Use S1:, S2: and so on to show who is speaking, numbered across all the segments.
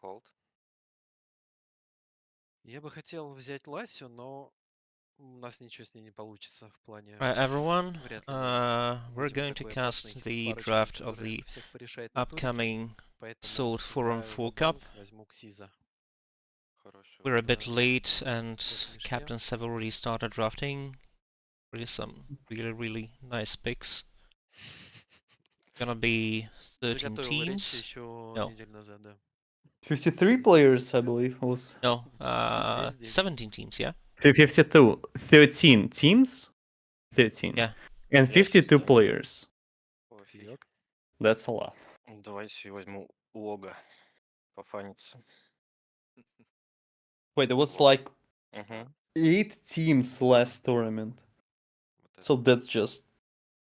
S1: hold?
S2: Я бы хотел взять Ласю, но у нас ничего с ней не получится в плане...
S3: Right, everyone,
S2: Вряд ли мы
S3: we're
S2: будем
S3: going to
S2: такой
S3: cast
S2: опасной
S3: the
S2: парочкой,
S3: draft of
S2: которая
S3: the
S2: всех порешает на турике.
S3: upcoming
S2: Поэтому
S3: Sword 4 on
S2: сыграю
S3: 4 Cup.
S2: ва-банк, возьму Ксиза.
S1: Хороший
S3: We're a
S1: выбор.
S3: bit late and
S2: мешке.
S3: captains have already started drafting. Really some really nice picks. Gonna be 13
S2: Заготовил речь
S3: teams.
S2: еще
S3: No.
S2: неделю назад, да.
S4: 53 players, I believe, was...
S3: No,
S2: Весь день.
S3: 17 teams, yeah?
S4: 52. 13 teams? 13.
S3: Yeah.
S4: And
S1: Я
S4: 52
S1: чисто-
S4: players.
S1: Пофиг.
S2: Фиёк.
S4: That's a lot.
S1: Давайте возьму лого. Пофаниться.
S4: Wait, there was
S1: Вот.
S4: like
S1: Угу.
S4: 8 teams last tournament.
S1: Вот это.
S4: So that's just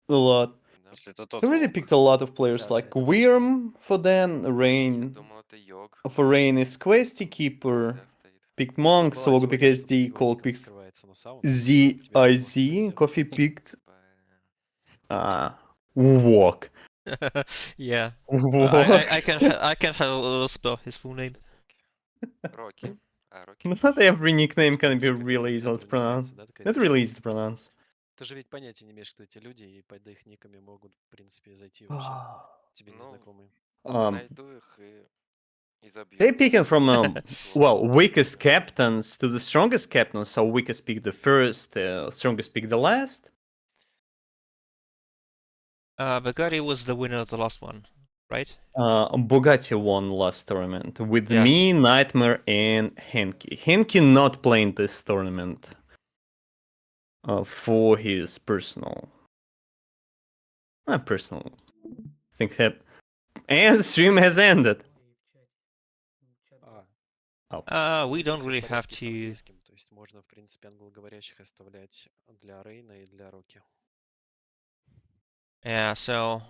S4: a lot.
S2: Да.
S1: Если это тот
S4: They really
S1: лог.
S4: picked a lot of players
S2: Да,
S4: like
S2: это точно.
S4: Wyrm for then,
S1: Я
S4: Rain.
S1: думал, это йог.
S4: For Rain is Questy Keeper.
S1: Да, стоит.
S4: Picked Monk,
S2: Была
S4: so
S2: теория,
S4: because
S2: что под
S4: the
S2: его
S4: call
S2: ником
S4: picks
S2: скрывается, но саунд тебе на него
S4: ZIZ.
S2: повезет.
S4: Coffee picked
S1: Б-
S4: Walk.
S3: Yeah.
S4: Walk.
S3: I can spell his full name.
S1: Роки. А, Роки.
S4: Not every nickname can be
S2: Вспомнишь, как
S4: really easy to
S2: организатору не
S4: pronounce.
S2: нравится, да, такая
S4: That's
S2: девушка?
S4: really easy to pronounce.
S2: Ты же ведь понятия не имеешь, кто эти люди, и под их никами могут, в принципе, зайти вообще тебе
S1: Ну,
S2: незнакомые.
S1: найду их и забью.
S4: They're picking from,
S1: Вот.
S4: well, weakest captains to the strongest captains. So weakest pick the first, strongest pick the last.
S3: Bagari was the winner of the last one, right?
S4: Bugatti won last tournament with
S3: Yeah.
S4: me, Nightmare, and Henki. Henki not playing this tournament for his personal thing. And stream has ended.
S3: We don't
S2: Всё в
S3: really have
S2: порядке с
S3: to.
S2: английским, то есть можно, в принципе, англоговорящих оставлять для Рейна и для Роки.
S3: Yeah, so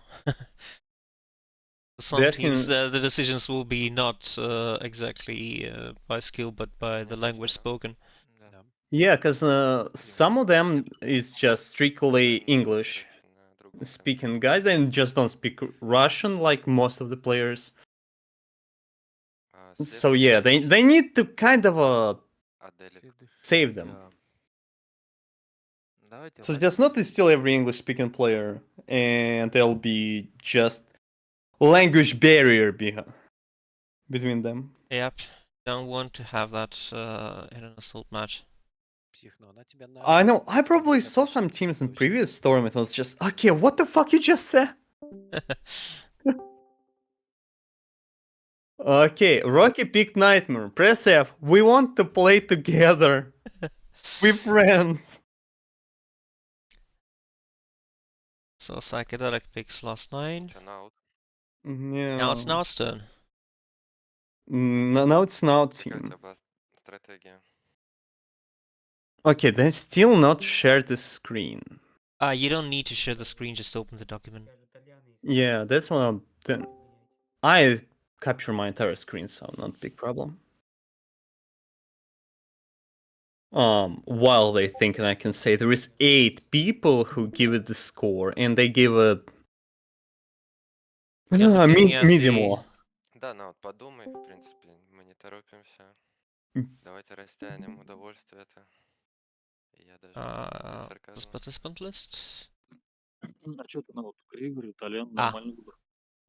S3: some
S4: They're
S3: teams
S4: asking-
S3: the decisions will be not exactly by skill but by the language spoken.
S1: Да.
S2: Да.
S4: Yeah, because some of them is just strictly English
S1: Короче, на другом
S4: speaking guys. They just don't speak Russian like most of the players.
S1: канале.
S4: So yeah, they need to kind of
S1: Аделик.
S4: save them.
S2: Да.
S1: Давайте
S4: So
S1: лайк.
S4: just not to steal every English speaking player, and there'll be just language barrier between them.
S3: Yep, don't want to have that in an assault match.
S2: Псих, но она тебя на...
S4: I know, I probably
S2: наверняка
S4: saw some
S2: тащит,
S4: teams in
S2: точно.
S4: previous tournament was just, okay, what the fuck you just said? Okay, Rocky picked Nightmare. Press F. We want to play together. We're friends.
S3: So psychedelic picks last 9.
S1: Turn out.
S4: Yeah.
S3: Now it's Now's turn.
S4: Now it's now team.
S1: Какая у тебя была стратегия?
S4: Okay, they still not share the screen.
S3: You don't need to share the screen, just open the document.
S4: Yeah, that's what I'm then. I capture my entire screen, so not big problem. While they think, and I can say there is 8 people who give it the score, and they give a
S3: Yeah, looking at
S4: medium
S3: the-
S4: law.
S1: Да, ну вот подумай, в принципе, мы не торопимся. Давайте растянем удовольствие это. И я даже без сарказма.
S3: this participant list.
S5: А что ты на вот Григорий, Итальян,
S3: А.
S5: нормальный выбор.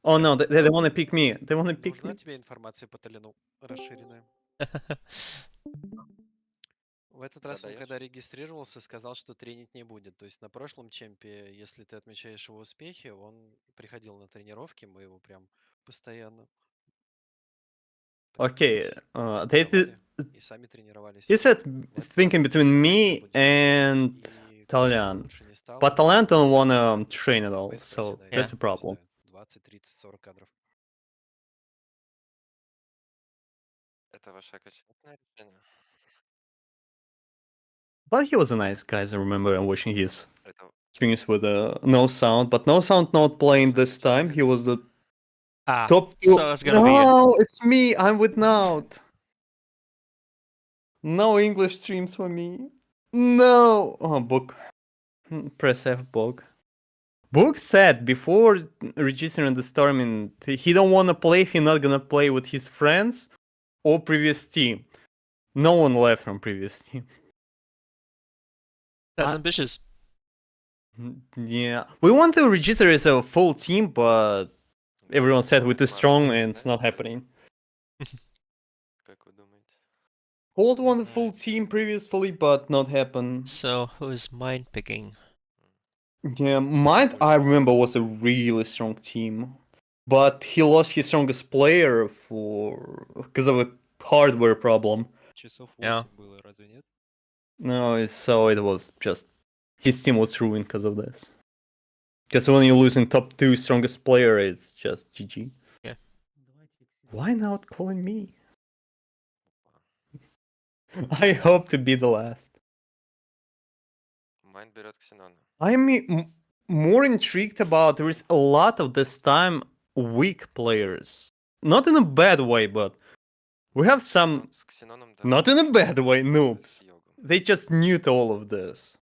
S4: Oh no, they want to pick me. They want to pick
S2: Нужна
S4: me.
S2: тебе информация по Таллину расширенная? В этот раз он,
S1: Додаёшь?
S2: когда регистрировался, сказал, что тренить не будет. То есть на прошлом чемпе, если ты отмечаешь его успехи, он приходил на тренировки, мы его прям постоянно... так
S4: Okay,
S2: сказать,
S4: they
S2: тренировали и сами тренировались.
S4: he said
S2: В этот
S4: thinking
S2: раз
S4: between
S2: решил,
S4: me
S2: что будет тренировать,
S4: and
S2: и как бы
S4: Talyan.
S2: лучше не стало.
S4: But Talyan don't wanna
S2: Ну,
S4: train at all,
S2: бейс
S4: so
S2: проседает,
S4: that's a
S2: не
S4: problem.
S2: знаю, 20, 30, 40 кадров.
S1: Это ваше окончательное решение?
S4: But he was a nice guy. I remember watching his
S1: Это
S4: streams with no sound, but no sound not playing this time. He was the top two.
S3: So it's gonna be
S4: No, it's me. I'm with Naut. No English streams for me. No. Oh, book. Press F, book. Book said before registering the tournament he don't want to play. He's not gonna play with his friends or previous team. No one left from previous team.
S3: That's
S4: I-
S3: ambitious.
S4: Yeah, we want to register as a full team, but everyone said we're too strong and it's not happening.
S1: Как вы думаете?
S4: Cold won the full team previously, but not happened.
S3: So who is mind picking?
S4: Yeah, Mind, I remember, was a really strong team, but he lost his strongest player because of a hardware problem.
S6: Часов
S3: Yeah.
S6: 8 было, разве нет?
S4: No, so it was just his team was ruined because of this. Because when you're losing top 2 strongest player, it's just GG.
S3: Yeah.
S4: Why not calling me? I hope to be the last.
S1: Майн берет Ксенона.
S4: I'm more intrigued about there is a lot of this time weak players. Not in a bad way, but we have some,
S1: С Ксеноном, да.
S4: not in a bad way,
S1: С
S4: noobs.
S1: Йогом.
S4: They just new to all of this.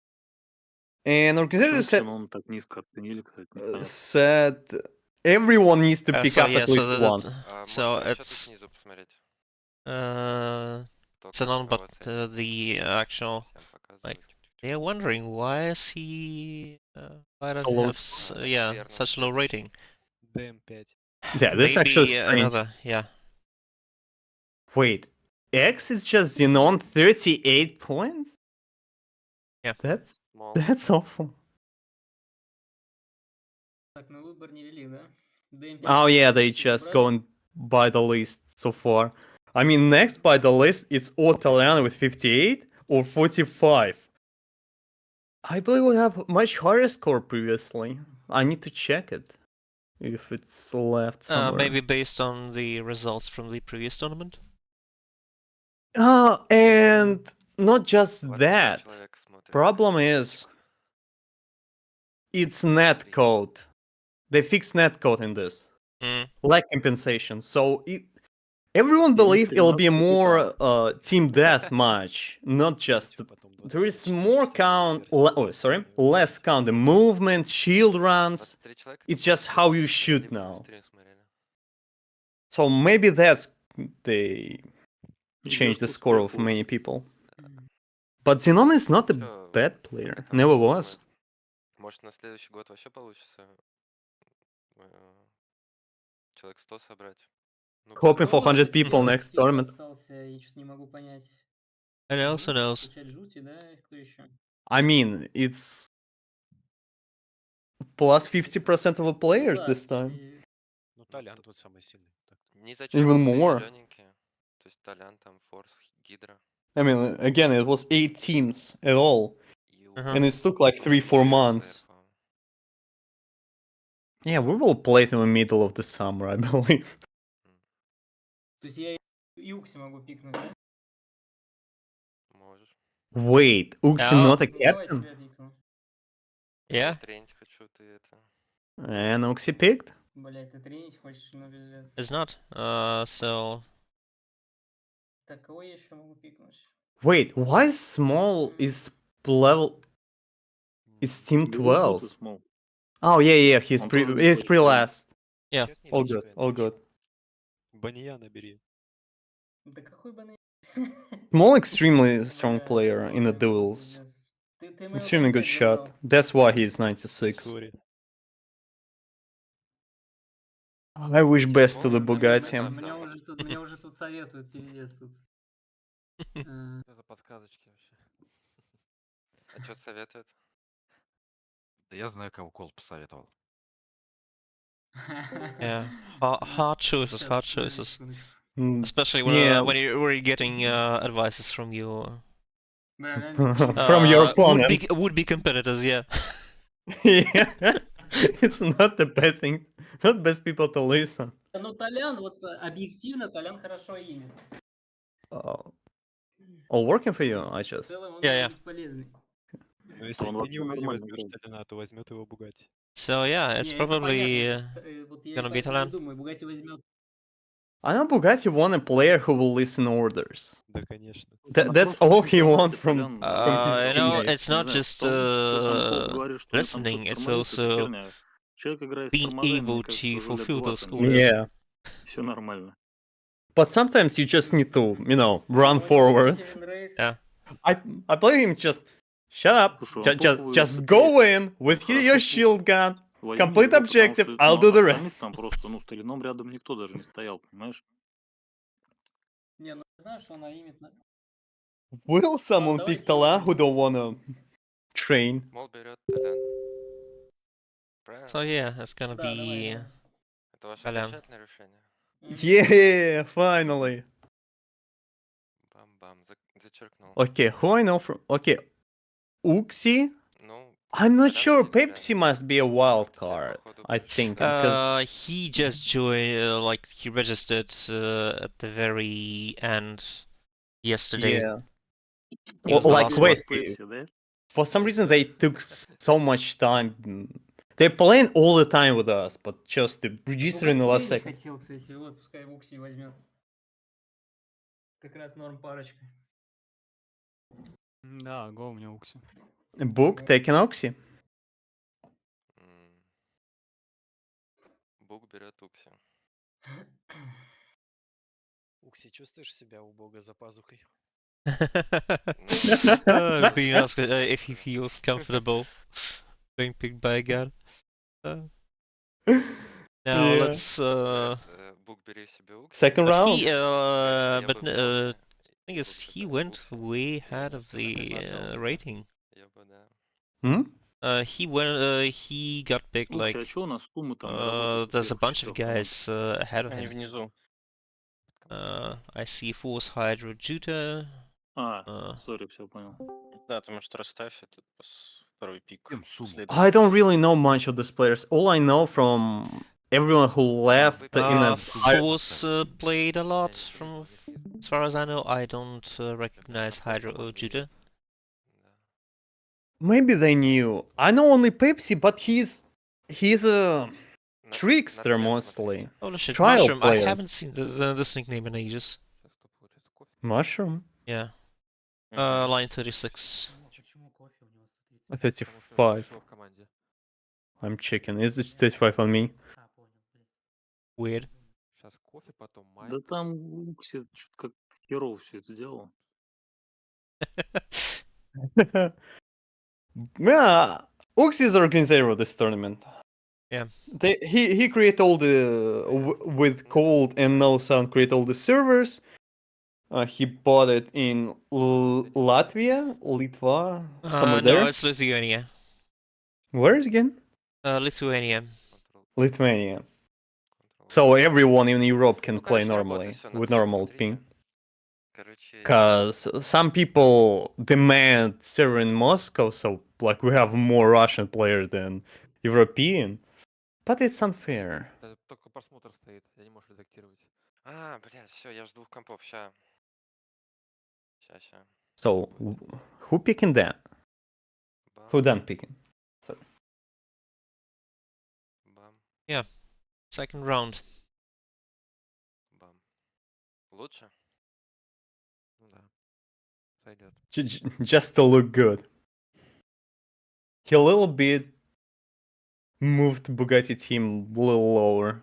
S4: And organizers
S5: Почему
S4: said,
S5: Ксенон так низко оценили, кстати, непонятно.
S4: said everyone needs to pick
S3: So
S4: up
S3: yeah,
S4: at least
S3: so
S4: one.
S3: so
S1: Можно насчет
S3: it's
S1: снизу посмотреть. Кто
S3: Xenon,
S1: кого
S3: but
S1: оценит.
S3: the actual
S1: Всем показываю.
S3: like, they're wondering why is why does
S4: So
S3: he
S4: low.
S3: have yeah,
S1: Верно.
S3: such low rating?
S6: ДМ5.
S4: Yeah, this
S3: Maybe
S4: actually strange.
S3: another, yeah.
S4: Wait, X is just Xenon 38 points?
S3: Yeah.
S1: Small.
S4: That's awful.
S7: Так, на выбор не вели, да? ДМ5
S4: Oh yeah, they
S7: почти
S4: just
S7: забрали.
S4: going by the list so far. I mean, next by the list it's Otaliano with 58 or 45. I believe we have much higher score previously. I need to check it if it's left somewhere.
S3: Maybe based on the results from the previous tournament.
S4: And not just
S1: 22
S4: that.
S1: человека смотрит.
S4: Problem is, it's netcode. They fixed netcode in this.
S3: Mm.
S4: Lag compensation. So everyone believe it'll be more team deathmatch, not just. There is more count. Less count the movement, shield runs.
S1: 23 человека
S4: It's
S1: смотрит,
S4: just how you
S1: либо
S4: shoot
S1: мы
S4: now.
S1: стрим смотрели.
S4: So maybe that's they change the
S5: Идёт
S4: score
S5: успех
S4: of
S5: у вас.
S4: many people. But Xenon is not a
S1: Чё,
S4: bad
S1: как
S4: player.
S1: там
S4: Never
S1: кто
S4: was.
S1: думает? Может, на следующий год вообще получится человек 100 собрать? Ну,
S4: Hoping for
S7: Кто
S4: 100
S7: из
S4: people
S7: тех
S4: next
S7: типа
S4: tournament.
S7: остался, я что-то не могу понять.
S3: And also
S7: Жути,
S3: knows.
S7: получать жути, да? И кто еще?
S4: I mean, it's plus 50% of the players
S7: да,
S4: this time.
S2: Ну, Толян тут самый сильный. Так-то.
S1: не за
S4: Even
S1: чё,
S4: more.
S1: зелёненькие. То есть Толян, там, Форс, Гидра.
S4: I mean, again, it was 8 teams at all,
S1: И
S3: Uh-huh.
S4: and it took like 3-4 months. Yeah, we will play it in the middle of the summer, I believe.
S7: То есть я и Укси могу пикнуть, да?
S1: Можешь.
S4: Wait, Uxie
S3: Oh.
S4: not a
S7: Ну, давай
S4: captain?
S7: тебя пикну.
S3: Yeah,
S1: Тренить хочу, ты это...
S4: And Uxie picked?
S7: Блять, ты тренить хочешь, ну пиздец.
S3: it's not. So
S7: Так, кого я еще могу пикнуть?
S4: Wait, why Small is level... It's team
S5: Беру
S4: 12?
S5: Джута Смол.
S4: Oh, yeah, he's
S5: Он тоже не
S4: he's
S5: хочет
S4: pre-last.
S3: yeah.
S2: Чекни
S4: All
S2: личку,
S4: good,
S2: я
S4: all
S2: напишу.
S4: good.
S6: Бания набери.
S7: Да какой бы на...
S4: Small extremely strong
S7: Бля,
S4: player in the
S7: сори,
S4: duels.
S7: пиздец. Ты моего
S4: Extremely good
S7: топ-5
S4: shot.
S7: забрал.
S4: That's why he's 96.
S6: Сори.
S4: I wish best to the
S1: Помню,
S4: Bugatti.
S7: Мне уже тут советуют, пиздец тут.
S1: Что за подсказочки вообще? А что советуют?
S8: Да я знаю, кого Кол посоветовал.
S3: Yeah, hard choices,
S7: Сейчас,
S3: hard
S7: подожди
S3: choices.
S7: секундочку.
S3: Especially when
S4: Yeah.
S3: you're getting advices from you.
S7: Бля, реально,
S4: From your opponents.
S3: Would be competitors, yeah.
S4: Yeah. It's not the bad thing. Not best people to listen.
S7: ну Толян, вот объективно, Толян хорошо имя.
S4: All working for
S7: То
S4: you,
S7: есть,
S4: I
S7: в
S4: just.
S7: целом он
S3: Yeah,
S7: может
S3: yeah.
S7: быть полезный.
S6: Но если
S5: Он
S6: ты
S5: вообще
S6: не
S5: нормально
S6: возьмешь
S5: играет.
S6: Толяна, то возьмет его Бугатти.
S3: So yeah, it's
S7: Не, это понятно,
S3: probably
S7: если, вот я
S3: gonna be
S7: поэтому и
S3: Tolan.
S7: думаю, Бугатти возьмет.
S4: I know Bugatti want a player who will listen orders.
S6: Да, конечно.
S4: That's all he wants from his
S3: No,
S4: teammate.
S3: it's not just listening, it's also
S5: Человек играет с
S3: being
S5: тормозами, мне
S3: able
S5: кажется,
S3: to
S5: уже лет
S3: fulfill those
S5: 20,
S3: orders.
S4: Yeah.
S5: Все нормально.
S4: But sometimes you just need to, run forward.
S3: Yeah.
S4: I play him just shut up,
S5: Слушай, он топовый
S4: just
S5: БТ.
S4: go in with
S5: Хорошо
S4: your
S5: слушай.
S4: shield gun,
S5: Возьми
S4: complete
S5: его, потому
S4: objective,
S5: что,
S4: I'll do the
S5: остальных
S4: rest.
S5: там просто, в старином рядом никто даже не стоял, понимаешь?
S7: Не, ну знаешь, что она имит...
S4: Will someone
S7: давай
S4: pick Talan
S7: Хьюзи.
S4: who don't wanna train?
S1: Мол берет Толян. Правильно?
S3: So yeah, it's gonna
S7: Да, давай,
S3: be
S7: давай.
S1: Это ваше
S3: Толян.
S1: окончательное решение?
S4: Yeah, finally.
S1: Бам-бам, зачеркнул.
S4: Okay, who I know from... Okay, Uxie?
S1: Ну,
S4: I'm not
S1: Толян
S4: sure.
S1: сильный вариант.
S4: Pepsi must be a wild
S1: Теперь,
S4: card,
S1: походу,
S4: I
S1: Pepsi,
S4: think,
S1: да.
S4: because...
S3: He just joined, like he registered at the very end yesterday.
S4: Yeah.
S3: He was the
S4: Like
S3: last one.
S4: Westy.
S5: Пепси, да?
S4: For some reason, they took so much time. They're playing all the time with us, but just the register in the last second.
S7: хотел, кстати, вот пускай Укси возьмет. Как раз норм парочка.
S9: Да, го у меня Укси.
S4: Book taking Oxy.
S1: Бук берет Укси.
S2: Укси, чувствуешь себя у бога за пазухой?
S3: Being asked if he feels comfortable being picked by a god. Now
S4: Yeah.
S3: let's.
S1: Бук бери себе Укси.
S4: Second round.
S3: Thing is, he went way ahead of the rating.
S1: Я бы, да.
S3: He got picked
S5: Укси,
S3: like.
S5: а чё у нас суммы там не работают?
S3: There's a
S5: Первых
S3: bunch of
S5: четырёх
S3: guys ahead of
S10: Они
S3: him.
S10: внизу.
S3: I see Force Hydro Juta.
S5: Сори, все понял.
S10: Да, ты, может, расставь этот второй пик.
S4: I don't really know much of these players. All I know from everyone who left in a
S3: Force played a lot. From as far as I know, I don't recognize Hydro or Juta.
S4: Maybe they knew. I know only Pepsi, but he's a trickster mostly.
S3: Holy shit,
S4: Trial
S3: Mushroom!
S4: player.
S3: I haven't seen this nickname in ages.
S4: Mushroom?
S3: Yeah. Line 36.
S4: 35. I'm checking. Is it 35 on me?
S3: Weird.
S5: Да там Укси что-то как херово все это сделал.
S4: Yeah, Ux is the organizer of this tournament.
S3: Yeah.
S4: He create all the with cold and no sound create all the servers. He bought it in Latvia, Litva, somewhere there.
S3: No, it's Lithuania.
S4: Where is it again?
S3: Lithuania.
S4: Lithuania. So everyone in Europe can play normally with normal ping. Because some people demand server in Moscow, so like we have more Russian players than European. But it's unfair.
S1: Только просмотр стоит, я не могу редактировать. Блядь, все, я ж двух компов, ща.
S4: So, who picking that? Who done picking? Sorry.
S3: Yeah. Second round.
S1: Бам. Лучше? Да. Сойдет.
S4: Just to look good. He a little bit moved Bugatti team a little lower.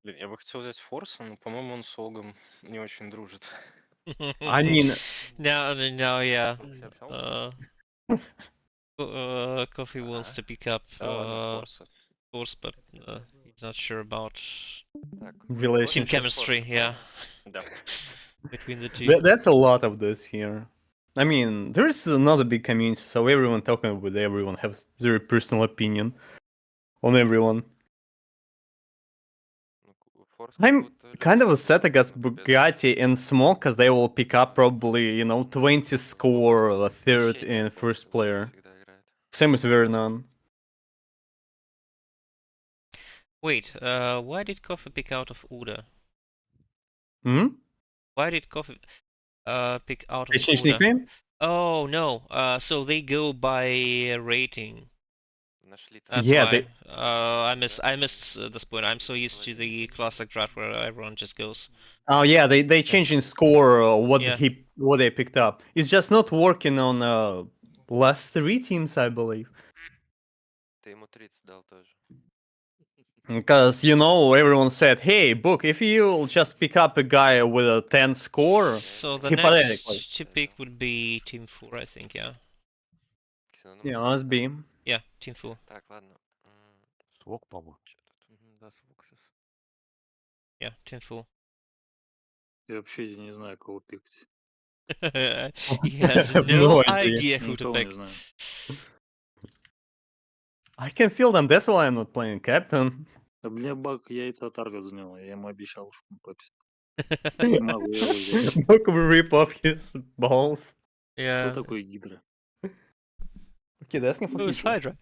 S10: Блин, я бы хотел взять Форса, но, по-моему, он с Олгом не очень дружит.
S4: I mean...
S3: No, yeah. Coffee wants to pick up Force, but he's not sure about team chemistry, yeah. Between the two.
S4: That's a lot of this here. I mean, there's another big community, so everyone talking with everyone has their personal opinion on everyone. I'm kind of upset against Bugatti and Smoke because they will pick up probably, 20 score third and first player. Same with Vernon.
S3: Wait, why did Coffee pick out of Uda? Why did Coffee pick out of
S4: They changed
S3: Uda?
S4: nickname?
S3: Oh no, so they go by rating. That's
S4: Yeah,
S3: why. I missed this point. I'm so used to the classic draft where everyone just goes.
S4: Oh yeah, they changed in score what
S3: Yeah.
S4: what they picked up. It's just not working on last 3 teams, I believe.
S1: Ты ему 30 дал тоже.
S4: Because, you know, everyone said, hey, Book, if you'll just pick up a guy with a 10 score,
S3: So the
S4: hypothetically.
S3: next to pick would be Team 4, I think, yeah.
S4: Yeah, must be.
S3: Yeah, Team 4.
S1: Так, ладно.
S8: Свок, по-моему.
S1: Чё тут?
S5: Да, звук сейчас.
S3: Yeah, Team 4.
S5: Я вообще не знаю, кого пикать.
S3: He has
S4: have
S3: no
S4: no idea.
S3: idea who to
S5: Никого
S3: pick.
S5: не знаю.
S4: I can feel them, that's why I'm not playing captain.
S5: Да мне баг яйца от Арга занял. Я ему обещал, что он попить. Не могу я его взять.
S4: Book will rip off his balls.
S5: Кто
S3: Yeah.
S5: такой Гидра?
S4: Okay, that's not for
S3: Who's
S4: Hydra.
S3: Hydra?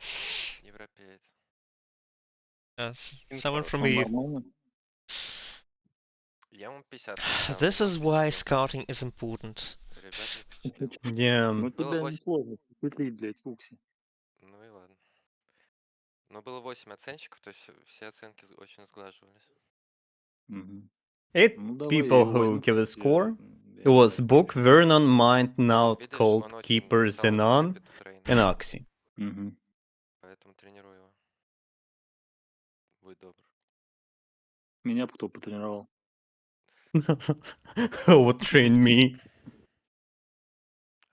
S1: Европеец.
S3: Someone from
S5: Он
S3: EU.
S5: нормальный?
S1: Я ему 50 поставил.
S3: This
S1: ему
S3: is why
S1: 51.
S3: scouting is important.
S1: Ребят не впечатлил.
S4: Yeah.
S5: Ну
S1: Было
S5: тебя
S1: 8.
S5: сложно впечатлить, блядь, Укси.
S1: Ну и ладно. Но было 8 оценщиков, то есть все оценки очень сглаживались.
S5: Мгм.
S4: 8
S5: Ну давай, я
S4: people
S5: его
S4: who
S5: возьму.
S4: give a
S5: Я
S4: score.
S5: не
S4: It was
S5: знаю.
S4: Book, Vernon, Mind,
S1: Ну,
S4: Naut,
S1: видишь,
S4: Cold,
S1: он очень
S4: Keeper,
S1: устал в
S4: Xenon,
S1: чемпе тут Рейн,
S4: and Oxy.
S5: Мгм.
S1: поэтому тренирую его. Будь добр.
S5: Меня бы кто потренировал?
S4: Who would train me?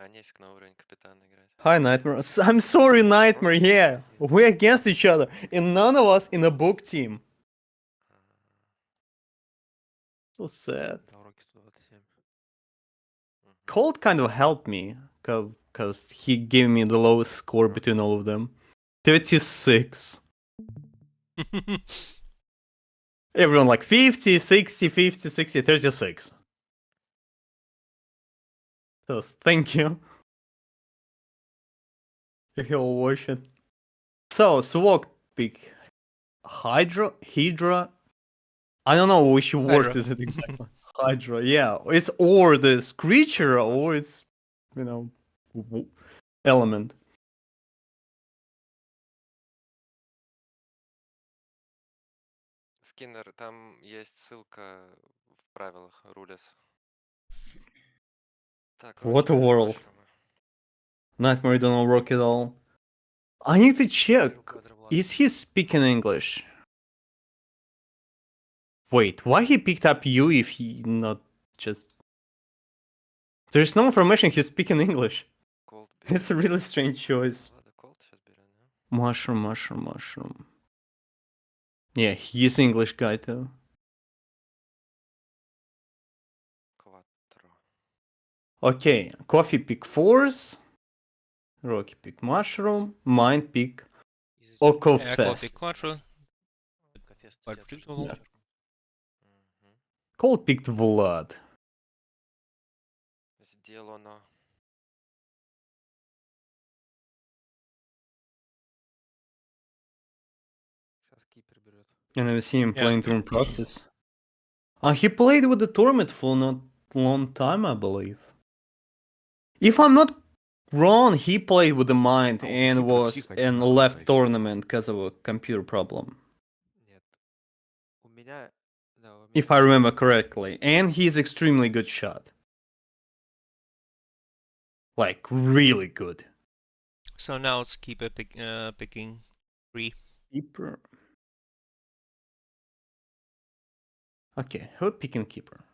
S1: А нефиг на уровень капитана играть.
S4: Hi, Nightmare. I'm sorry, Nightmare, yeah. We're against each other, and none of us in a book team. So sad.
S5: Уроки 127.
S4: Cold kind of helped me, because he gave me the lowest score between all of them. 36. Everyone like 50, 60, 50, 60, 36. So thank you. If you'll watch it. So Swok pick Hydra. I don't know which word
S3: Hydra.
S4: is it exactly. Hydra, yeah. It's or this creature or it's, you know, element.
S1: Скиннер, там есть ссылка в правилах Рулес. Так,
S4: What a
S1: вручаю
S4: world.
S1: Машрума.
S4: Nightmare don't work at all. I need to check. Is he speaking English? Wait, why he picked up you if he not just... There's no information he's speaking English.
S1: Cold
S4: It's a
S1: берем.
S4: really strange choice.
S1: Ладно, Cold сейчас берем, да?
S4: Mushroom. Yeah, he's English guy too.
S1: Quattro.
S4: Okay, Coffee pick Force. Rocky pick Mushroom. Mine pick Oko
S3: Yeah, copy
S4: Fest.
S3: Quattro.
S2: Кафест
S3: Quite
S2: тебя тоже
S3: predictable.
S4: Yeah.
S2: зачеркну.
S1: Мгм.
S4: Cold picked Vlad.
S1: Сделано.
S5: Сейчас кипер берет.
S4: I never seen him
S3: Yeah.
S4: playing during practice. He played with the tournament for not long time, I believe. If I'm not wrong, he played with the Mind
S8: Oh,
S4: and
S8: keeper
S4: was
S8: псих
S4: in
S8: один,
S4: left
S8: да,
S4: tournament because of a computer problem.
S5: Нет. У меня... Да, у меня...
S4: If I remember correctly. And he's extremely good shot. Like, really good.
S3: So now it's keeper picking 3.
S4: Keeper. Okay, who picking keeper?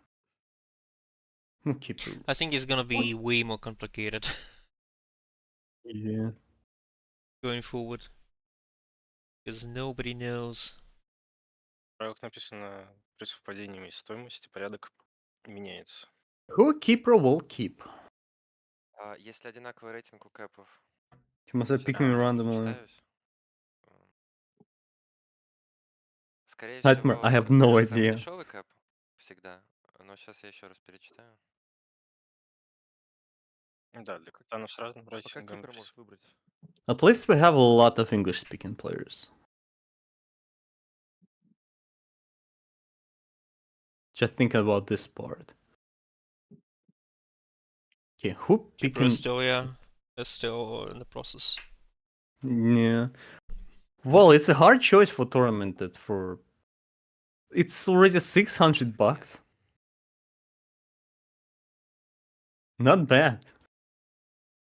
S4: Who keeper?
S3: I think it's gonna be way more complicated
S4: Yeah.
S3: going forward. Because nobody knows.
S10: В правилах написано, при совпадении стоимости порядок меняется.
S4: Who keeper will keep?
S1: Если одинаковый рейтинг у кэпов,
S4: You must have picking
S1: я
S4: randomly.
S1: читаюсь. Скорее
S4: Nightmare,
S1: всего,
S4: I have no
S1: самый
S4: idea.
S1: дешевый кэп всегда. Но сейчас я еще раз перечитаю.
S10: Да, для капитанов с разным
S5: Пока
S10: рейтингом.
S5: кипер можешь выбрать.
S4: At least we have a lot of English speaking players. Just think about this part. Okay, who
S3: Keeper
S4: picking?
S3: is still, yeah, is still in the process.
S4: Yeah. Well, it's a hard choice for tournament. That for it's already $600. Not bad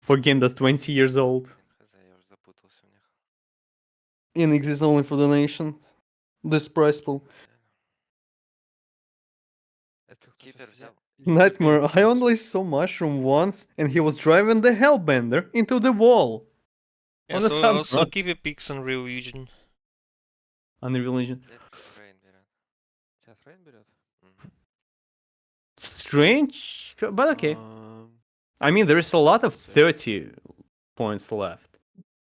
S4: for a game that's 20 years old
S1: Хз, я уже запутался в них.
S4: and exists only for the nations. this prize pool.
S1: Кипер взял.
S4: Nightmare, I only saw Mushroom once, and he was driving the Hellbender into the wall.
S3: Yeah,
S4: On the
S3: so
S4: Sunrun.
S3: keep your picks on Real Region.
S4: Unreal Engine.
S1: Рейн берет.
S6: Сейчас Рейн берет?
S4: Strange, but okay. I mean, there is a lot of 30 points left.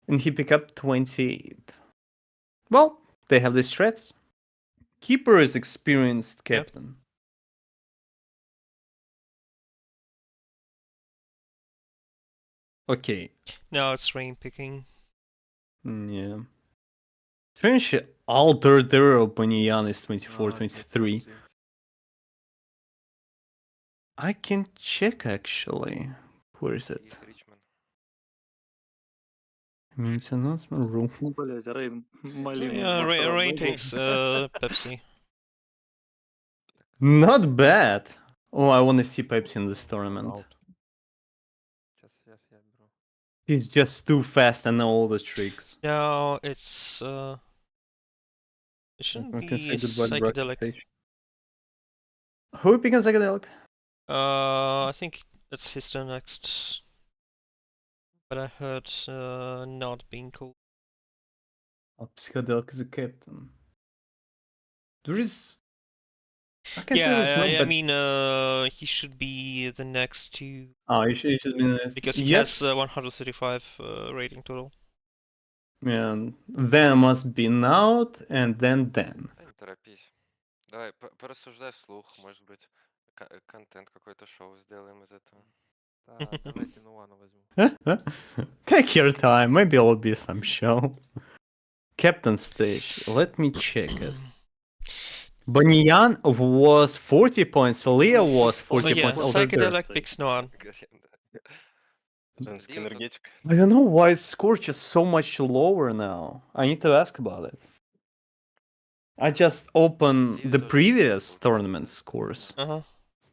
S4: And he picked up 28. Well, they have these threats. Keeper is experienced captain. Okay.
S3: Now it's Rain picking.
S4: Yeah. Strange altered their Bonian is 24-23. I can check actually. Where is it?
S1: Richmond.
S4: Means announcement room.
S5: Блять, Рейн малину.
S3: Yeah, Rain takes Pepsi.
S4: Not bad. Oh, I want to see Pepsi in this tournament.
S6: Сейчас я беру.
S4: He's just too fast and know all the tricks.
S3: No, it's it shouldn't be psychedelic.
S4: Who are picking psychedelic?
S3: I think it's his turn next. But I heard not being cool.
S4: Oh, psychedelic is a captain. There is. I can say
S3: Yeah,
S4: there's no.
S3: I mean, he should be the next to.
S4: Oh, he should be the next.
S3: Because he has 135 rating total.
S4: Yeah, then must be Naut and then Dan.
S1: Не торопись. Давай, порассуждай вслух, может быть, контент какой-то шоу сделаем из этого.
S6: Да, давайте Нуану возьму.
S4: Take your time, maybe it'll be some show. Captain stage, let me check it. Bonian was 40 points, Leah was 40 points.
S3: Psychedelic picks Noan.
S10: Энергетик.
S4: I don't know why its score just so much lower now. I need to ask about it. I just opened the previous tournament scores.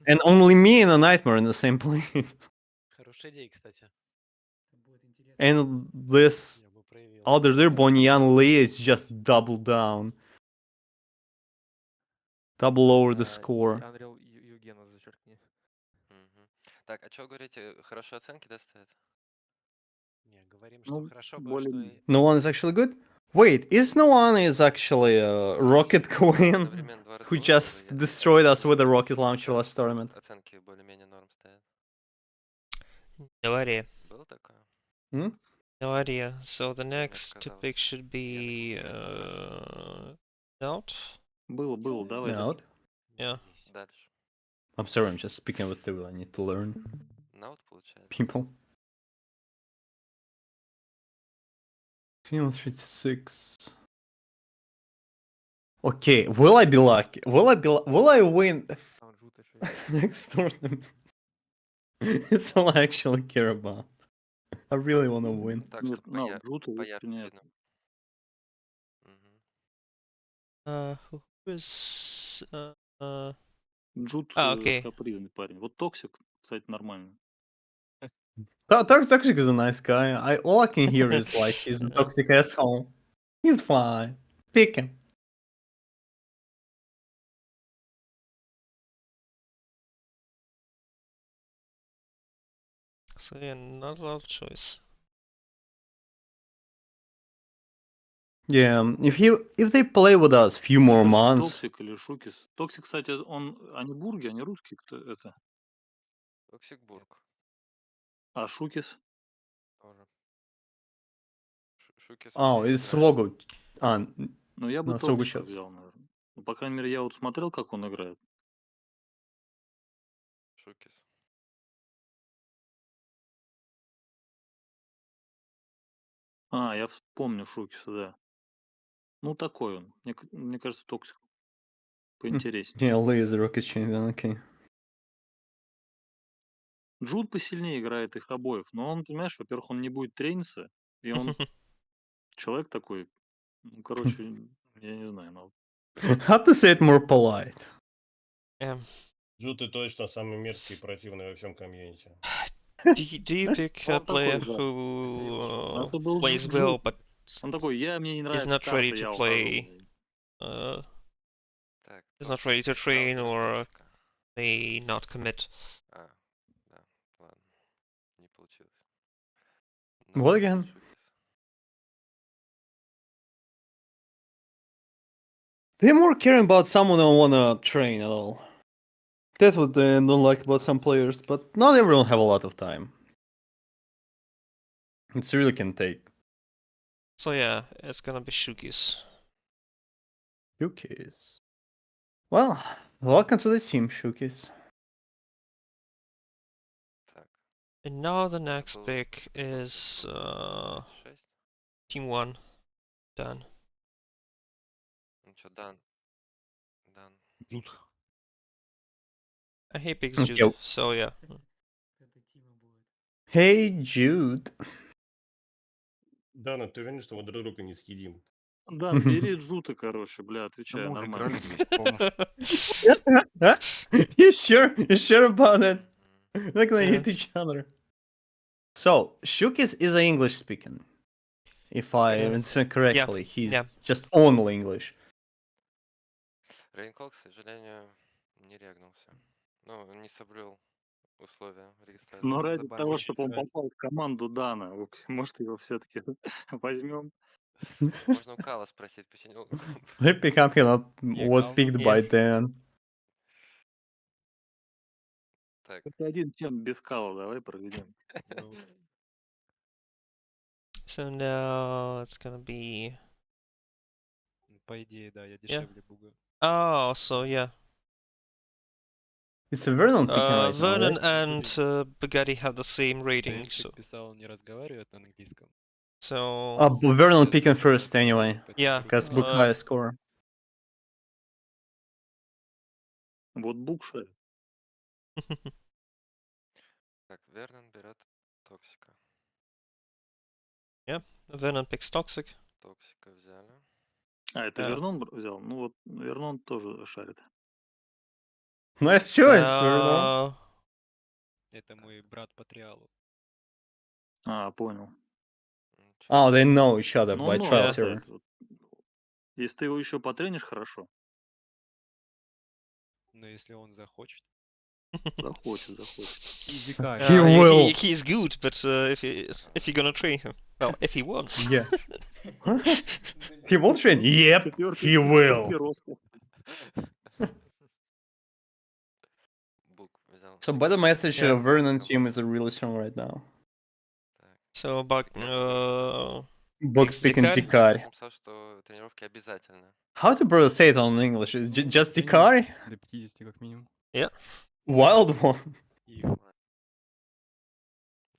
S4: And only me and a Nightmare in the same place.
S2: Хорошая идея, кстати.
S4: And this other there, Bonian Lee is just double down. Double over the score.
S6: Unreal Евгена зачеркни.
S1: Так, а что говорите, хорошие оценки доставят?
S2: Не, говорим, что хорошо бы, что...
S4: No one is actually good? Wait, is no one is actually a rocket queen who just destroyed us with a rocket launcher last tournament?
S1: Оценки более-менее норм стоят.
S3: No idea.
S1: Было такое?
S3: No idea. So the next pick should be Nout.
S5: Было, давай.
S4: Nout?
S3: Yeah.
S1: Дальше.
S4: I'm sorry, I'm just speaking with you. I need to learn.
S1: Наут получается.
S4: People. Final 36. Okay, will I be lucky? Will I win next tournament? It's all I actually care about. I really want to win.
S1: Так, что поярче видно.
S3: Who is
S5: Джуд
S3: okay.
S5: капризный парень. Вот Токсик, кстати, нормальный.
S4: Toxic is a nice guy. All I can hear is like he's a toxic asshole. He's fine. Pick him.
S3: So yeah, not a lot of choice.
S4: Yeah, if they play with us few more months.
S5: Токсик или Шукис. Токсик, кстати, они бурги, они русские, кто это?
S1: Токсикбург.
S5: А Шукис?
S1: Тоже. Шукис.
S4: Oh, it's Svogo.
S5: Ну, я бы Токсика взял, наверное. Ну, по крайней мере, я вот смотрел, как он играет.
S1: Шукис.
S5: Я вспомню Шукиса, да. Ну, такой он. Мне кажется, Токсик поинтереснее.
S4: Yeah, Lee is a rocket champion, okay.
S5: Джуд посильнее играет их обоих, но он, понимаешь, во-первых, он не будет трениться, и он человек такой, ну, короче, я не знаю. Но...
S4: How to say it more polite?
S10: Джуд и точно самый мерзкий и противный во всем комьюнити.
S3: Do you pick a player who plays well, but
S5: он такой, мне не
S3: is
S5: нравится
S3: not ready
S5: карта,
S3: to
S5: я
S3: play
S1: Так,
S3: is not ready to
S1: токсика,
S3: train
S1: сталкер,
S3: or
S1: токсика.
S3: may not commit.
S1: А, да, ладно, не получилось.
S4: What
S1: Новый
S4: again?
S1: Шукис.
S4: They're more caring about someone who wanna train at all. That's what they don't like about some players, but not everyone have a lot of time. It's really can take.
S3: So yeah, it's gonna be Shukis.
S4: Shukis. Well, welcome to the team, Shukis.
S1: Так,
S3: And now the
S1: это
S3: next
S1: был
S3: pick is
S1: Шукис 36.
S3: Team 1, Dan.
S1: Ну чё, Дан.
S8: Жут.
S3: He picks
S4: Okay.
S3: Jude, so yeah.
S4: Hey, Jude.
S9: Дана, ты уверен, что мы друг друга не съедим?
S5: Дан, бери Джута, короче, бля,
S8: Да
S5: отвечаю
S8: мы уже
S5: нормально.
S8: играли вместе, помнишь?
S4: You sure? You sure about that?
S1: Мгм.
S4: They're gonna
S3: Yeah.
S4: hit each other. So, Shukis is an English speaking. If I
S3: Yeah.
S4: understand correctly, he's
S3: Yeah.
S4: just only English.
S1: Рейнкол, к сожалению, не регнулся. Ну, не соблюл условия регистрации.
S5: Но ради
S6: Забанил
S5: того,
S6: чуть
S5: чтобы он
S6: жаль.
S5: попал в команду Дана, может, его все-таки возьмем.
S1: Можно у Кала спросить, почему он
S4: The pickup was
S6: Кал.
S4: picked
S3: Yeah.
S4: by Dan.
S1: Так,
S5: Это один чем без Кала, давай проведем.
S6: Ну,
S3: So now it's gonna be.
S6: по идее, да, я
S3: Yeah.
S6: дешевле бугаю.
S3: Oh, so yeah.
S4: It's a Vernon picking right now,
S3: Vernon
S4: right?
S3: and Bugatti have the same rating,
S6: Дэнчик
S3: so
S6: писал, он не разговаривает на английском.
S3: so
S4: Vernon
S6: Я
S4: picking
S6: думаю,
S4: first
S6: он
S4: anyway,
S6: разговаривает, поэтому
S3: yeah.
S6: беру
S4: because
S6: Кала.
S4: Book higher score.
S5: Вот Букша.
S1: так, Вернон берет Токсика.
S3: Vernon picks Toxic.
S1: Токсика взяли.
S5: А, это
S3: Да.
S5: Вернон взял? Ну вот, Вернон тоже шарит.
S4: Nice choice, Vernon.
S6: Это мой брат по триалу.
S5: А, понял.
S1: Ничего.
S4: Oh, they know each other
S5: Ну,
S4: by
S5: он
S4: trial
S5: может
S4: server.
S5: ставить. Вот. Если ты его еще потренишь, хорошо.
S6: Но если он захочет.
S5: Захочет.
S6: Изи
S4: He will.
S3: He's good, but if you're gonna train him, well, if he wants.
S4: Yeah. He will train? Yep, he will.
S5: Пикировка.
S1: Бук взял.
S4: So by the message,
S3: Yeah.
S4: Vernon's team is really strong right now.
S1: Так.
S3: So, but
S4: Book
S3: Picks
S4: picking
S3: Dikar.
S4: Dikar.
S1: Он написал, что тренировки обязательно.
S4: How to brother say it on English? Is just Dikar?
S11: До 50 как минимум.
S4: Wild one.
S6: И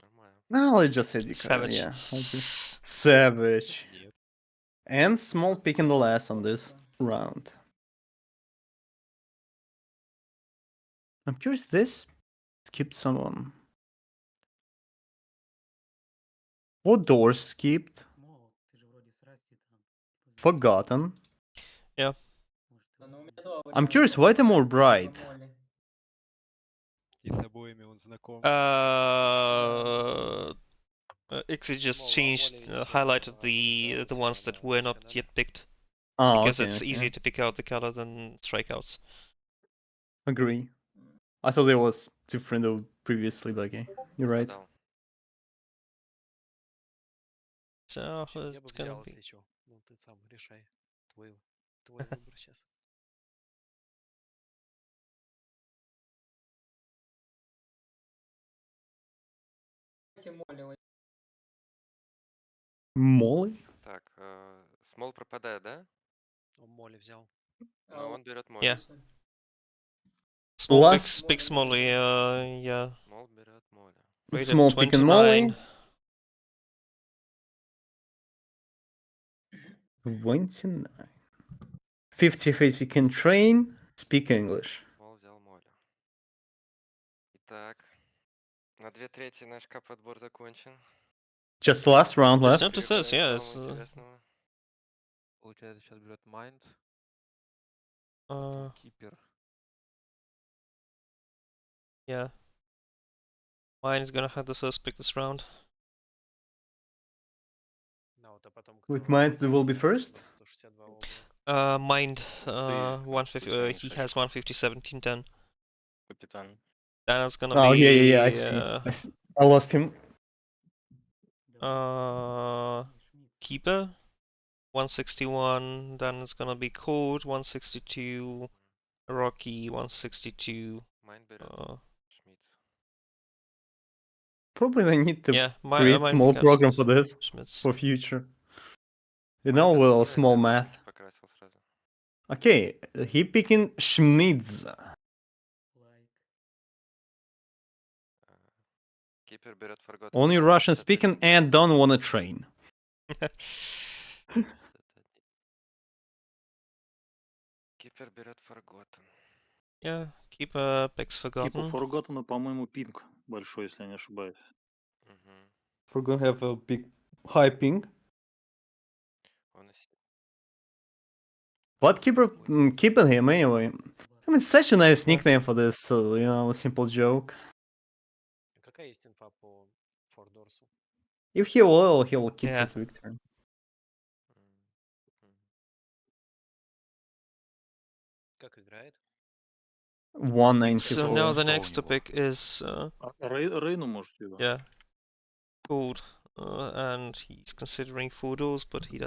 S1: Нормально.
S4: No, let's just say Dikar.
S3: Savage.
S4: Yeah. Okay. Savage.
S6: нет.
S4: And small picking the last on this round. I'm curious this skipped someone. What doors skipped? Forgotten. I'm curious why they're more bright.
S6: И с обоими он знаком.
S3: Ixie just changed, highlighted the ones that were not yet picked,
S4: Oh,
S3: because
S4: okay,
S3: it's
S4: okay.
S3: easier to pick out the color than strikeouts.
S4: Agree. I thought it was different though previously, but okay. You're right.
S1: Продал.
S3: So
S2: Я
S3: it's
S2: бы
S3: gonna
S2: взял,
S3: be.
S2: если что. Ну, ты сам решай. Твой выбор сейчас.
S4: Molly?
S1: Так, Смол пропадает, да?
S2: Он Молли взял.
S1: Ну, он берет Молли.
S3: Yeah. Small
S4: Last-
S3: picks Molly, yeah.
S1: Смол берет Молли.
S3: Rated
S4: Small pick and Molly. 29. 50-50 can train, speak English.
S1: Смол взял Молли. Итак, на 2/3 наш кап-отбор закончен.
S4: Just last round
S3: It's
S4: left.
S3: not to first, yeah.
S1: Самого
S3: It's,
S1: интересного.
S6: Получается, сейчас берет Майнд.
S3: uh,
S6: Кипер.
S3: yeah. Mine is gonna have the first pick this round.
S2: Да, вот, а потом
S4: With
S2: кто?
S4: mine, they will be first?
S2: 162 облака.
S3: Mind,
S10: Ты
S3: 150, he
S10: куча
S3: has 150, 17, 10.
S10: капитан.
S3: Then it's gonna
S4: Oh
S3: be
S4: yeah, I see. I lost him.
S3: Keeper, 161. Then it's gonna be Code, 162. Rocky, 162.
S1: Майн берет. Шмидт.
S4: Probably they need to
S3: Yeah,
S4: create
S3: mine
S4: small
S3: got
S4: program for this
S3: Schmitz.
S4: for future. You
S1: Майн
S4: know,
S1: как
S4: well,
S1: умеет,
S4: small
S1: я
S4: math.
S1: цветочки покрасил сразу.
S4: Okay, he picking Schmitz.
S1: Кипер берет Forgotten
S4: Only
S1: Mind,
S4: Russian
S1: 51.
S4: speaking and don't wanna train.
S1: Кипер берет Forgotten.
S3: Yeah, Keeper picks
S5: Типа
S3: Forgotten.
S5: Forgotten, по-моему, пинг большой, если я не ошибаюсь.
S4: We're gonna have a big high ping.
S1: Он и
S4: But keeping him anyway. I mean, such a nice nickname for this, simple joke.
S2: Какая есть инфа по Фордорсу?
S4: If he will, he'll keep
S3: Yeah.
S4: his victory.
S2: Как играет?
S4: 194.
S3: So now the
S8: Что у
S3: next
S8: него?
S3: topic is
S5: Рейну может его?
S3: yeah, Code, and he's considering photos, but he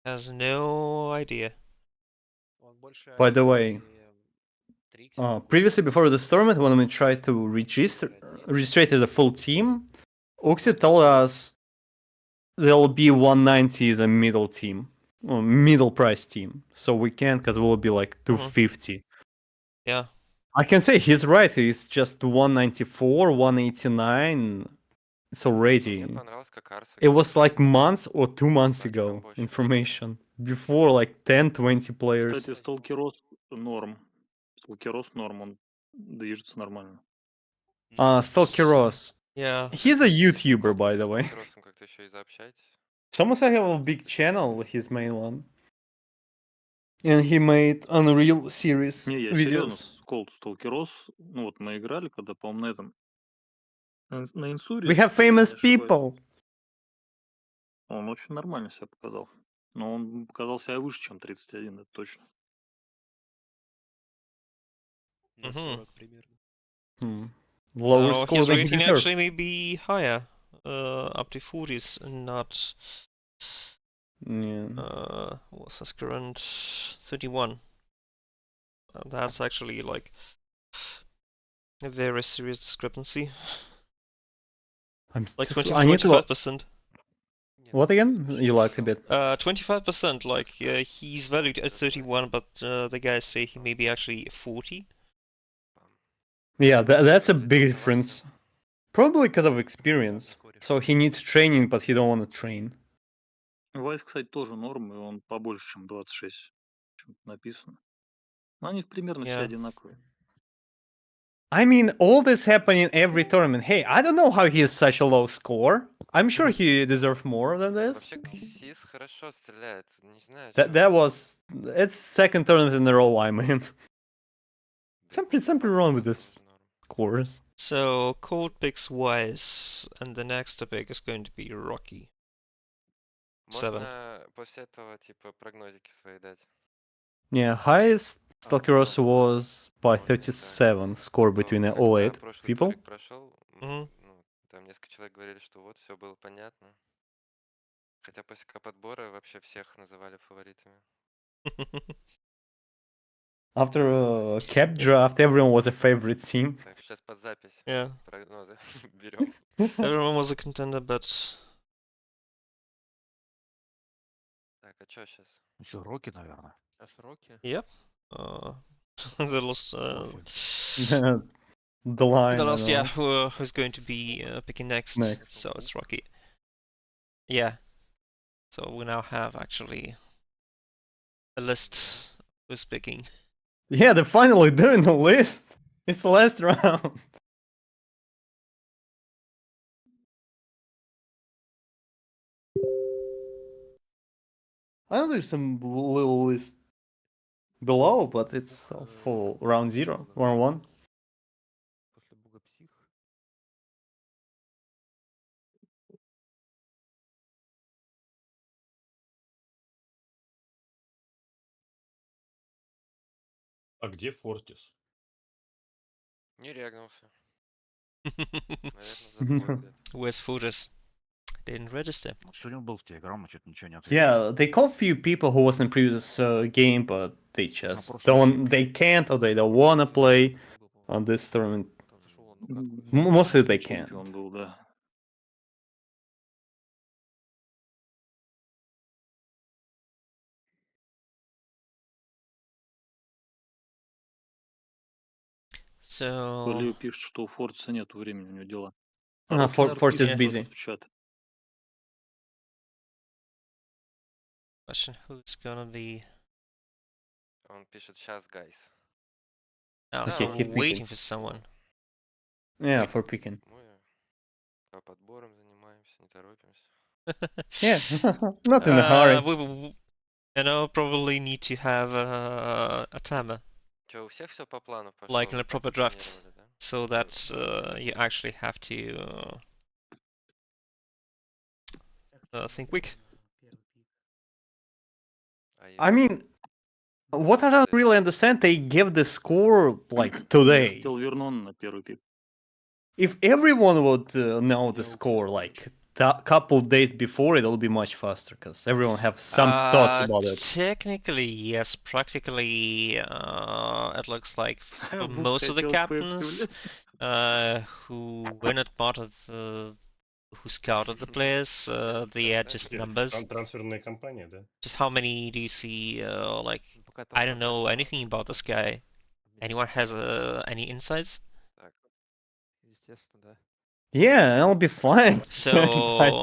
S3: has no idea.
S2: Он больше
S4: By the
S2: Альфа
S4: way,
S2: или Триксера
S4: previously
S2: купил?
S4: before this tournament, when we tried to register as a full team, Oxy told us there'll be 190 as a middle team, or middle price team. So we can't, because we'll be like 250.
S3: Yeah.
S4: I can say he's right. It's just 194, 189. It's already.
S1: Мне понравилось, как Арс
S4: It
S1: играл.
S4: was like months or 2 months
S1: Против
S4: ago
S1: комбо очень
S4: information. Before like 10-20 players.
S5: Кстати, Сталкерос норм. Сталкерос норм, он движется нормально.
S4: Stalkeros.
S3: Yeah.
S4: He's a YouTuber, by the way.
S1: С Кросом как-то еще и заобщаетесь.
S4: Someone said he have a big channel, his main one. And he made Unreal series
S5: Не, я серьезно,
S4: videos.
S5: Сталкерос, ну вот мы играли, когда, по-моему, на этом, на Инсуре,
S4: We have
S5: если я не
S4: famous
S5: ошибаюсь,
S4: people.
S5: он очень нормально себя показал. Но он показал себя выше, чем 31, это точно.
S6: На 40 примерно.
S4: Lower
S3: So
S4: score
S3: his
S4: than he
S3: rating
S4: deserved.
S3: actually may be higher. Up to 40 is not.
S4: Yeah.
S3: What's his current 31? That's actually like a very serious discrepancy. Like
S4: I need to
S3: 25%.
S4: What again? You liked a bit.
S3: 25%. Like he's valued at 31, but the guys say he may be actually 40.
S4: Yeah, that's a big difference. Probably because of experience. So he needs training, but he don't want to train.
S5: Вайс, кстати, тоже норм, и он побольше, чем 26, чем написано. Но они примерно все одинаковые.
S4: I mean, all this happened in every tournament. Hey, I don't know how he has such a low score. I'm sure he deserved more than this.
S1: Вообще, Ксис хорошо стреляет. Не знаю,
S4: That was... It's second tournament in a row I'm in. Something wrong with this scores.
S3: So Cold picks Wise, and the next topic is going to be Rocky.
S1: Можно после этого, типа, прогнозики свои дать.
S4: Yeah, highest Stalkeros was by 37 score between all 8 people.
S1: Турик прошел, ну, там несколько человек говорили, что вот, все было понятно. Хотя после подбора вообще всех называли фаворитами.
S4: After cap draft, everyone was a favorite team.
S1: Так, сейчас под запись.
S3: Yeah.
S1: Прогнозы берем.
S3: Everyone was a contender, but...
S1: Так, а что сейчас?
S8: Еще Рокки, наверное.
S6: Сейчас Рокки?
S3: Yep. The lost...
S4: The line.
S3: The last, yeah, who's going to be picking next. So it's Rocky. Yeah. So we now have actually a list who's picking.
S4: Yeah, they're finally doing the list. It's the last round. I know there's some little list below, but it's for round 0, round 1.
S6: После Бога Псих.
S9: А где Фортис?
S1: Не регнулся. Наверное, забыл где-то.
S3: Where's Fortis? Didn't register.
S8: Сегодня был в Телеграм, а что-то ничего не ответил.
S4: Yeah, they call few people who was in previous game, but they just don't, they can't or they don't wanna play on this tournament.
S6: Кто-то шел, ну как вы?
S4: Mostly they can't.
S5: Чемпион был, да.
S3: So,
S5: Лео пишет, что у Фортиса нету времени, у него дела. А Рокки, наверное,
S4: Fortis
S5: пишет
S4: busy.
S5: что-то в чат.
S3: question, who's gonna be...
S1: Он пишет сейчас, guys.
S3: Oh,
S4: Okay,
S3: so
S4: he's
S3: we're waiting
S4: picking.
S3: for someone.
S4: Yeah, for picking.
S1: Мы по подборам занимаемся, не торопимся.
S4: Yeah, not in a hurry.
S3: We, you know, probably need to have a timer,
S1: Че, у всех все по плану пошло?
S3: like in
S1: Вы
S3: a
S1: как
S3: proper draft,
S1: планировали, да?
S3: so that you actually have to think quick.
S4: I mean, what I don't really understand, they give the score like
S5: Я
S4: today.
S5: хотел Вернон на первый пик.
S4: If everyone would know the score like a couple days before, it'll be much faster because everyone have some thoughts about it.
S3: Technically, yes. Practically, it looks like for
S5: Бук
S3: most of the
S5: хотел
S3: captains
S5: Пепси,
S3: who were not part of who scouted the players, they are just numbers.
S9: Трансферная компания, да?
S3: Just how many do you see? Like,
S6: Пока там
S3: I don't know
S6: пока
S3: anything about this guy. Anyone has any insights?
S1: Так,
S6: естественно, да.
S4: Yeah, it'll be fine. I
S3: So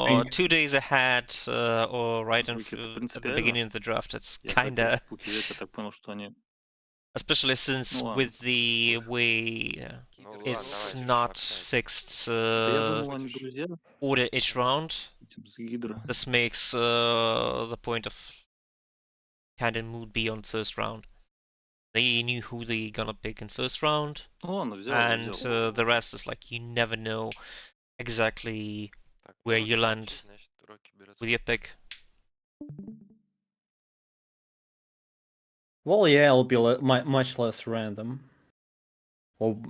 S4: think.
S3: 2 days ahead, or right
S5: Звуки это
S3: at the
S5: принципиально.
S3: beginning of the draft, it's
S5: Я хотел
S3: kinda,
S5: Спуки взять, я так понял, что они...
S3: especially since
S5: Ну ладно.
S3: with the way
S1: ну ладно,
S3: it's
S1: давайте
S3: not
S1: пообщаемся.
S3: fixed
S5: Да я думал, они
S1: Хочешь?
S5: друзья
S3: order each round.
S5: с этим, с Гидро.
S3: This makes the point of kind of mood be on first round. They knew who they gonna pick in first round,
S5: Ну ладно, взял,
S3: and
S5: взял.
S3: the rest is like you never know exactly
S1: Так,
S3: where
S1: Рокки
S3: you land
S1: молчит, значит, Рокки берет.
S3: with your pick.
S4: Well, yeah, it'll be much less random. Well,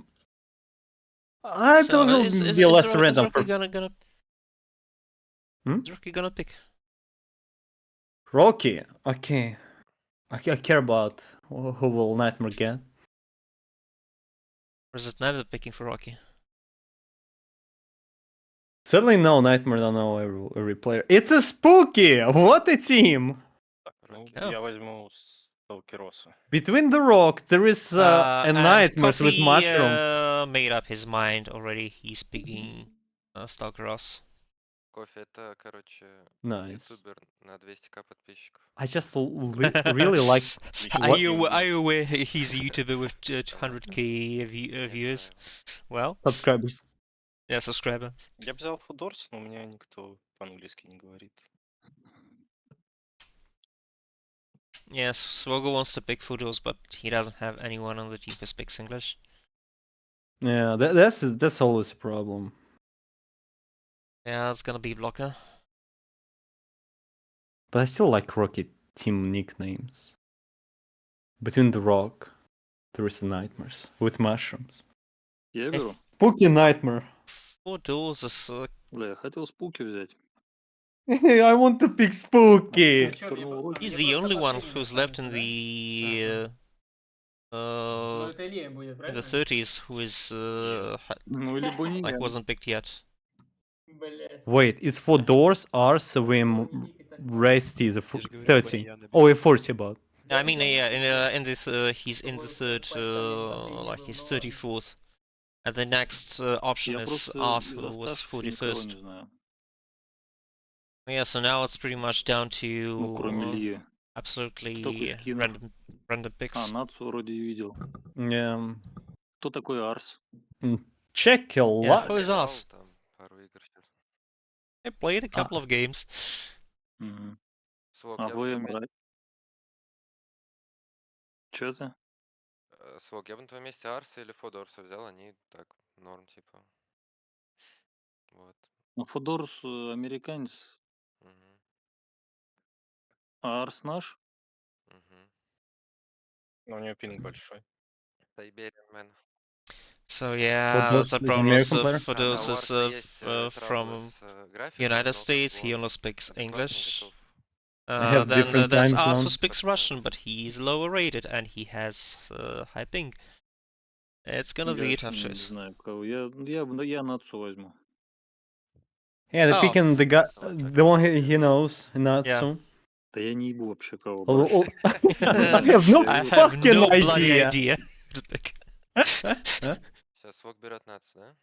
S4: I
S3: So
S4: believe it'll be less random
S3: Rocky
S4: for
S3: gonna
S4: Hmm?
S3: is Rocky gonna pick?
S4: Rocky. Okay, I care about who will Nightmare get.
S3: Or is it never picking for Rocky?
S4: Certainly no Nightmare don't know every player. It's a Spooky! What a team!
S10: Так, ну,
S3: Oh.
S10: я возьму Сталкероса.
S4: Between the Rock, there is a
S3: And
S4: Nightmares with
S3: Coffee
S4: Mushroom.
S3: made up his mind already. He's picking Stalkeros.
S1: Кофе это, короче,
S4: Nice.
S1: ютубер на 200к подписчиков.
S4: I just really like.
S3: Are
S4: What?
S3: you aware he's a YouTuber with 200k viewers? Well,
S4: Subscribers.
S3: yeah, subscribers.
S10: Я бы взял Фудорс, но у меня никто по-английски не говорит.
S3: Yes, Svogo wants to pick Fudos, but he doesn't have anyone on the team who speaks English.
S4: Yeah, that's always a problem.
S3: Yeah, it's gonna be Blocker.
S4: But I still like Rocky team nicknames. Between the Rock, there is a Nightmares with Mushrooms.
S5: Я беру.
S4: Spooky Nightmare.
S3: Four doors is
S5: Бля, я хотел Спуки взять.
S4: I want to pick Spooky.
S3: he's the only one who's left in the
S7: Ну, это Илья будет,
S3: in
S7: правильно?
S3: the 30s who is
S5: Ну, либо не
S3: like
S5: я.
S3: wasn't picked yet.
S7: Блять.
S4: Wait, it's for doors, Arsavim, Resty, the 30. Oh, a 40 about.
S3: I mean, yeah, in this he's in the third, like he's 34th, and the next option
S5: Я
S3: is
S5: просто
S3: Ars,
S5: из
S3: who was
S5: оставшихся никого
S3: 41st.
S5: не знаю.
S3: Yeah, so now it's pretty much down
S5: Ну, кроме
S3: to
S5: Ильи.
S3: absolutely
S5: Такой скинов.
S3: random picks.
S5: Нацу вроде видел.
S4: Yeah.
S5: Кто такой Арс?
S4: Check your
S3: Yeah,
S4: luck.
S3: who is
S1: Играл
S3: Ars?
S1: там пару игр сейчас.
S3: I played a couple of games.
S5: Мгм.
S1: Свок,
S5: А
S1: я бы на твоем
S5: ВМ,
S1: месте...
S5: Чё это?
S1: Свок, я бы на твоем месте Арса или Фодорса взял, они так, норм, типа. Вот.
S5: Ну, Фодорс американец,
S1: Мгм.
S5: а Арс наш?
S1: Мгм.
S10: Но у него пинг большой.
S1: Siberian man.
S3: So yeah,
S4: Fodors
S3: the
S4: is
S3: problem is
S4: American player?
S3: Fodors is
S1: Варса есть
S3: from
S1: траблы с графикой,
S3: United
S1: но как
S3: States.
S1: бы
S3: He
S1: он
S3: only speaks
S1: адекватно
S3: English.
S1: готов
S4: I have
S3: Then
S4: different
S3: there's
S4: time
S3: Us who
S4: zones.
S3: speaks Russian, but he's lower rated and he has high ping. It's gonna be
S5: Я
S3: a tough
S5: не
S3: choice.
S5: знаю, кого. Я Нацу возьму.
S4: Yeah, they're
S3: Oh.
S4: picking the guy,
S1: Давай так,
S4: the one he
S1: Сибириан.
S4: knows, Natsu.
S5: Да я не ебу вообще кого
S4: Oh,
S5: брать.
S4: I have no
S3: I have
S4: fucking
S3: no bloody
S4: idea.
S3: idea. to pick.
S1: Сейчас Вок берет Нацу, да?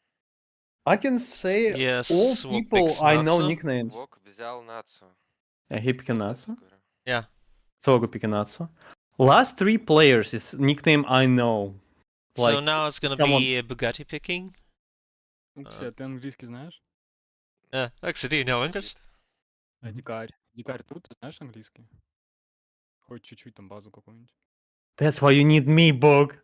S4: I can say
S3: Yes,
S4: all
S3: Swok
S4: people
S3: picks
S4: I know
S3: Natsu.
S4: nicknames.
S1: Вок взял Нацу.
S4: He picking
S1: Вот это
S4: Natsu.
S1: говорю.
S3: Yeah.
S4: Sogo picking Natsu. Last three players is nickname I know.
S3: So
S4: Like
S3: now it's gonna
S4: someone.
S3: be Bugatti picking.
S11: Укси, а ты английский знаешь?
S3: Actually, do you know English?
S11: А дикарь? Дикарь тут, ты знаешь английский? Хоть чуть-чуть там базу какую-нибудь.
S4: That's why you need me, Bog.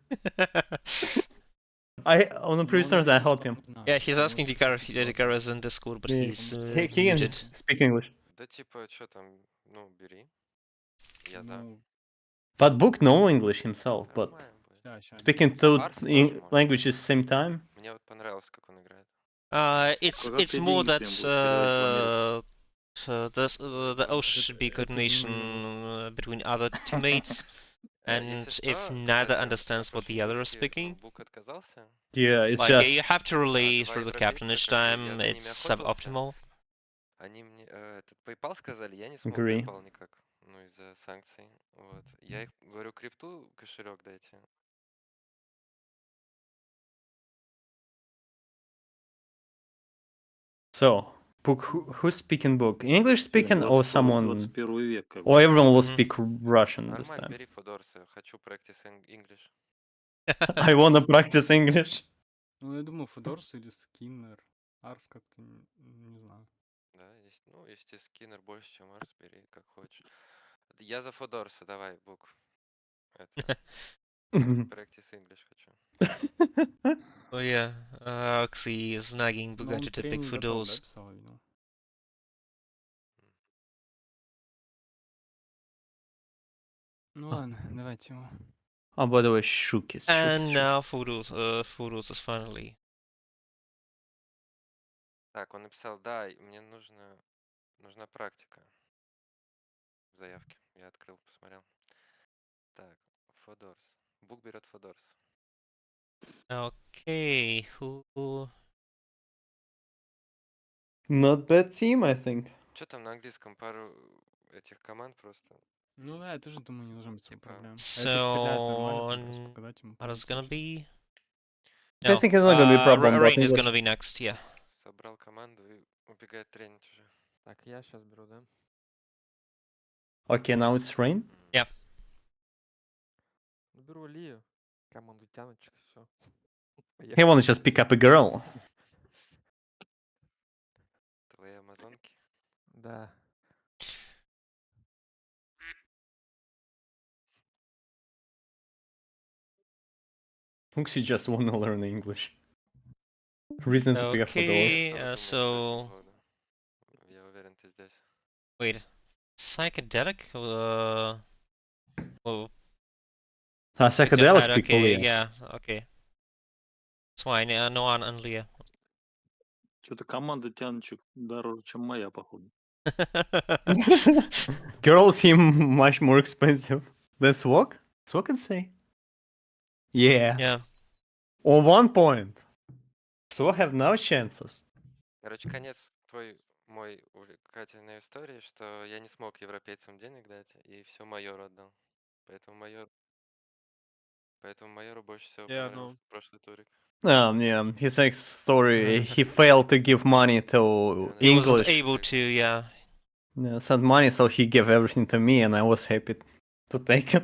S4: On the previous
S11: Ну, он
S4: turns I
S11: написал,
S4: help
S11: что он
S4: him.
S11: не знает,
S3: Yeah, he's
S11: потому
S3: asking
S11: что
S3: Dikara if
S11: чуть-чуть
S3: Dikara
S11: базу.
S3: is in Discord, but
S4: Yeah,
S3: he's
S4: he can
S3: muted.
S4: speak English.
S1: Да типа, что там, ну, бери. Я да.
S11: Ну,
S4: But Book know English himself, but
S1: Нормально будет.
S11: ща.
S4: speaking two
S1: Арса тоже может.
S4: languages same time.
S1: Мне вот понравилось, как он играет.
S5: Как
S3: It's
S5: ты
S3: more
S5: деньги
S3: that
S5: своим будешь переводить в Америку?
S3: the OSHA should be
S11: Это
S3: coordination
S11: не...
S3: between other teammates, and
S1: Если
S3: if
S1: что,
S3: neither
S1: кстати, на
S3: understands what the
S1: прошлом
S3: other is
S1: турнике
S3: speaking,
S1: Бук отказался.
S4: Yeah, it's
S3: like
S4: just
S3: you have to relay
S1: Два
S3: through the captain
S1: европейца,
S3: each
S1: как бы, я
S3: time.
S1: за ними
S3: It's
S1: охотился.
S3: suboptimal.
S1: Они мне этот PayPal сказали, я не смог
S4: Agree.
S1: PayPal никак, ну из-за санкций. Вот. Я их говорю, крипту кошелек дайте.
S4: so. Book, who's speaking Book? English speaking or someone?
S5: 21 век, как бы.
S4: Or everyone will speak Russian this
S1: Нормально,
S4: time.
S1: бери Фодорса, хочу practice English.
S4: I wanna practice English.
S11: Ну, я думаю, Федорс или Скиннер. Арс как-то, не знаю.
S1: Да, ну, если Скиннер больше, чем Арс, бери, как хочешь. Я за Фодорса, давай, Бук. Это, practice English хочу.
S3: Oh yeah, Oxy is nagging
S11: Но он
S3: Bugatti to pick
S11: тренинг готов, да,
S3: Fudos.
S11: писал, видел? Ну ладно, давайте его.
S4: Oh, by the way, Shukis.
S3: And now Fudos is finally.
S1: Так, он написал, да, мне нужна практика в заявке. Я открыл, посмотрел. Так, Фодорс. Бук берет Фодорс.
S3: Okay, who?
S4: Not bad team, I think.
S1: Что там на английском? Пару этих команд просто.
S11: Ну да, я тоже думаю, не должно быть особо
S1: Типа,
S11: проблем. А если стреляет нормально, там
S3: So
S11: просто показать ему.
S3: what is gonna be?
S4: I think it's not gonna be a problem, but
S3: Rain is
S4: English.
S3: gonna be next, yeah.
S1: собрал команду и убегает тренить уже.
S6: Так, я сейчас беру, да?
S4: Okay, now it's Rain.
S3: Yeah.
S6: Ну, беру Лию. Команду тяночек, все.
S4: He wanna just pick up a girl.
S1: Твои амазонки.
S6: Да.
S4: Fuxi just wanna learn English. Reason to pick up for
S3: Okay,
S4: those.
S3: so
S1: Я уверен, ты здесь.
S3: wait, psychedelic? Oh,
S4: Psychedelic pick
S3: okay,
S4: Leah.
S3: yeah, okay. It's fine. No one on Leah.
S5: Что-то команда тяночек дороже, чем моя, походу.
S4: Girls seem much more expensive. Than Swok? Swok can say. Yeah.
S3: Yeah.
S4: On 1 point. Swok have no chances.
S1: Короче, конец мой увлекательной истории, что я не смог европейцам денег дать, и все майору отдал. Поэтому майору больше всего понравился прошлый турик.
S4: Yeah, his next story, he failed to give money to
S3: He wasn't
S4: English.
S3: able to, yeah.
S4: Yeah, sent money, so he gave everything to me, and I was happy to take it.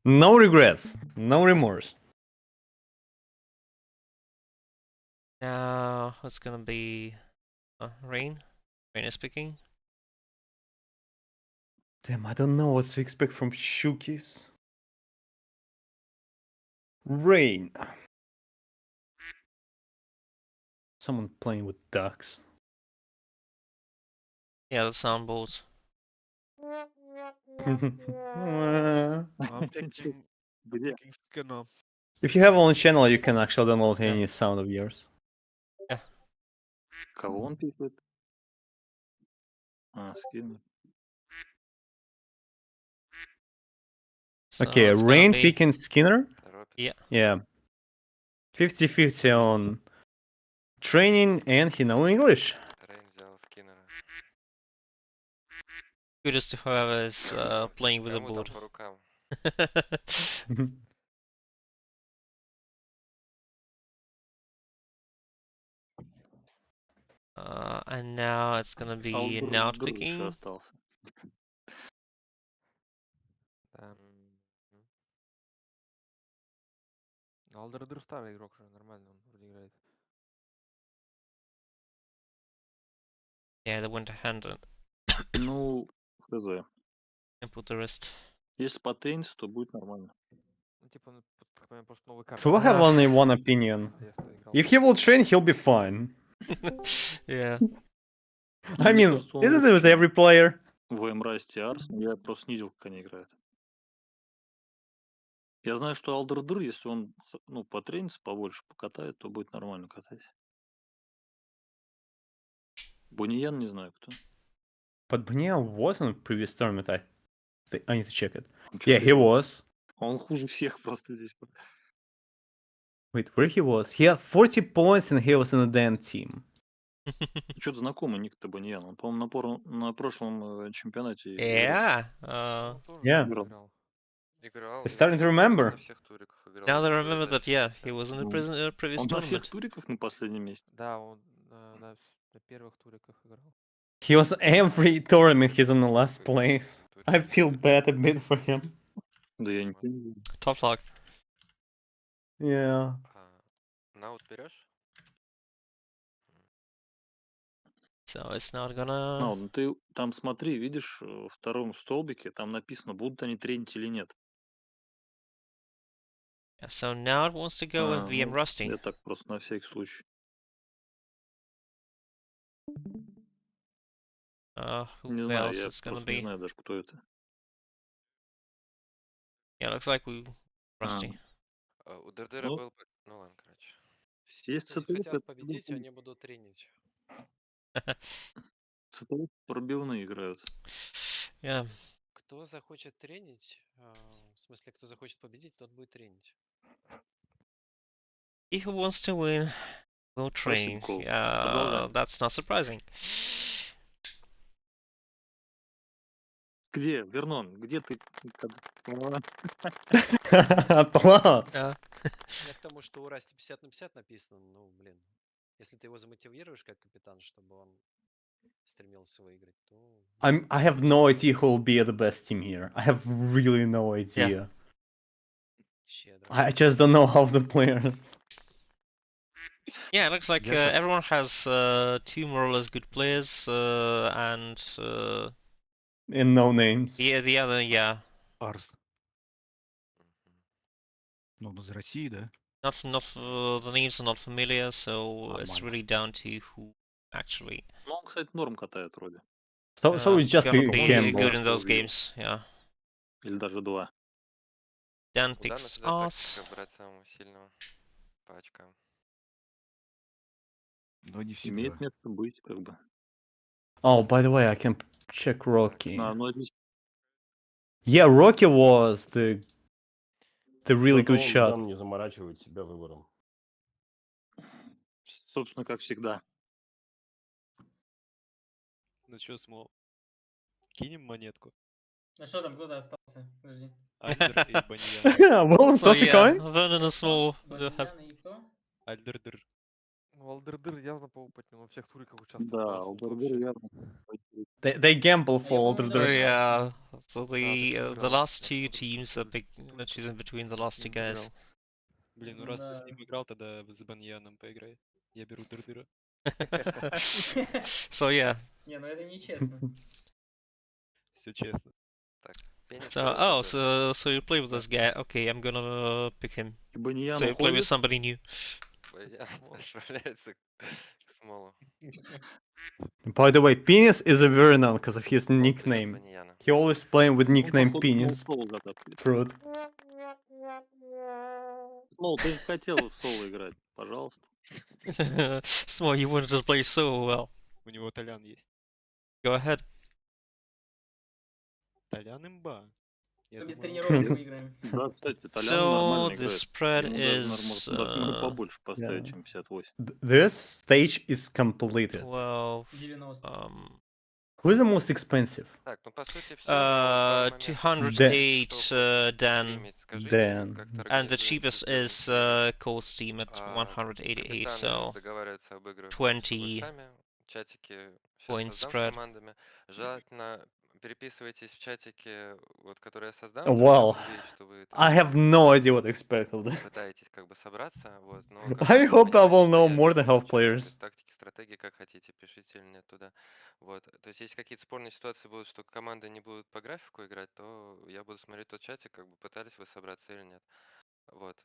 S4: No regrets, no remorse.
S3: Now it's gonna be Rain. Rain is picking.
S4: Damn, I don't know what to expect from Shukis. Rain. Someone playing with ducks.
S3: Yeah, the soundboards.
S6: I'm picking Ska'Hara.
S4: If you have on channel, you can actually download
S6: Yeah.
S4: any sound of yours.
S5: Кого он пишет? А, скин.
S3: So
S4: Okay,
S3: it's gonna
S4: Rain
S3: be
S4: picking Skinner.
S3: yeah.
S4: Yeah. 50-50 on training, and he know English.
S1: Рейн взял Скиннера.
S3: Kudos to whoever is playing with the
S1: Кому там
S3: board.
S1: по рукам?
S3: And now it's gonna be
S5: Алдр
S3: now
S5: Др еще
S3: picking.
S5: остался.
S6: Да. Алдер старый игрок же, нормально он вроде играет.
S3: Yeah, the winter hand and
S5: Ну, хз.
S3: put the rest.
S5: Если по теннису, то будет нормально.
S6: Ну, типа, ну, как понимаю, просто новый карт.
S4: So I have only one opinion. If he will train, he'll be fine.
S3: Yeah.
S4: I
S5: Мне
S4: mean,
S5: кажется, он
S4: isn't
S5: лучше,
S4: it with
S5: чем
S4: every player?
S5: в Эмрасте Арс, но я просто не видел, как они играют. Я знаю, что Алдр Др, если он ну, потренится побольше, покатает, то будет нормально катать. Буниян не знаю кто.
S4: But Bania was on previous tournament. I need to check it.
S5: Он чё,
S4: Yeah, he was.
S5: Он хуже всех просто здесь.
S4: Wait, where he was? He had 40 points and he was in the Dan team.
S5: Что-то знакомый ник-то Буниян. Он, по-моему, на прошлом чемпионате
S3: Yeah.
S6: Он тоже
S4: Yeah.
S6: играл.
S1: Играл.
S4: I'm starting to remember.
S1: На всех туриках играл.
S3: Now that I remember that, yeah, he was in the previous
S5: Он на всех
S3: tournament.
S5: туриках на последнем месте.
S6: Да, он на первых туриках играл.
S4: He was every tournament he's in the last place. I feel bad a bit for him.
S5: Да я не понимаю.
S3: Top luck.
S4: Yeah.
S1: Наут берешь?
S3: So it's not gonna.
S5: Ну, ты там смотри, видишь, в втором столбике, там написано, будут они тренить или нет.
S3: Yeah, so now it wants to go with VM
S5: Ну,
S3: Rusty.
S5: я так просто на всякий случай.
S3: Who
S5: Не знаю,
S3: else
S5: я
S3: it's gonna
S5: просто не
S3: be?
S5: знаю даже, кто это.
S3: Yeah, looks like we Rusty.
S1: У Дердера
S5: Ну,
S1: был... Ну ладно, короче.
S5: Есть
S2: Если
S5: ЦТУ,
S2: хотят победить, они будут тренить.
S5: ЦТУ пробивные играют.
S3: Yeah.
S2: Кто захочет тренить, в смысле, кто захочет победить, тот будет тренить.
S3: He who wants to win will train.
S5: Кол.
S3: Yeah,
S5: Продолжаем.
S3: that's not surprising.
S5: Где, Вернон, где ты?
S4: Атлас.
S3: Yeah.
S2: Я к тому, что у Расти 50/50 написано, ну, блин. Если ты его замотивируешь как капитан, чтобы он стремился выиграть, то...
S4: I have no idea who will be the best team here. I have really no idea.
S2: Щедро.
S4: I just don't know how the players.
S3: Yeah, it looks like
S8: Yes,
S3: everyone has two more or less good players, and
S4: And no names.
S3: the other, yeah,
S8: Арс. Ну, он из России, да?
S3: not the names are not familiar, so it's
S8: Нормально.
S3: really down to who actually
S5: Ну, он, кстати, норм катает вроде.
S4: So it's just
S3: gonna
S4: a
S3: be
S4: gamble.
S3: good in those
S5: Review.
S3: games. Yeah.
S5: Или даже два.
S3: Dan
S1: У Дана
S3: picks
S1: всегда
S3: us.
S1: тактика брать самого сильного по очкам.
S8: Но не всегда.
S5: Имеет место быть, как бы.
S4: Oh, by the way, I can check Rocky.
S5: Ну, здесь
S4: Yeah, Rocky was the really
S9: Зато
S4: good
S9: он
S4: shot.
S9: сам не заморачивает себя выбором.
S5: собственно, как всегда.
S12: Ну чё, Смол? Кинем монетку?
S7: А что там, кто-то остался? Подожди.
S12: Альдер и Баньян.
S4: Well,
S3: So
S4: toss a
S3: yeah,
S4: coin.
S3: Vernon and Small have.
S7: Баньян и кто?
S12: Альдер-дыр.
S6: Ну, Алдердыр явно поопытнее, он во всех туриках участвовал.
S5: Да,
S6: поэтому тут
S5: Алдердер
S6: вообще-
S5: явно.
S4: They gamble
S7: Я,
S4: for
S7: по-моему,
S4: older
S7: даже
S4: Dirk.
S3: Yeah. So
S6: так
S3: the
S6: играл.
S3: last
S6: Я
S3: two
S6: тут
S3: teams are big, choosing between the last two guys.
S6: играл.
S12: Блин, ну раз ты с
S7: Да.
S12: ним играл, тогда с Баньяном поиграй. Я беру дыр-дыра.
S3: So yeah.
S7: Не, ну это нечестно.
S12: Все честно.
S1: Пенис
S3: So
S1: берёт
S3: so you play with this guy. Okay, I'm gonna pick him.
S5: И Баньян
S3: So you play with
S5: уходит.
S3: somebody new.
S1: отправляется к Смолу.
S4: By the way, Penis is a Vernon because of his
S1: Смол берёт
S4: nickname.
S1: Баньяна.
S4: He always playing with
S5: Он,
S4: nickname
S5: походу, думал,
S4: Penis.
S5: соло затаскивает.
S4: Fruit.
S5: Смол, ты же хотел в соло играть, пожалуйста.
S3: Small, you wanted to play so well.
S12: У него Толян есть.
S3: Go ahead.
S12: Толян имба. Я
S7: Мы без
S12: думаю,
S7: тренировок поиграем.
S5: Да, кстати, Толян
S3: So
S5: нормально
S3: the
S5: играет.
S3: spread
S5: Ему даже,
S3: is
S5: наверное, можно побольше поставить,
S4: Yeah.
S5: чем 58.
S4: This stage is completed.
S3: 12.
S7: 90.
S4: Who is the most expensive?
S1: Так, ну по сути все. Я вот в данный момент
S3: 208
S1: кто хочет
S3: Dan,
S1: стримить, скажите,
S4: Dan.
S1: как-то
S3: and the
S1: организуем
S3: cheapest
S1: систему
S3: is
S1: стрима.
S3: Cold Steam at 188.
S1: Капитаны
S3: So
S1: договариваются об играх так, что вы
S3: 20
S1: сами чатики сейчас
S3: point
S1: создам с
S3: spread.
S1: командами. Желательно переписывайтесь в чатике, вот, который я создам, то есть я
S4: Well,
S1: буду видеть, что вы
S4: I
S1: там
S4: have no idea what to expect of that.
S1: пытаетесь как бы собраться, вот, но
S4: I
S1: как
S4: hope I will
S1: понимаете,
S4: know
S1: я
S4: more than half
S1: чуть-чуть без
S4: players.
S1: тактики, стратегии, как хотите, пишите или нет туда. Вот, то есть если какие-то спорные ситуации будут, что команды не будут по графику играть, то я буду смотреть тот чатик, как бы пытались вы собраться или нет. Вот,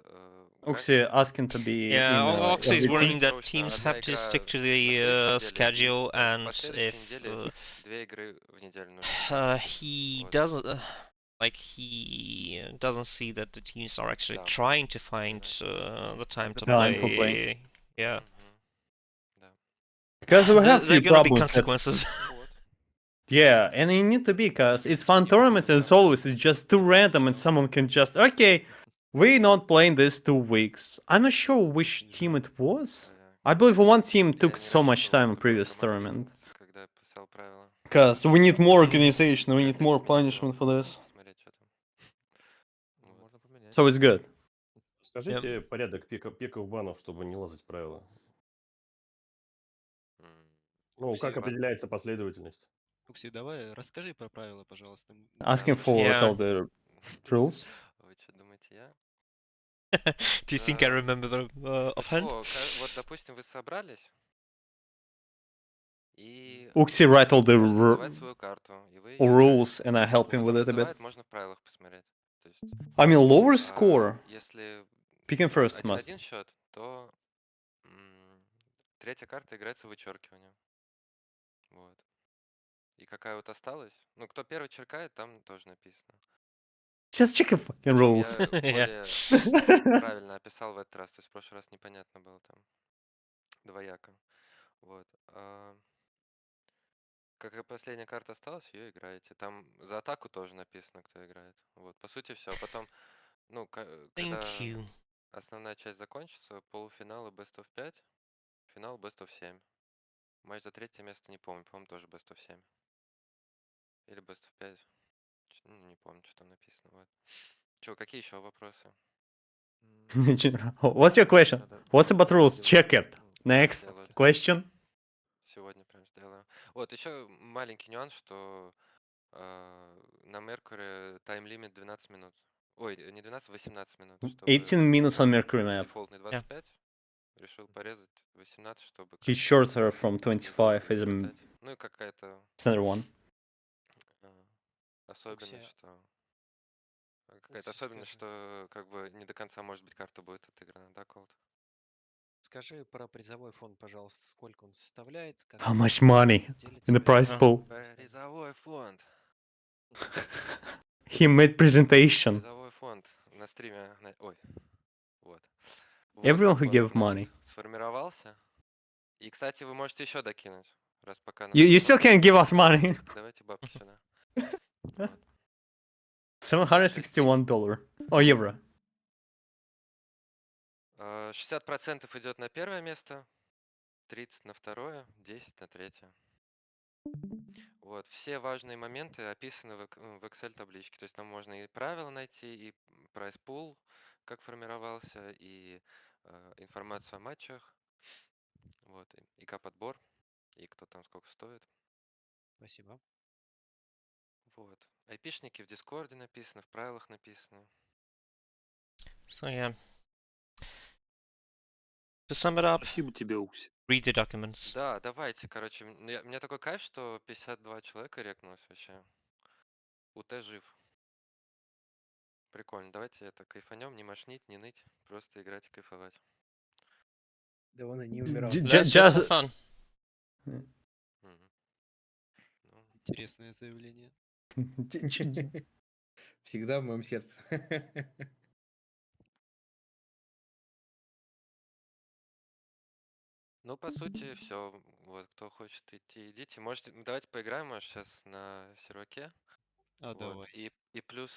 S4: Oxy asking to be
S3: Yeah,
S4: in
S3: Oxy is
S4: every
S3: warning
S4: team.
S3: that teams
S1: одна
S3: have to
S1: игра
S3: stick to
S1: на
S3: the
S1: следующей неделе, и
S3: schedule,
S1: как бы
S3: and
S1: по следующей
S3: if
S1: неделе 2 игры в неделю нужно играть.
S3: he
S1: Вот.
S3: doesn't like he doesn't see that the teams are actually
S1: Да,
S3: trying to find
S1: понимаете.
S3: the time to
S4: Time for
S3: play. Yeah,
S1: Мгм. Да.
S4: Because we have
S3: there are
S4: few
S3: gonna be
S4: problems that,
S3: consequences.
S1: Вот.
S4: yeah, and it need to be because it's fun tournaments and always it's just too random and someone can just okay, we're not playing this 2 weeks. I'm not sure which team it was. I believe one team took
S1: Я не
S4: so much
S1: рассчитывал,
S4: time
S1: что
S4: in
S1: такое
S4: previous
S1: командное
S4: tournament.
S1: когда я писал правила.
S4: Because we need more organization, we need
S1: Опять
S4: more
S1: же,
S4: punishment for this.
S1: посмотреть, что там. Вот.
S6: Можно поменять.
S4: So it's good.
S9: Скажите порядок пиков банов, чтобы не лазать в правила. Ну, как
S12: Укси,
S9: определяется последовательность?
S12: Укси, давай расскажи про правила, пожалуйста.
S4: Asking for
S3: Yeah.
S4: all the rules.
S1: Вы что думаете, я?
S3: Do you think I remember them offhand?
S1: Вот, допустим, вы собрались, и
S4: Uxi write all the
S1: можно называть свою карту, и вы её
S4: rules,
S1: играете.
S4: and I help him
S1: Вот
S4: with
S1: он
S4: it a bit.
S1: называет, можно в правилах посмотреть. То есть,
S4: I mean, lower score.
S1: если
S4: Picking first must.
S1: 1-1 счет, то третья карта играется вычеркиванием. Вот. И какая вот осталась, ну, кто первый черкает, там тоже написано.
S4: Just check the fucking
S1: Причем
S4: rules.
S1: я более правильно описал в этот раз, то есть в прошлый раз непонятно было там двояко. Вот. Какая последняя карта осталась, ее играете. Там за атаку тоже написано, кто играет. Вот, по сути, все. Потом, ну,
S3: Thank
S1: когда
S3: you.
S1: основная часть закончится, полуфиналы Best of 5, финал Best of 7. Матч за третье место не помню, по-моему, тоже Best of 7. Или Best of 5. Не помню, что там написано. Вот. Че, какие еще вопросы?
S4: What's your question? What's about rules? Check it. Next question.
S1: Сегодня прям сделаю. Вот, еще маленький нюанс, что на Меркуре тайм-лимит 12 минут. Ой, не 12, 18 минут.
S4: 18 minutes on Mercury map.
S1: Дефолтный 25. Решил порезать 18, чтобы...
S4: He's shorter from 25 is a
S1: Ну и какая-то
S4: standard one.
S1: особенность, что... Какая-то особенность, что как бы не до конца, может быть, карта будет отыграна, да, Колд?
S2: Скажи про призовой фонд, пожалуйста, сколько он составляет?
S4: How much money in the prize pool?
S1: Призовой фонд.
S4: He made presentation.
S1: Призовой фонд на стриме... Ой, вот.
S4: Everyone who gave money.
S1: Сформировался. И, кстати, вы можете еще докинуть, раз пока...
S4: You still can't give us money.
S1: Давайте бабки сюда.
S4: $761. Oh, евро.
S1: 60% идет на первое место, 30 на второе, 10 на третье. Вот, все важные моменты описаны в Excel табличке. То есть там можно и правила найти, и прайс пул, как формировался, и информацию о матчах. Вот, и подбор, и кто там сколько стоит.
S2: Спасибо.
S1: Вот. Айпишники в Дискорде написаны, в правилах написаны.
S3: So yeah. To sum it up,
S5: Спасибо тебе, Укси.
S3: read the documents.
S1: Да, давайте, короче. У меня такой кайф, что 52 человека рекнулось вообще. УТ жив. Прикольно. Давайте это кайфанем, не мошнить, не ныть. Просто играть и кайфовать.
S13: Да он и не умирал.
S3: Let's just have fun.
S12: Интересное заявление.
S13: Всегда в моем сердце.
S1: Ну, по сути, все. Вот, кто хочет идти, идите. Можете, давайте поиграем, может, сейчас на серваке. Вот.
S12: Давайте.
S1: И плюс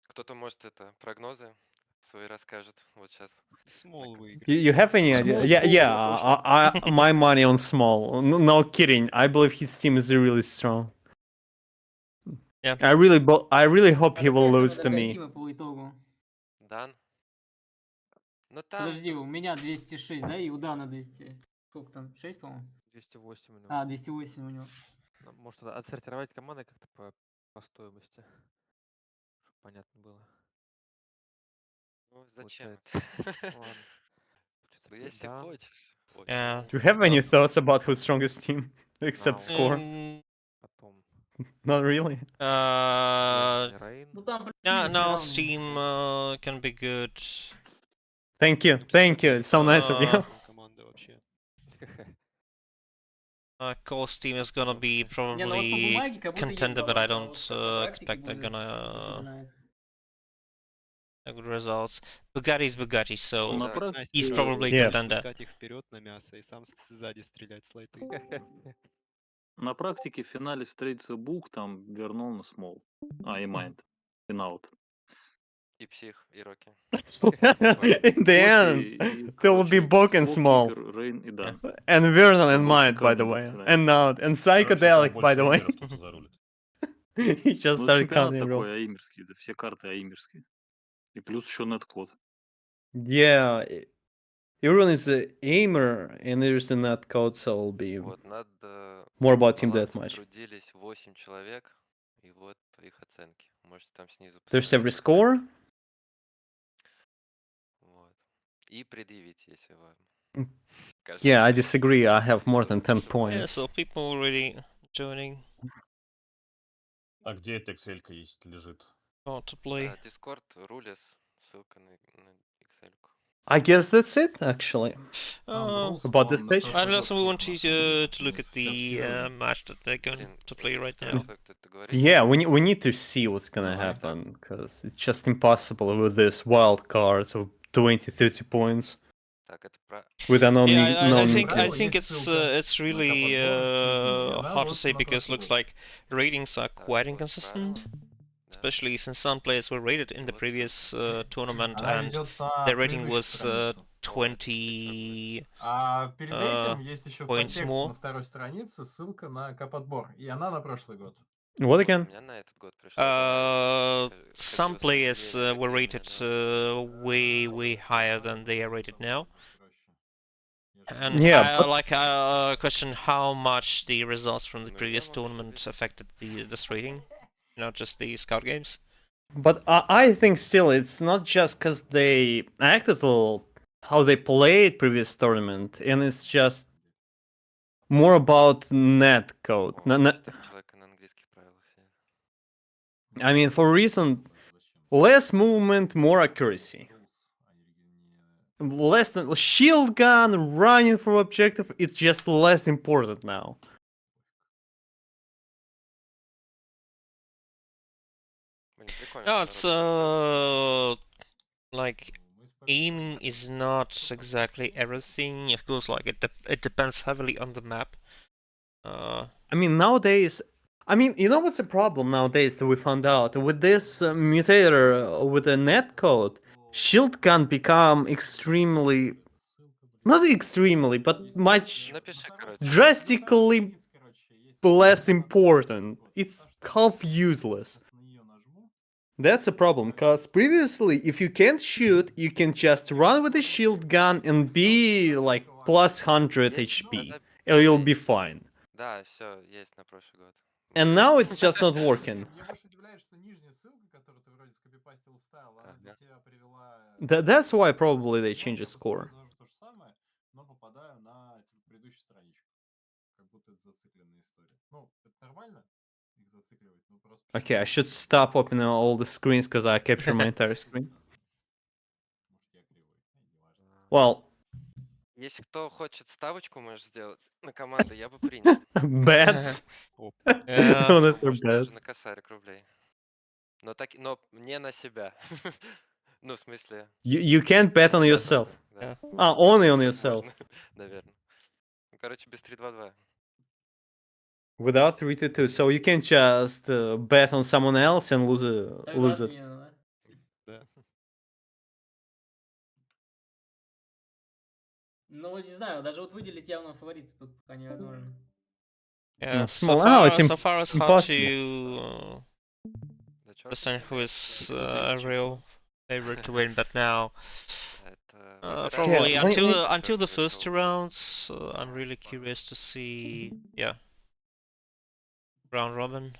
S1: кто-то может прогнозы свои расскажет. Вот сейчас.
S12: Small выиграет.
S4: You have any idea? Yeah. My money on small. No kidding. I believe his team is really strong.
S3: Yeah.
S4: I really hope he will
S7: Какая
S4: lose
S7: самая
S4: to
S7: дорогая
S4: me.
S7: тима по итогу?
S1: Дан. Ну там.
S7: Подожди, у меня 206, да, и у Дана 200. Сколько там? 6, по-моему?
S6: 208 у него.
S7: А, 208 у него.
S6: Может, отсортировать команды как-то по стоимости, чтобы понятно было.
S1: Ну, зачем?
S6: Ладно.
S1: Ну, если хочешь.
S3: Yeah.
S4: Do you have any thoughts about who's strongest team except
S6: Now.
S4: score?
S6: Потом.
S4: Not really.
S7: Ну там
S3: Yeah,
S7: плюс-минус
S3: no,
S7: все
S3: Steam can be good.
S4: Thank you. It's so nice of you.
S12: Команда вообще.
S3: Core Steam is gonna be
S7: Не, ну вот по
S3: probably
S7: бумаге как будто есть
S3: contender, but I
S7: баланс, а вот
S3: don't
S7: на практике
S3: expect they're
S7: будет,
S3: gonna
S7: кто знает.
S3: have good results. Bugatti is Bugatti, so
S5: На
S3: he's
S5: практике
S3: probably
S4: Yeah.
S3: contender.
S12: Пускать их вперед на мясо и сам сзади стрелять с лайты.
S5: на практике в финале встретится Бук, там вернул на смол. И Майнд. Финаут.
S1: И псих, и Рокки.
S4: In the end, there will be Bok and Small.
S5: Рейн и Дан.
S4: And Vernon and
S5: Чтобы
S4: Mind, by the
S5: шикарно
S4: way.
S5: будет
S4: And Now. And Psychedelic, by the way.
S9: Кто-то зарулит.
S4: He just
S5: Ну,
S4: started
S5: чемпионат
S4: counting, bro.
S5: такой аимерский, да, все карты аимерские. И плюс еще нет-код.
S4: Yeah. Everyone is an aimer, and there's a net code, so it'll be
S1: Вот, над
S4: more about Team
S1: балансом
S4: Deathmatch.
S1: трудились 8 человек, и вот их оценки. Можете там снизу
S4: There's
S1: посмотреть.
S4: every score.
S1: Вот. И предъявить, если вам кажется.
S4: Yeah, I disagree. I have more than 10
S3: Yeah,
S4: points.
S3: so people already joining.
S9: А где эта Excel-ка есть, лежит?
S3: How to play.
S1: Discord, Рулес, ссылка на Excel-ку.
S4: I guess that's it, actually. About the stage.
S3: Unless we want to look at the match that they're going to play right now.
S4: Yeah, we need to see what's gonna happen, because it's just impossible with this wild cards of 20-30 points. With an
S3: I think it's really hard to say because it looks like ratings are quite inconsistent, especially since some players were rated in the previous tournament and their rating was 20
S14: перед этим есть еще в
S3: points
S14: подтексте
S3: more.
S14: на второй странице ссылка на капотбор, и она на прошлый год.
S4: What again?
S3: Some players were rated way higher than they are rated now. And
S4: Yeah,
S3: I question how much the results from the previous tournament affected this rating, not just the scout games.
S4: But I think still it's not just because they acted a little how they played previous tournament, and it's just more about net code. I mean, for reason, less movement, more accuracy. Less than shield gun, running from objective, it's just less important now.
S3: No, it's like aiming is not exactly everything. Of course, like it depends heavily on the map.
S4: I mean, nowadays, you know what's the problem nowadays that we found out? With this mutator, with the netcode, shield can become extremely... Not extremely, but much drastically less important. It's half useless. That's a problem, because previously, if you can't shoot, you can just run with a shield gun and be like plus 100 HP, and you'll be fine.
S1: Да, все, есть на прошлый год.
S4: And now it's just not working. That's why probably they changed the score.
S14: Но попадаю на предыдущую страничку. Как будто это зацикленная история. Ну, это нормально их зацикливать, но просто...
S4: Okay, I should stop opening all the screens because I capture my entire screen. Well,
S1: Если кто хочет ставочку, можешь сделать на команду, я бы принял.
S4: Bets.
S3: Yeah.
S4: Honest or
S1: Может, даже
S4: bets.
S1: на косарик рублей. Но не на себя. Ну, в смысле,
S4: You can't bet
S1: на
S4: on
S1: себя
S4: yourself.
S1: только, да.
S4: Only on
S1: Всё
S4: yourself.
S1: можно, наверное. Ну, короче, без 3-2-2.
S4: Without 3-2. So you can't just bet on someone else and lose
S7: Тогда
S4: it.
S7: отмена, да?
S12: Да.
S7: Ну, не знаю, даже вот выделить явного фаворита тут пока невозможно.
S3: Yeah,
S4: Small. Oh, it's
S3: so far it's hard
S4: impossible.
S3: to
S1: Да чёрт
S3: understand who is
S14: Без
S3: a real
S14: чего.
S3: favorite to win, but now
S1: Это выбирать
S3: probably
S4: Yeah,
S3: until the
S1: чёртовы
S3: first two
S1: шоу.
S3: rounds, I'm really curious to see, yeah, round robin.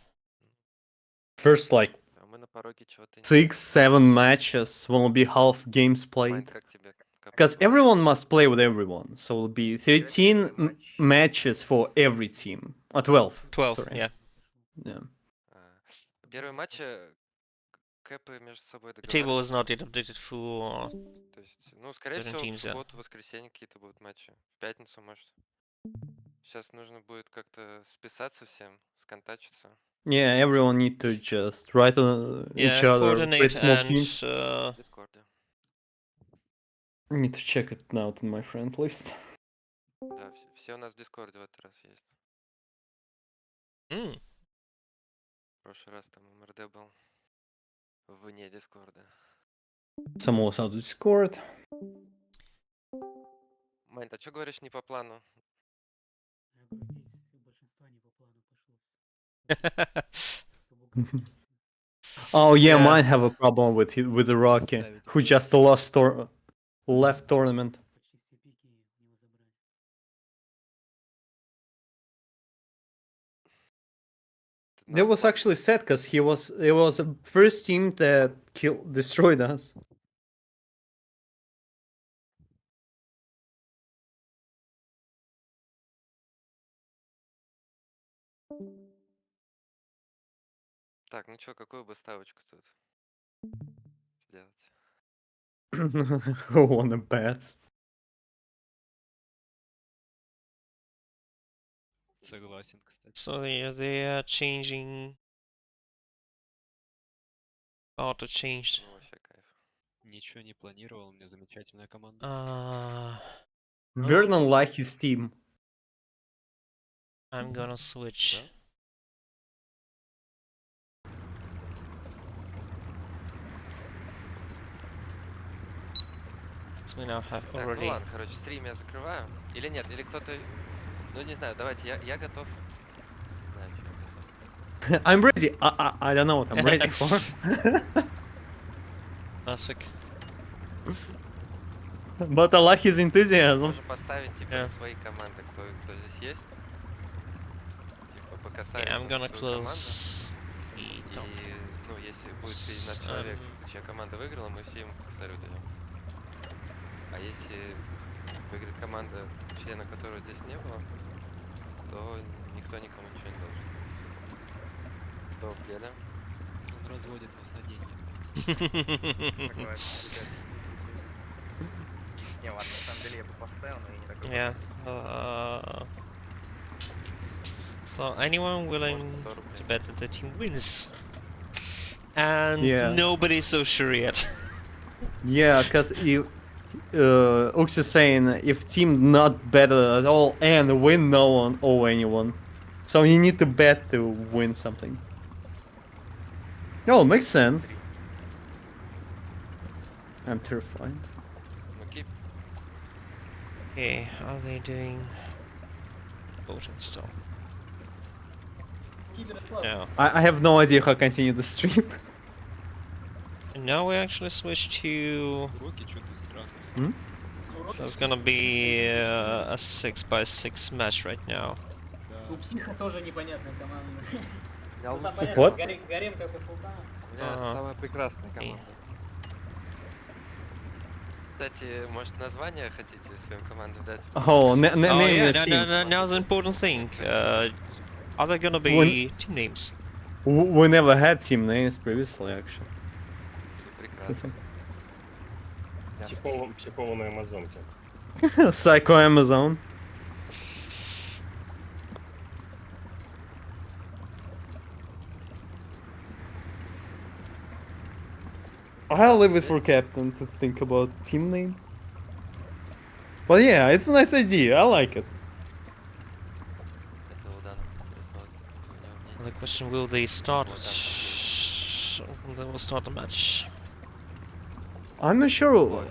S4: First, like,
S1: А мы на пороге чего-то
S4: 6-7 matches will be half games played.
S1: Майн, как тебе
S4: Because
S1: КП?
S4: everyone must play with everyone. So it'll be 13 matches for every team. 12.
S3: 12,
S4: Sorry.
S3: yeah.
S4: Yeah.
S1: Первые матчи КП между собой
S3: The table is
S1: договорились.
S3: not yet updated for
S1: То есть, ну, скорее
S3: certain
S1: всего, в
S3: teams, yeah.
S1: субботу, воскресенье какие-то будут матчи. В пятницу, может. Сейчас нужно будет как-то списаться всем, сконтачиться.
S4: Yeah, everyone need to just write on each
S3: Yeah,
S4: other
S3: coordinate
S4: pretty small
S3: and
S4: teams.
S1: В Дискорде.
S4: I need to check it out in my friend list.
S1: Да, все у нас в Дискорде в этот раз есть.
S3: mm,
S1: В прошлый раз там МРД был вне Дискорда.
S4: Some also on Discord.
S1: Мань, а что говоришь не по плану?
S15: Я говорю, здесь у большинства не по плану пошло.
S4: Oh yeah,
S3: Yeah.
S4: mine have a problem with the Rocky, who just lost left tournament.
S15: Почти все пики у него забрали.
S4: That was actually sad because it was the first team that destroyed us.
S1: Так, ну что, какую бы ставочку тут сделать?
S4: Who won the bets?
S12: Согласен, кстати.
S3: So they are changing. Auto changed.
S1: Ну, вообще кайф.
S12: Ничего не планировал, у меня замечательная команда.
S4: Vernon like his team.
S3: I'm gonna switch.
S12: Да?
S3: So we now have
S1: Так,
S3: already.
S1: ну ладно, короче, стрим я закрываю. Или нет, или кто-то... Ну, не знаю, давайте, я готов. Не знаю, что я готов.
S4: I'm ready. I don't know what I'm ready for.
S3: Classic.
S4: But I like his enthusiasm.
S1: Можем поставить, типа, свои команды, кто здесь есть. Типа, по касанию.
S3: Yeah, I'm gonna close.
S1: И, ну, если будет среди нас человек, чья команда выиграла, мы все ему по косарю даем. А если выиграет команда, члена которого здесь не было, то никто никому ничего не должен. Кто в деле?
S12: Он разводит нас на деньги.
S16: Не, ладно, на самом деле я бы поставил, но я не такой.
S3: Yeah. So anyone willing to bet that the team wins? And
S4: Yeah.
S3: nobody's so sure yet.
S4: Yeah, because Ux is saying if team not better at all and win, no one or anyone. So you need to bet to win something. Oh, makes sense. I'm terrified.
S3: Okay, are they doing voting still? No.
S4: I have no idea how to continue the stream.
S3: And now we actually switch to. There's gonna be a 6x6 match right now.
S7: У психа тоже непонятная команда.
S6: Я
S7: Ну, там
S6: лучше-
S7: понятно, Гарем как у Султана.
S6: У меня самая прекрасная команда.
S1: Кстати, может, название хотите своим командам дать?
S4: Oh, name
S3: yeah,
S4: the team.
S3: now's the important thing. Are there gonna be
S4: When-
S3: team names?
S4: We never had team names previously, actually.
S1: Прекрасно.
S9: Психованные амазонки.
S4: Psycho Amazon. I'll leave it for Captain to think about team name. But yeah, it's a nice idea. I like it.
S3: The question: will they start? They will start the match.
S4: I'm not sure.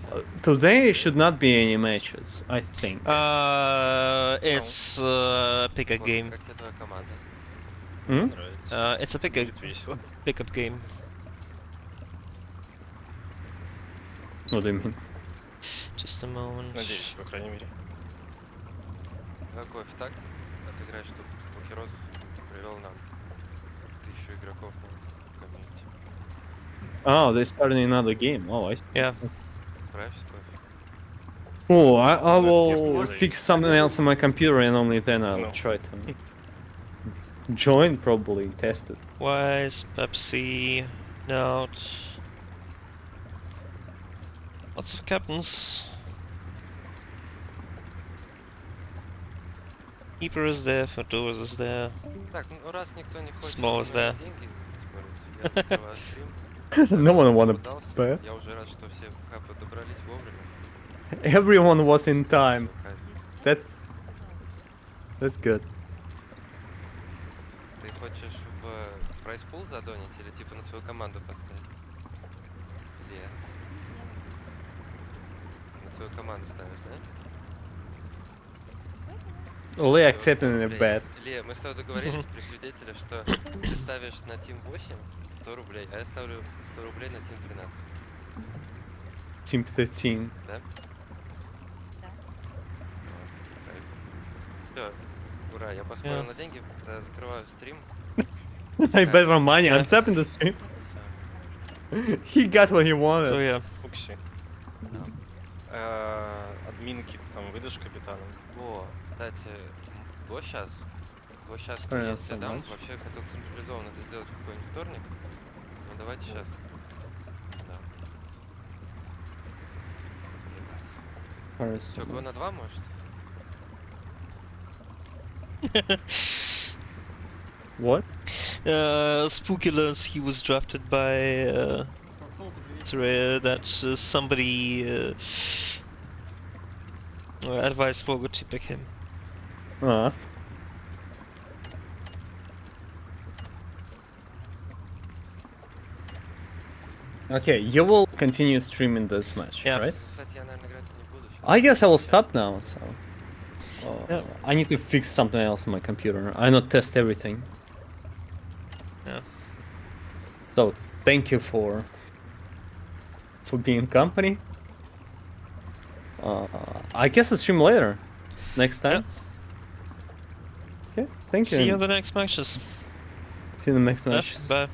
S4: Today should not be any matches, I think.
S3: It's pick a game.
S4: Hmm?
S3: It's a pickup game.
S4: What do you mean?
S3: Just a moment.
S10: Надеюсь, по крайней мере.
S1: Кофе, так? Отыграй, чтобы Покерос привел нам 1000 игроков на комьюнити.
S4: Oh, they started another game. Oh, I see.
S3: Yeah.
S1: Отправься, Кофе.
S4: Oh, I will fix something else on my computer and only then I'll try to join, probably, test it.
S3: Wise, Pepsi, Note. Lots of captains. Keeper is there, Fedorus is there.
S1: Так, ну раз никто не хочет
S3: Small is there.
S1: деньги спорить, я закрываю стрим.
S4: No one wanna bet.
S1: Я уже рад, что все капы добрались вовремя.
S4: Everyone was in time. That's good.
S1: Ты хочешь в прайс-пул задонить или типа на свою команду поставить? Или на свою команду ставишь, да?
S4: Only accepting a bet.
S1: Илья, мы с тобой договорились при свидетеле, что ты ставишь на Team 8 100 рублей, а я ставлю 100 рублей на Team 13.
S4: Team 13.
S1: Да? Все, ура, я поспорил на деньги, закрываю стрим.
S4: I bet my money. I'm stopping the stream. He got what he wanted.
S3: So yeah.
S10: Укси. Админки там выдашь капитаном?
S1: О, кстати, до сейчас, если дам, вообще хотел централизованно это сделать в какой-нибудь вторник. Ну давайте сейчас. Да. Что, го на 2 может?
S4: What?
S3: Spooky learns he was drafted by that somebody advised Fogo to pick him.
S4: Okay, you will continue streaming this match,
S3: yeah.
S4: Right? I guess I will stop now, so...
S3: Yeah.
S4: I need to fix something else on my computer. I not test everything.
S3: Yeah.
S4: So, thank you for being company. I guess I'll stream later. Next time.
S3: Yeah.
S4: Okay, thank you.
S3: See you in the next matches.
S4: See you in the next matches.
S3: Bye.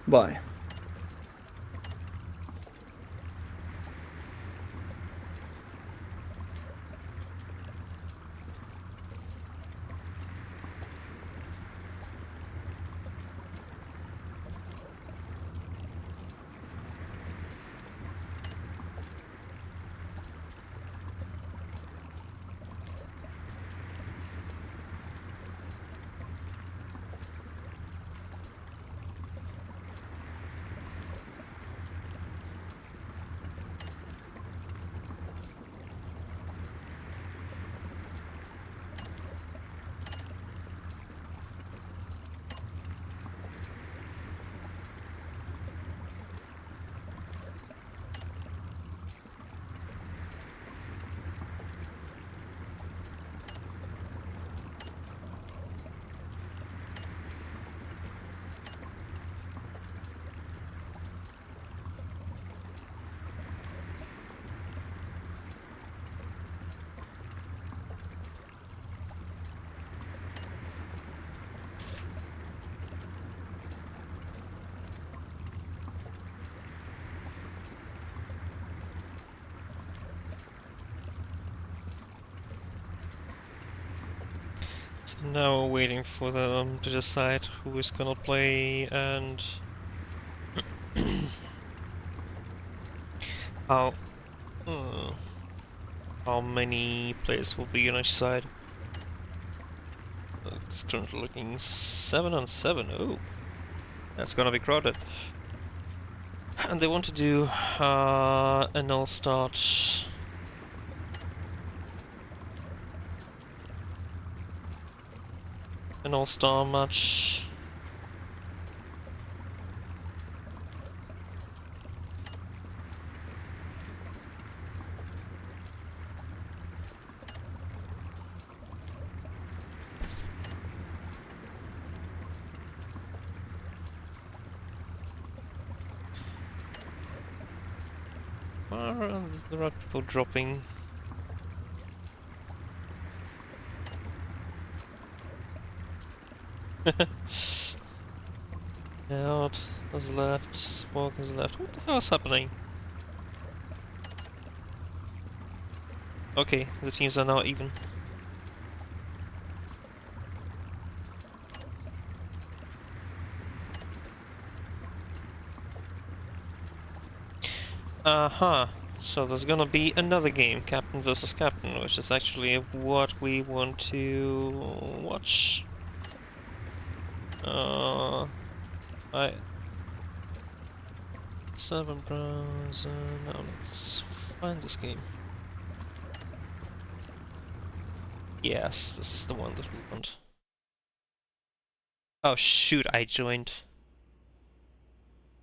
S4: Bye.
S3: So now we're waiting for them to decide who is gonna play and how how many players will be on each side. It's currently looking 7 on 7. Oh, that's gonna be crowded. And they want to do an all-start. An all-star match. There are people dropping. Out has left, Smoke has left. What the hell is happening? Okay, the teams are now even. Aha, so there's gonna be another game, Captain versus Captain, which is actually what we want to watch. I 7 browser. Now let's find this game. Yes, this is the one that we want. Oh shoot, I joined.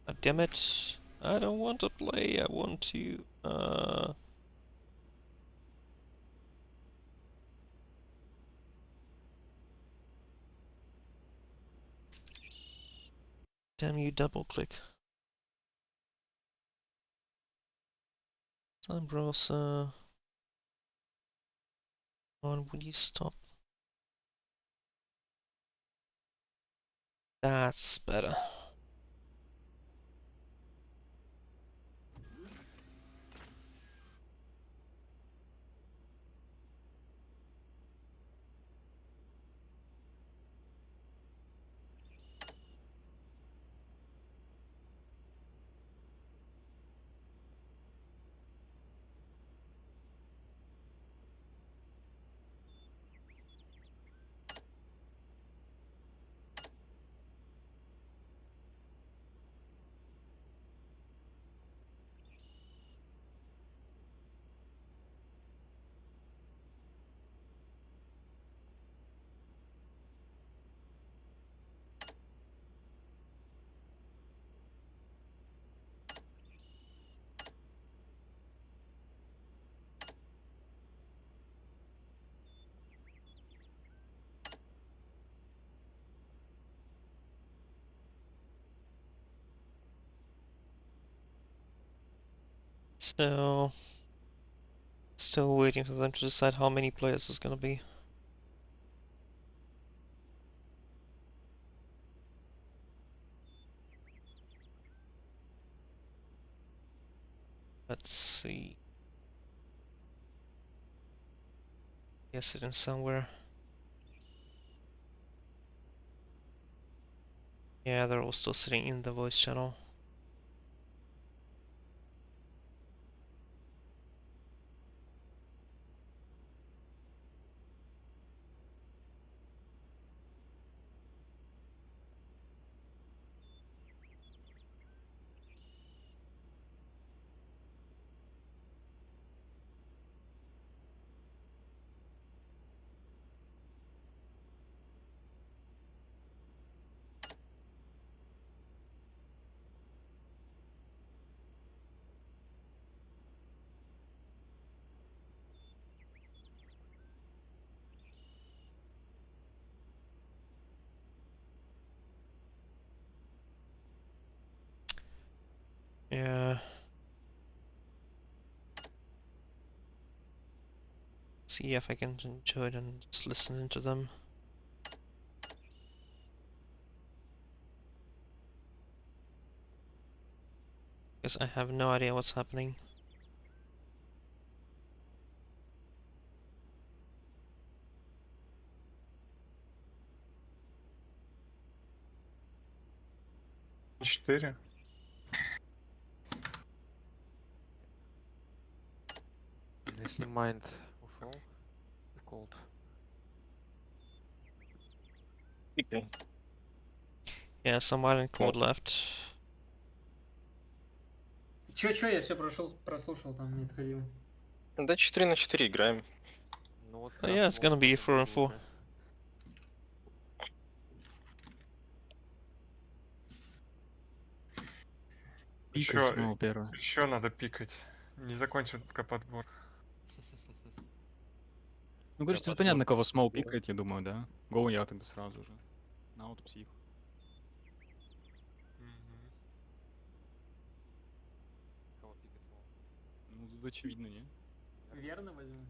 S3: God damn it. I don't want to play, I want to damn you, double click. Time browser. On, will you stop? That's better. So, still waiting for them to decide how many players it's gonna be. Let's see. Yes, it is somewhere. Yeah, they're all still sitting in the voice channel. Yeah. See if I can enjoy it and just listen to them. Because I have no idea what's happening.
S17: Четыре.
S6: Mind ушел. Cold.
S3: Yeah, some island code left.
S7: Чё, я все прослушал, там не отходил.
S10: Да 4-4 играем.
S6: Ну вот
S3: Yeah, it's gonna be 4-4.
S11: Пикать смол первый.
S17: Еще надо пикать. Не закончен пока подбор.
S11: Ну, кажется, понятно, кого смол пикает, я думаю, да? Гоу я тогда сразу же. На аутопсих.
S6: Кого пикает смол?
S11: Ну, тут очевидно, не?
S7: Верно возьму.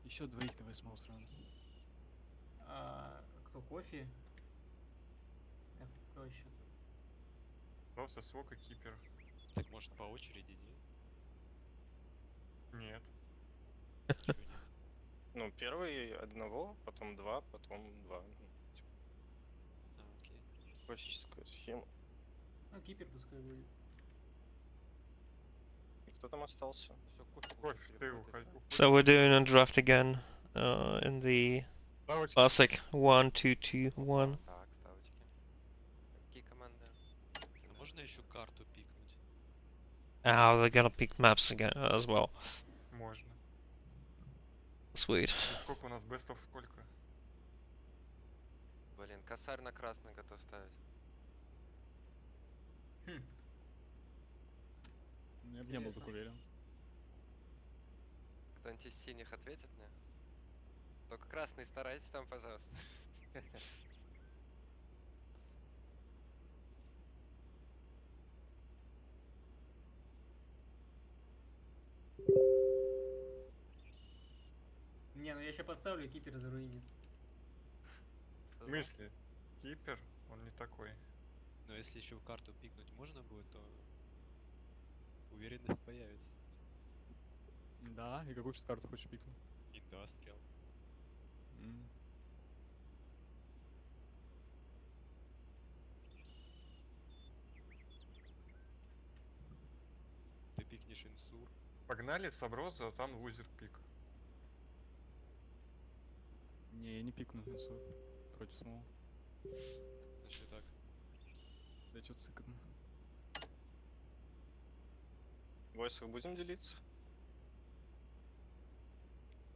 S11: Еще двоих давай смол сразу.
S7: Кто, кофе? Это кто еще?
S17: Просто свок и кипер.
S12: Так может по очереди, не?
S17: Нет.
S10: Ну, первый одного, потом два, потом два.
S12: Окей.
S10: Классическая схема.
S7: Ну, кипер пускай будет.
S10: И кто там остался?
S17: Кофе, ты уходи.
S3: So we're doing a draft again in the classic 1-2-2-1.
S1: Так, ставочки. Какие команды?
S12: А можно еще карту пикнуть?
S3: Ah, they're gonna pick maps again as well.
S17: Можно.
S3: Sweet.
S17: Сколько у нас бестов, сколько?
S1: Блин, косарь на красный готов ставить.
S11: Ну, я бы не был так уверен.
S1: Кто-нибудь из синих ответит мне? Только красный старайтесь там, пожалуйста.
S7: Не, ну я сейчас поставлю, и кипер заруинит.
S17: В смысле? Кипер? Он не такой.
S12: Но если еще в карту пикнуть можно будет, то уверенность появится.
S11: Да, и какую сейчас карту хочешь пикнуть?
S12: Индастриал. Ты пикнешь инсур.
S17: Погнали, Саброза, там лузер пик.
S11: Не, я не пикну инсур против смол.
S12: Значит так.
S11: Да что цикатно.
S10: Войсах будем делиться?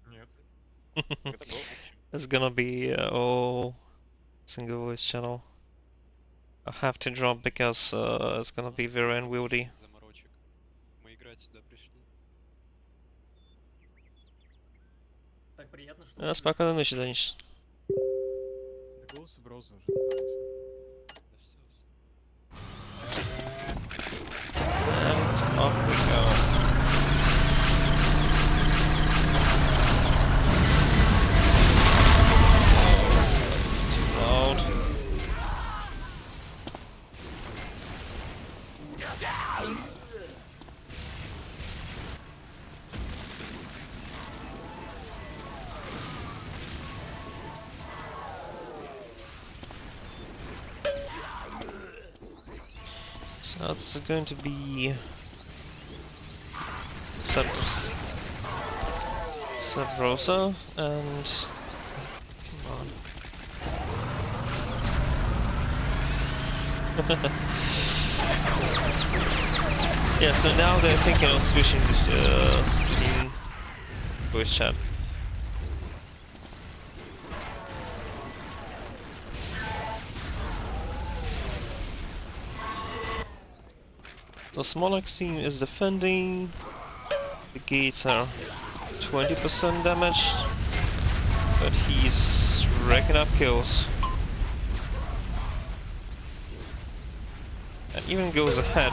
S17: Нет.
S3: It's gonna be all single voice channel. I have to drop because it's gonna be very unwieldy.
S12: Заморочек. Мы играть сюда пришли.
S7: Так приятно, что...
S3: Спокойной ночи, Даниш.
S11: Да голос Броза уже.
S12: Да все.
S3: And off we go. That's too loud. So this is going to be Sabrosa and come on. Yeah, so now they're thinking of switching the screen voice chat. The Smolak's team is defending. The gates are 20% damaged, but he's racking up kills. And even goes ahead.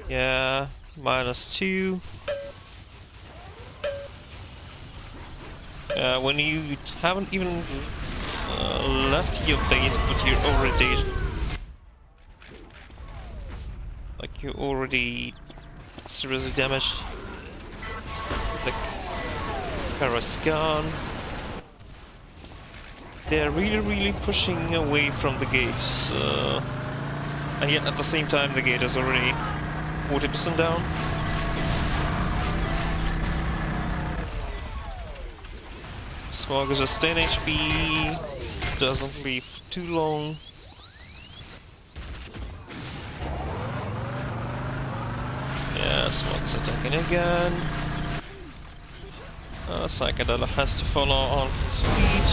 S3: Yeah, -2. When you haven't even left your base, but you're already you're already seriously damaged. The Ska'Hara's gone. They're really pushing away from the gates. And yet at the same time the gate is already 40% down. Smog is just 10 HP, doesn't leave too long. Yeah, Smog is attacking again. Ska'Hara has to follow on speed.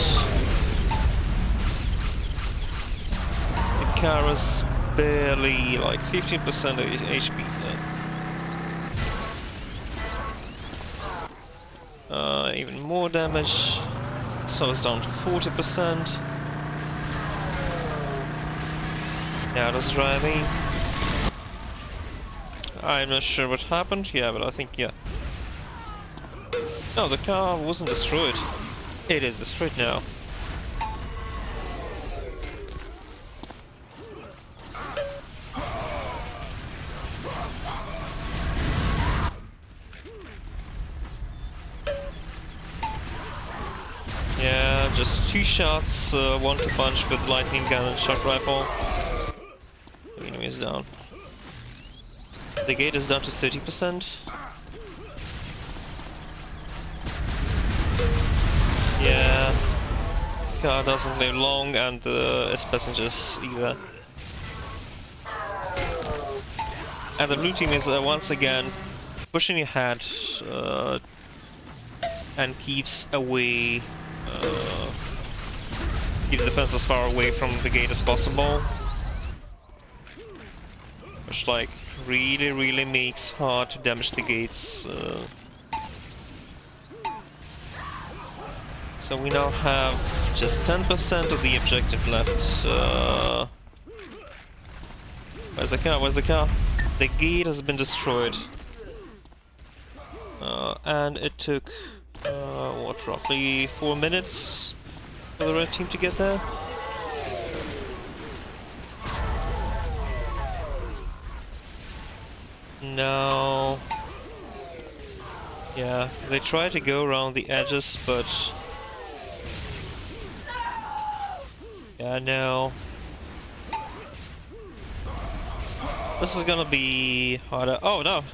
S3: The car is barely like 15% HP. Even more damage, so it's down to 40%. Now it's driving. I'm not sure what happened, yeah, but I think, yeah. No, the car wasn't destroyed. It is destroyed now. Yeah, just 2 shots, 1-2 punch with lightning gun and shock rifle. The enemy is down. The gate is down to 30%. Yeah, car doesn't live long, and its passengers either. And the blue team is once again pushing ahead and keeps away. Keeps defense as far away from the gate as possible, which like really makes hard to damage the gates. So we now have just 10% of the objective left. Where's the car? Where's the car? The gate has been destroyed, and it took what, roughly 4 minutes for the red team to get there. No. Yeah, they try to go around the edges, but yeah, no. This is gonna be harder. Oh no,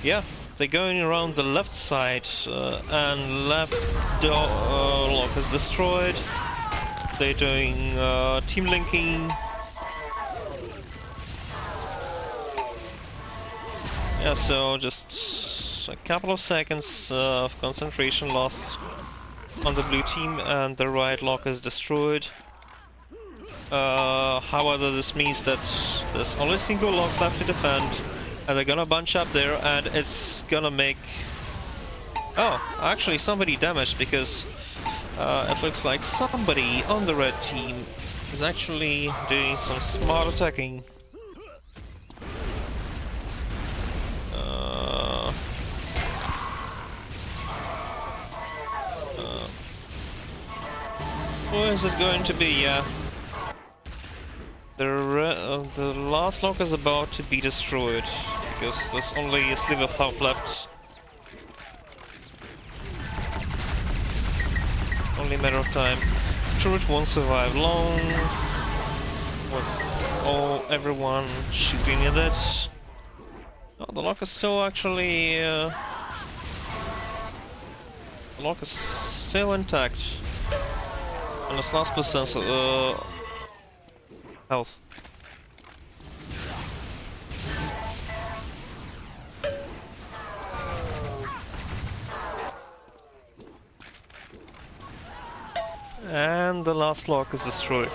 S3: yeah, they're going around the left side, and left lock is destroyed. They're doing team linking. Yeah, so just a couple of seconds of concentration lost on the blue team, and the right lock is destroyed. However, this means that there's only a single lock left to defend, and they're gonna bunch up there, and it's gonna make... Oh, actually somebody damaged, because it looks like somebody on the red team is actually doing some smart attacking. Who is it going to be? Yeah. The last lock is about to be destroyed, because there's only a sliver of health left. Only a matter of time. Turret won't survive long. With everyone shooting at it. Oh, the lock is still actually... the lock is still intact. And its last percent health. And the last lock is destroyed.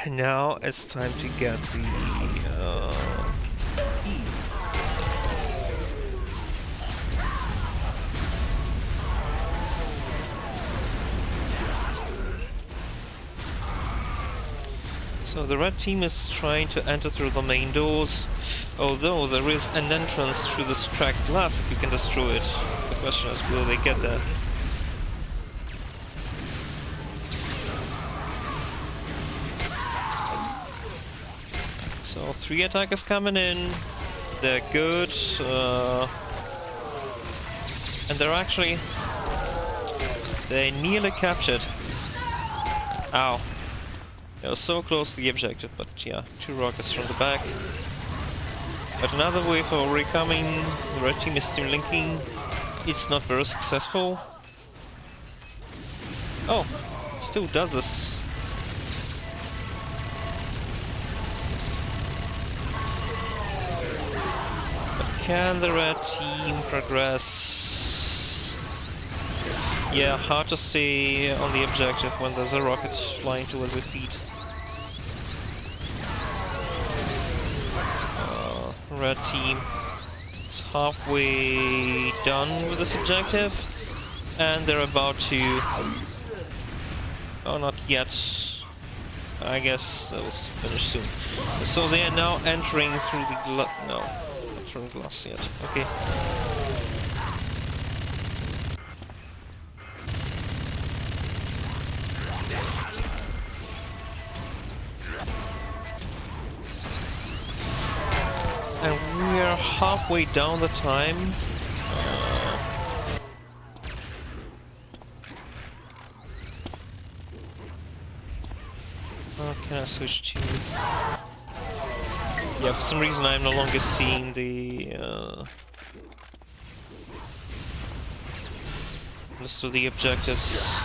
S3: Now it's time to get the key. So the red team is trying to enter through the main doors, although there is an entrance through this cracked glass if you can destroy it. The question is, will they get there? So 3 attackers coming in, they're good, and they're nearly captured. Ow. They were so close to the objective, but yeah, 2 rockets from the back. But another wave already coming, the red team is still linking, it's not very successful. Oh, still does this. But can the red team progress? Yeah, hard to stay on the objective when there's a rocket flying towards your feet. Red team is halfway done with this objective, and they're about to... Oh, not yet. I guess that was finished soon. So they are now entering through the glass. No, not through the glass yet. Okay. And we are halfway down the time. Can I switch to... Yeah, for some reason I'm no longer seeing the... list of the objectives.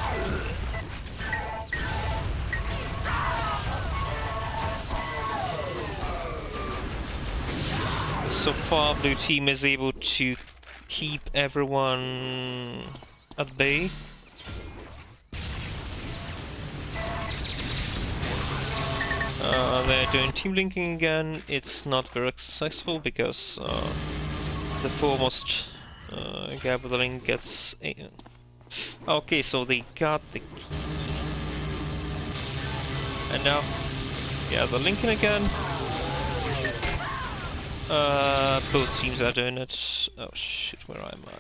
S3: So far, blue team is able to keep everyone at bay. They're doing team linking again. It's not very successful because the foremost guy with the link gets... Okay, so they got the key. And now, yeah, they're linking again. Both teams are doing it. Oh shit, where am I?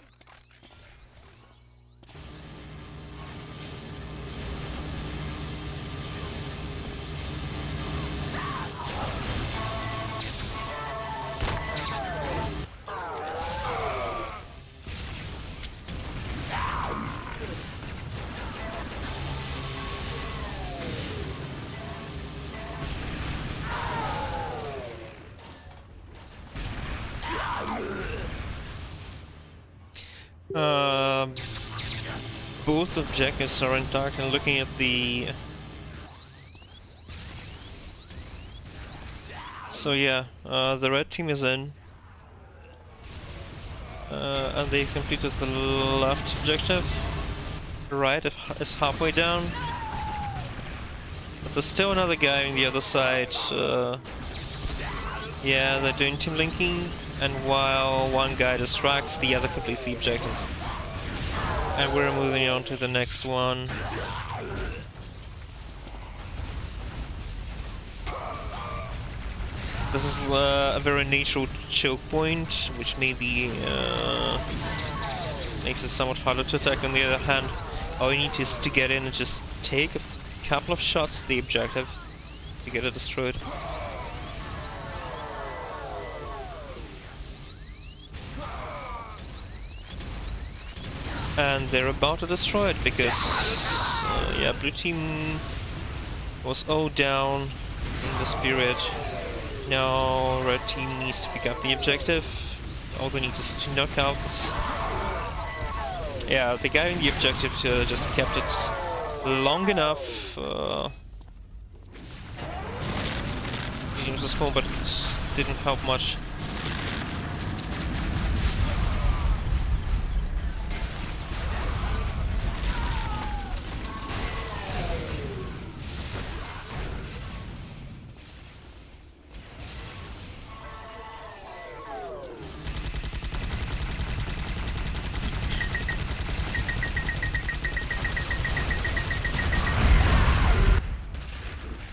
S3: Both objectives are intact, and looking at the... So yeah, the red team is in. And they've completed the left objective. The right is halfway down. But there's still another guy on the other side. Yeah, they're doing team linking, and while one guy distracts, the other completes the objective. And we're moving on to the next one. This is a very natural choke point, which maybe makes it somewhat harder to attack. On the other hand, all you need is to get in and just take a couple of shots at the objective to get it destroyed. And they're about to destroy it because, yeah, blue team was 0 down in this period. Now red team needs to pick up the objective. All they need is to knock out this. Yeah, the guy in the objective just kept it long enough. He was small, but it didn't help much.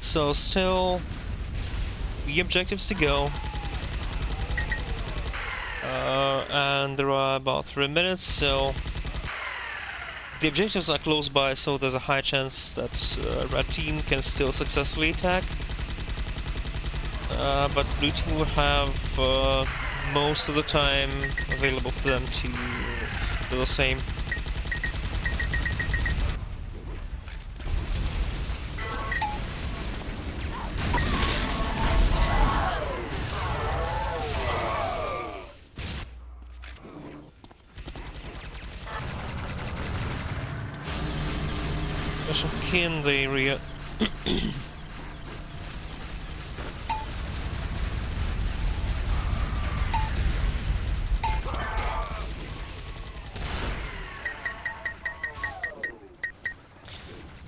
S3: So still 3 objectives to go, and there are about 3 minutes, so the objectives are close by, so there's a high chance that red team can still successfully attack, but blue team will have most of the time available for them to do the same. Question, can they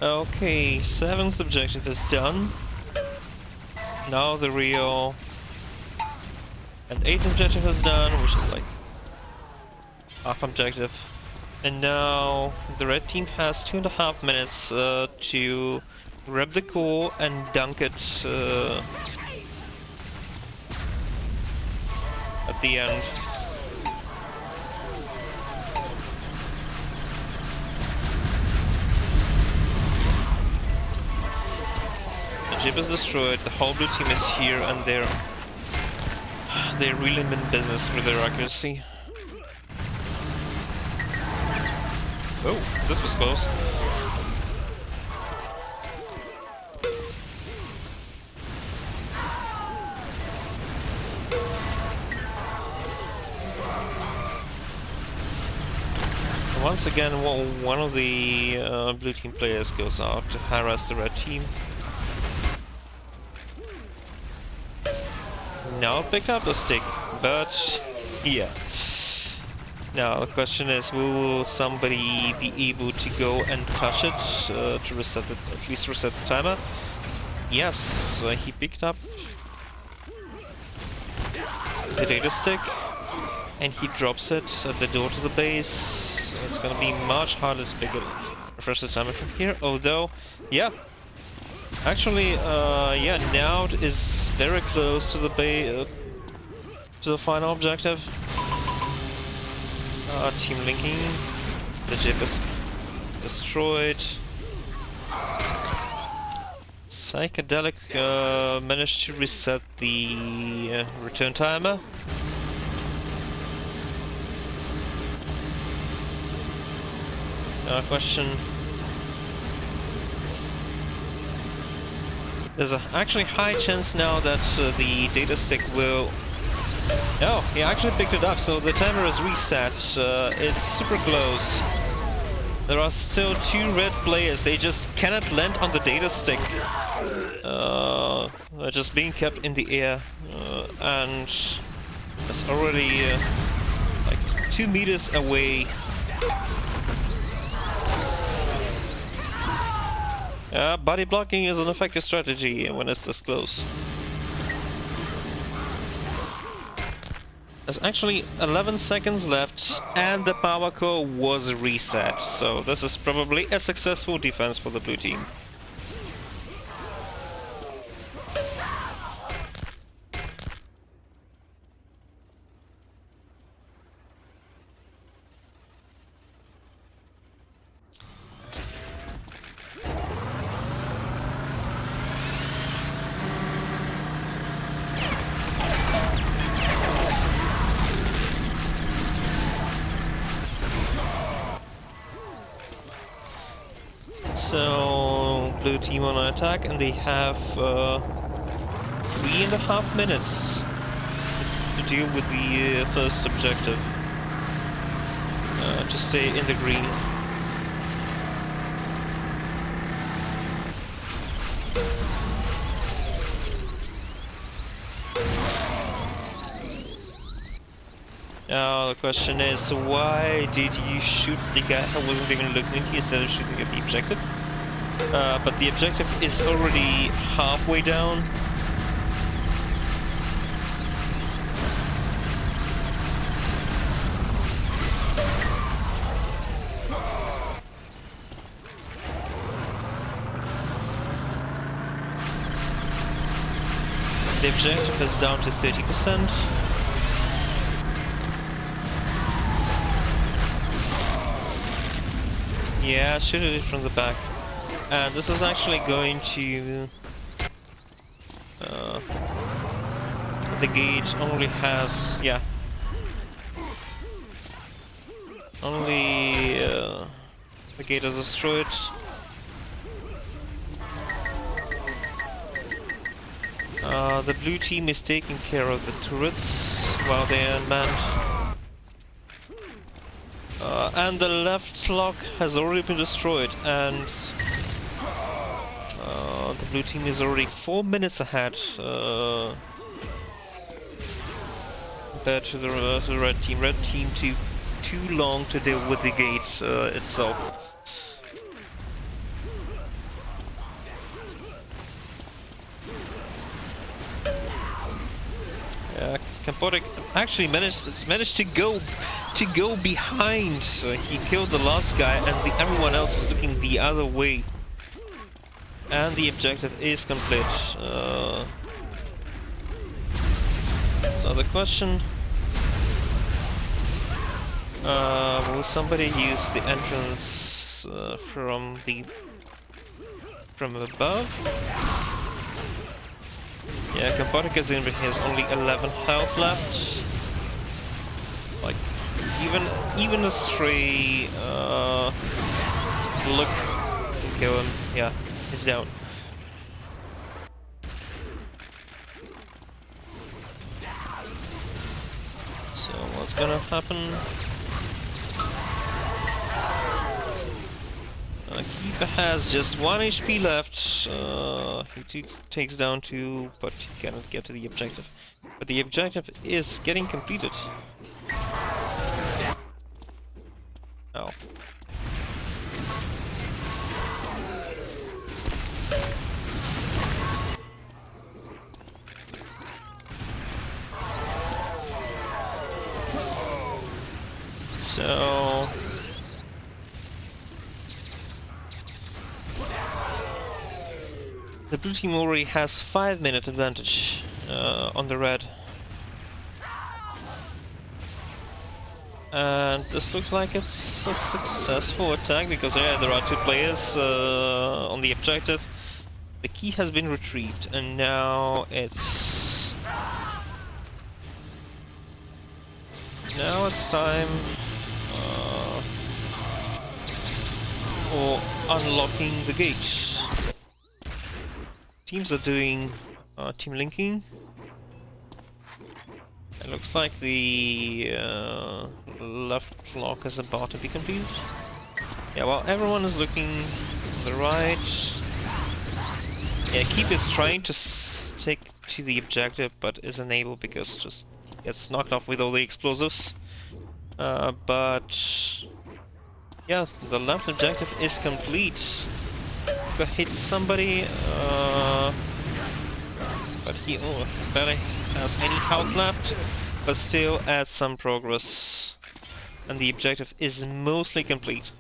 S3: Okay, 7th objective is done. Now the real... And 8th objective is done, which is like half objective. And now the red team has 2.5 minutes to grab the core and dunk it at the end. The ship is destroyed, the whole blue team is here, and they really mean business with their accuracy. Oh, this was close. Once again, one of the blue team players goes out to harass the red team. Now picked up the stick, but yeah. Now the question is, will somebody be able to go and touch it to reset it, at least reset the timer? Yes, he picked up the data stick and he drops it at the door to the base. It's gonna be much harder to pick it, refresh the timer from here. Although, yeah. Actually, yeah, now it is very close to the to the final objective. Team linking. The ship is destroyed. Psychedelic managed to reset the return timer. Question. There's actually high chance now that the data stick will... Oh, he actually picked it up, so the timer is reset. It's super close. There are still 2 red players, they just cannot land on the data stick. They're just being kept in the air. And it's already like 2 meters away. Body blocking is an effective strategy when it's this close. There's actually 11 seconds left and the power core was reset, so this is probably a successful defense for the blue team. So, blue team on attack, and they have 3.5 minutes to deal with the first objective, to stay in the green. Now the question is, why did you shoot the guy who wasn't even looking at you instead of shooting at the objective? But the objective is already halfway down. The objective is down to 30%. Yeah, shoot it from the back. And this is actually going to... the gate only has... yeah. Only... the gate is destroyed. The blue team is taking care of the turrets while they are unmanned. And the left lock has already been destroyed, and The blue team is already 4 minutes ahead compared to the red team. Red team took too long to deal with the gate itself. Kampotic actually managed to go behind. He killed the last guy, and everyone else was looking the other way. And the objective is complete. So the question: will somebody use the entrance from above? Yeah, Kampotic is in, but he has only 11 health left. Like, even a stray look can kill him. Yeah, he's down. So what's gonna happen? Keeper has just 1 HP left. He takes down 2, but he cannot get to the objective. But the objective is getting completed. Oh. So the blue team already has 5-minute advantage on the red. And this looks like it's a successful attack because yeah, there are 2 players on the objective. The key has been retrieved, and now it's time for unlocking the gate. Teams are doing team linking. It looks like the left lock is about to be completed. Yeah, well, everyone is looking to the right. Yeah, Keep is trying to stick to the objective, but is unable because just gets knocked off with all the explosives. But yeah, the left objective is complete. Could hit somebody, but he barely has any health left, but still adds some progress. And the objective is mostly complete.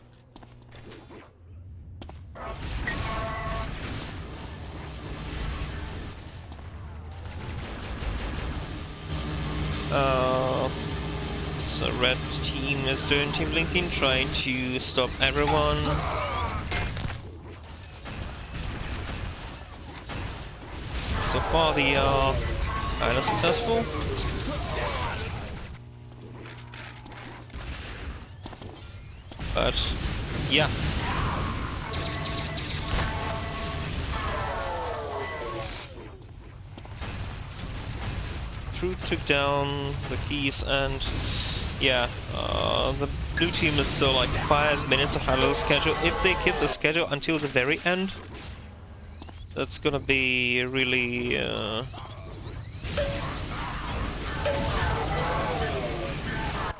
S3: So red team is doing team linking, trying to stop everyone. So far they are kinda successful. But yeah. True took down the keys, and yeah, the blue team is still like 5 minutes ahead of the schedule. If they keep the schedule until the very end, that's gonna be really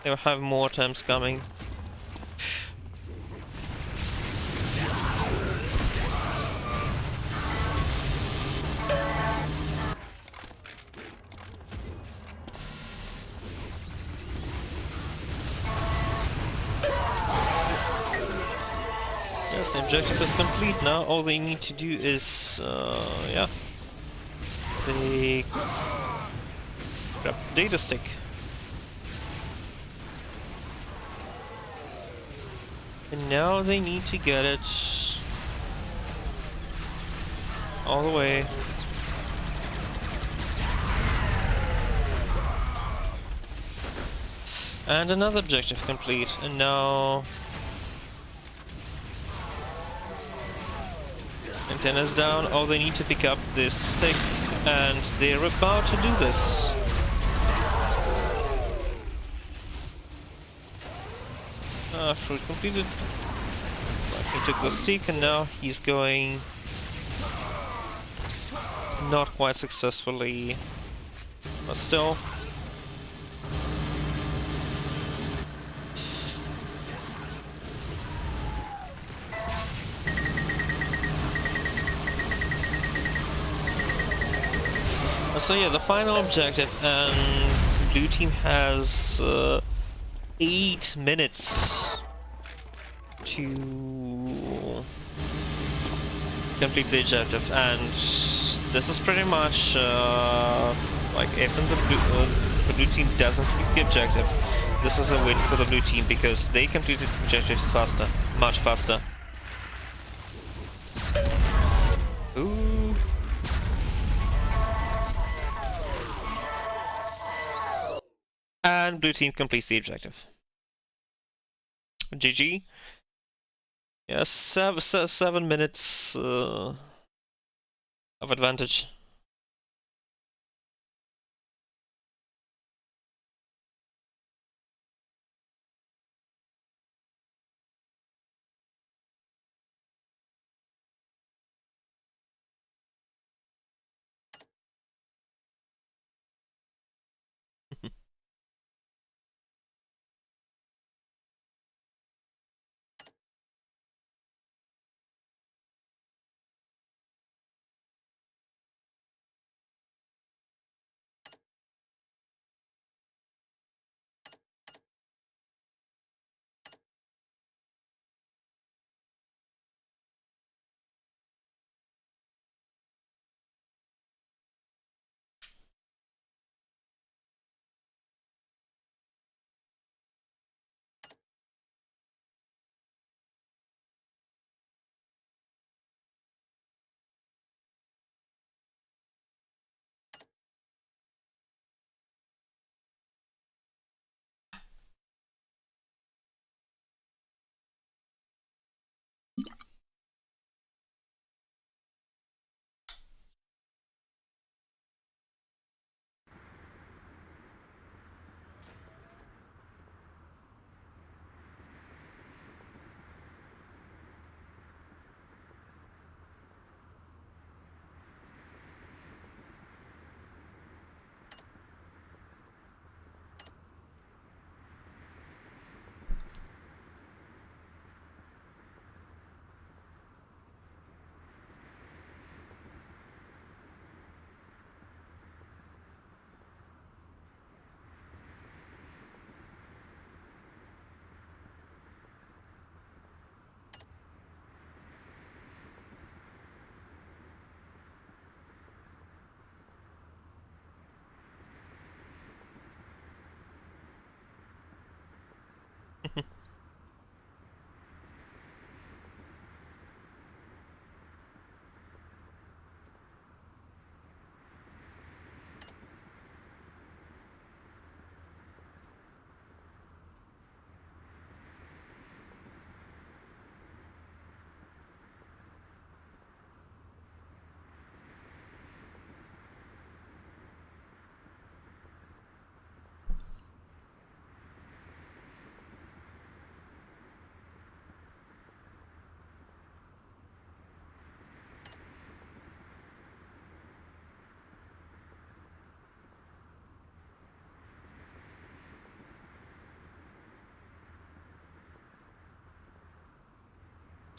S3: they'll have more times coming. Yes, the objective is complete now. All they need to do is, yeah, they grab the data stick. And now they need to get it all the way. And another objective complete, and now antenna's down. Oh, they need to pick up this stick, and they're about to do this. Fruit completed. He took the stick, and now he's going Not quite successfully, but still. So yeah, the final objective, and blue team has 8 minutes to complete the objective, and this is pretty much like if the blue team doesn't complete the objective, this is a win for the blue team because they completed objectives faster, much faster. Ooh. And blue team completes the objective. GG. Yeah, 7 minutes of advantage.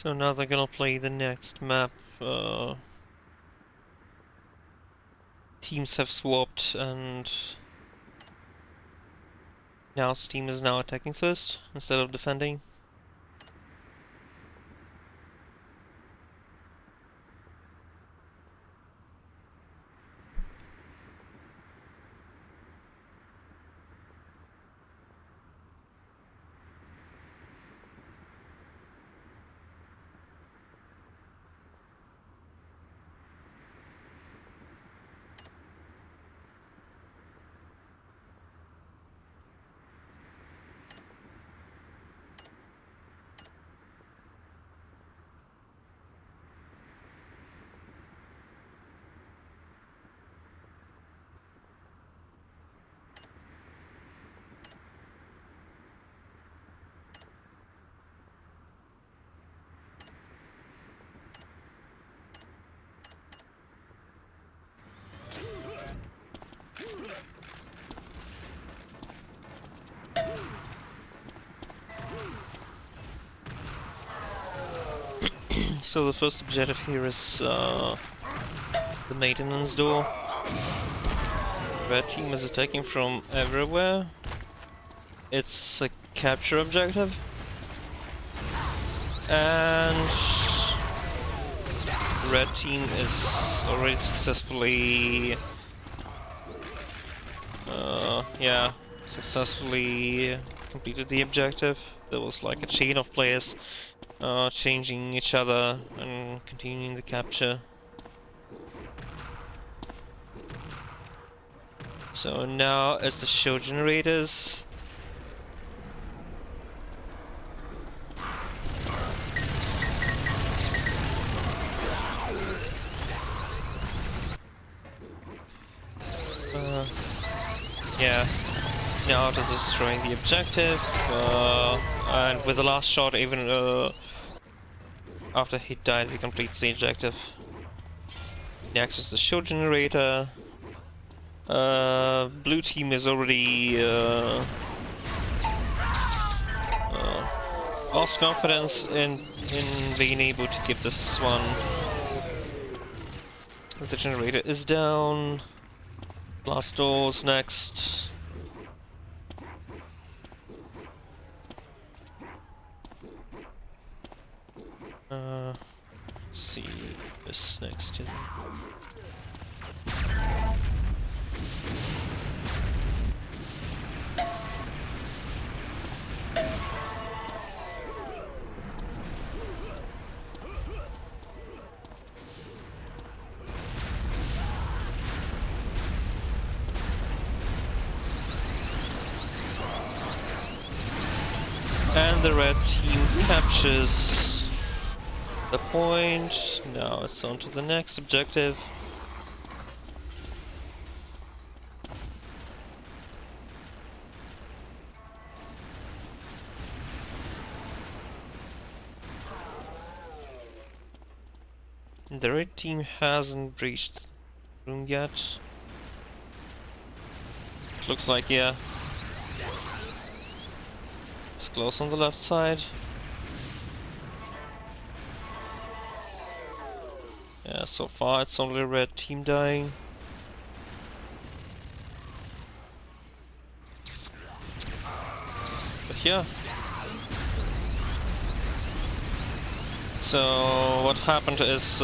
S3: So now they're gonna play the next map. Teams have swapped, and now team is now attacking first instead of defending. So the first objective here is the maintenance door. Red team is attacking from everywhere. It's a capture objective. And red team is already successfully successfully completed the objective. There was like a chain of players changing each other and continuing the capture. So now as the show generators, yeah, now this is destroying the objective, and with the last shot, even after he died, he completes the objective. Next is the show generator. Blue team is already lost confidence in being able to get this one. The generator is down. Blast doors next. Let's see this next. And the red team captures the point. Now it's on to the next objective. The red team hasn't breached the room yet. Looks like, yeah. It's close on the left side. Yeah, so far it's only red team dying. But yeah. So what happened is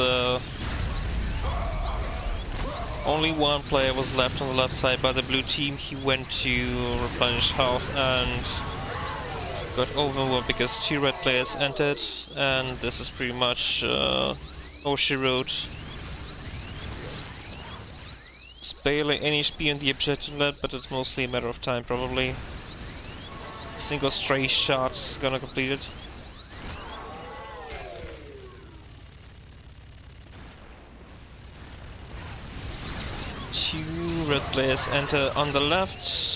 S3: only one player was left on the left side by the blue team. He went to replenish health and got overwhelmed because 2 red players entered, and this is pretty much all she wrote. It's barely any HP in the objective left, but it's mostly a matter of time probably. A single stray shot is gonna complete it. Two red players enter on the left.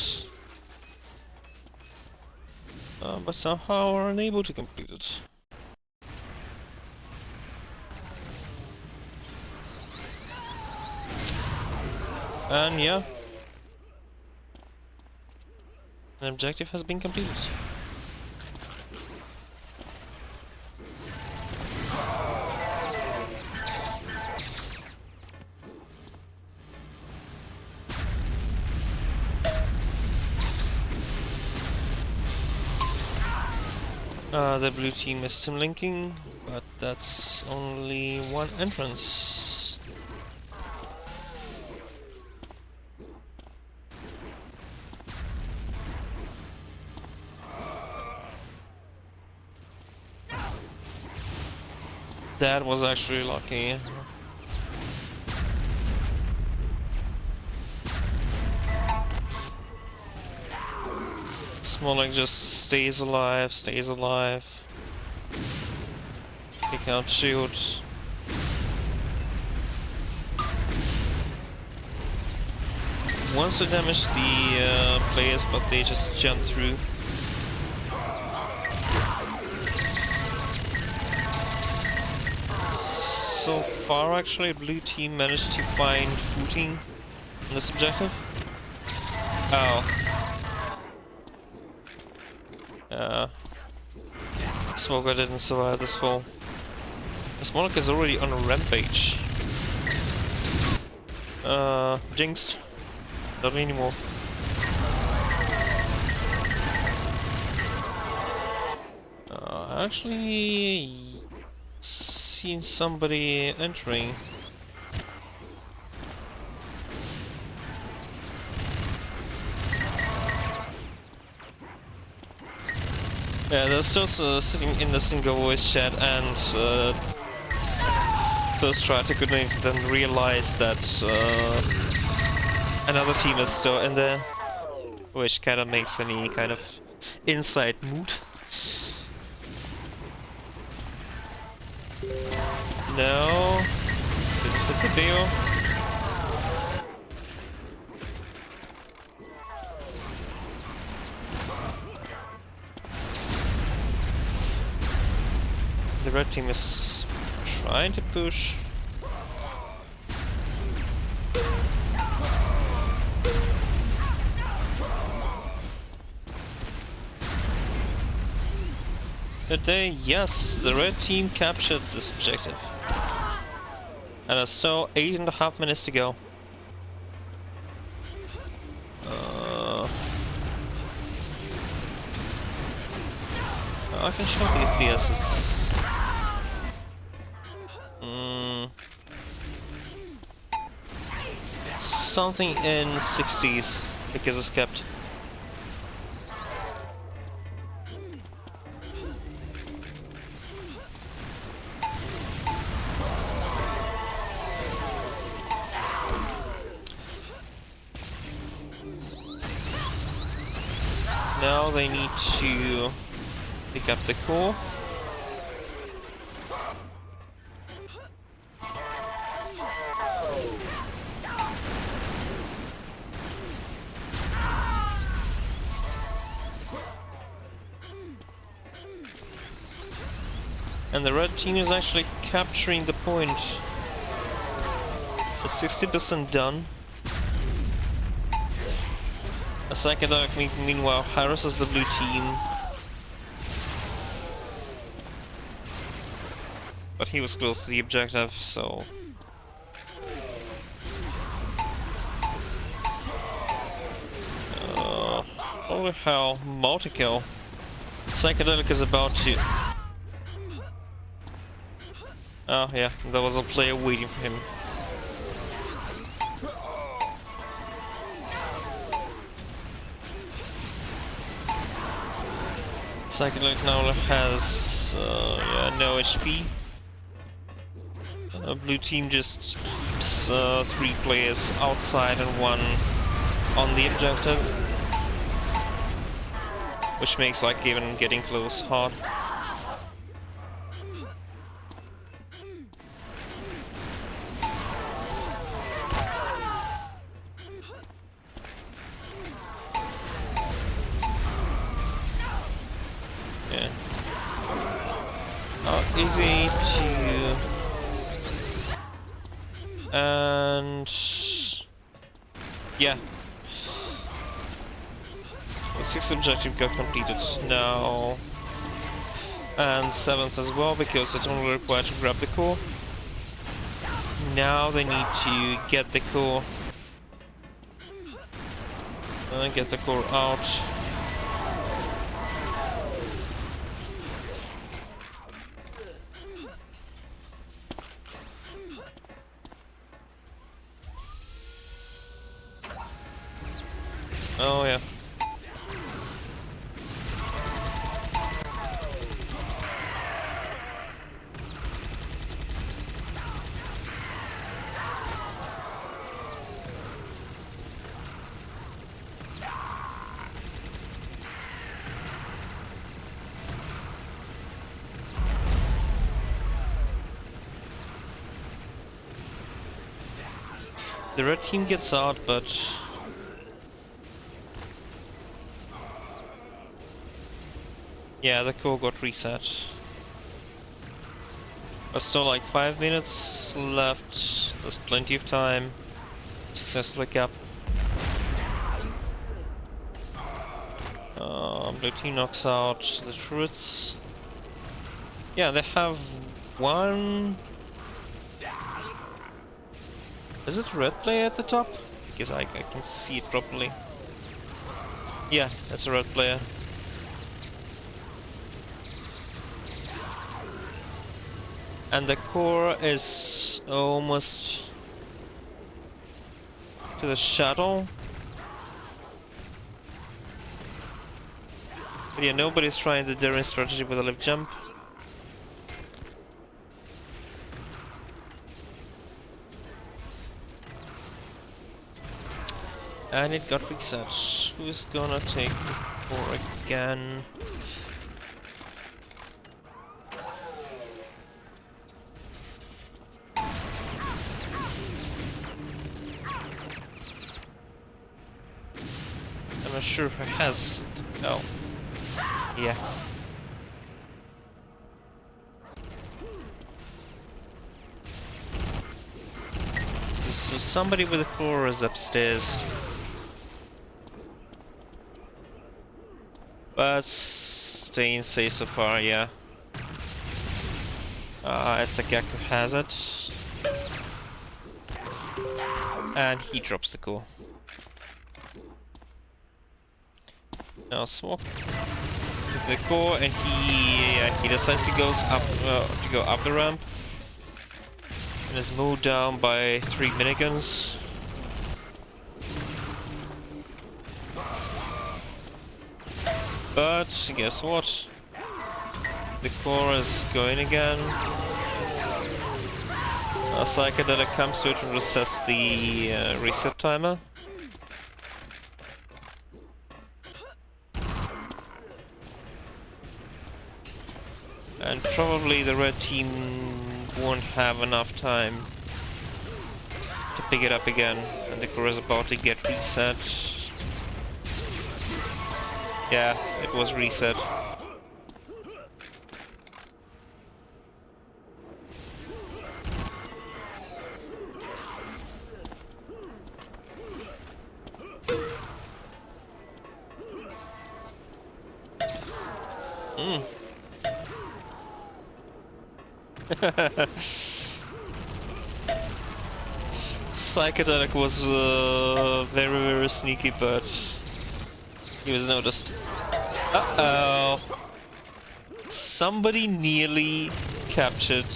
S3: But somehow are unable to complete it. And yeah, an objective has been completed. The blue team is still linking, but that's only one entrance. That was actually lucky. Smolik just stays alive, He can't shoot. Wants to damage the players, but they just jump through. So far, actually, blue team managed to find footing on this objective. Oh. Smoker didn't survive this fall. Smolik is already on a rampage. Jinxed. Not anymore. Actually seen somebody entering. Yeah, they're still sitting in the single voice chat, and first tried to connect, then realized that another team is still in there, which kind of makes any kind of inside mood. No, didn't hit the deal. The red team is trying to push. Today, yes, the red team captured this objective. And there's still 8.5 minutes to go. I can show the FPSs. Something in 60s, because it's kept. Now they need to pick up the core. And the red team is actually capturing the point. It's 60% done. A psychedelic meanwhile harasses the blue team. But he was close to the objective, so... holy hell, multi-kill. Psychedelic is about to... Oh yeah, there was a player waiting for him. Psychedelic now has yeah, no HP. Blue team just keeps 3 players outside and 1 on the objective, which makes like even getting close hard. Yeah. Not easy to... And... yeah. The 6th objective got completed now. And 7th as well, because it's only required to grab the core. Now they need to get the core. Get the core out. Oh yeah. The red team gets out, but yeah, the core got reset. But still like 5 minutes left. There's plenty of time. Successfully cap. Blue team knocks out the turrets. Yeah, they have one. Is it red player at the top? Because I can see it properly. Yeah, that's a red player. And the core is almost to the shuttle. But yeah, nobody's trying the daring strategy with a lift jump. And it got reset. Who's gonna take the core again? I'm not sure who has it. Oh. Yeah. So somebody with a core is upstairs. But staying safe so far, yeah. Asagaku has it. And he drops the core. Now Swap with the core, and he decides to go up the ramp. And is moved down by 3 miniguns. But guess what? The core is going again. A Psychedelic comes to it and resets the reset timer. And probably the red team won't have enough time to pick it up again. And the core is about to get reset. Yeah, it was reset. Psychedelic was very sneaky, but he was noticed. Uh-oh. Somebody nearly captured.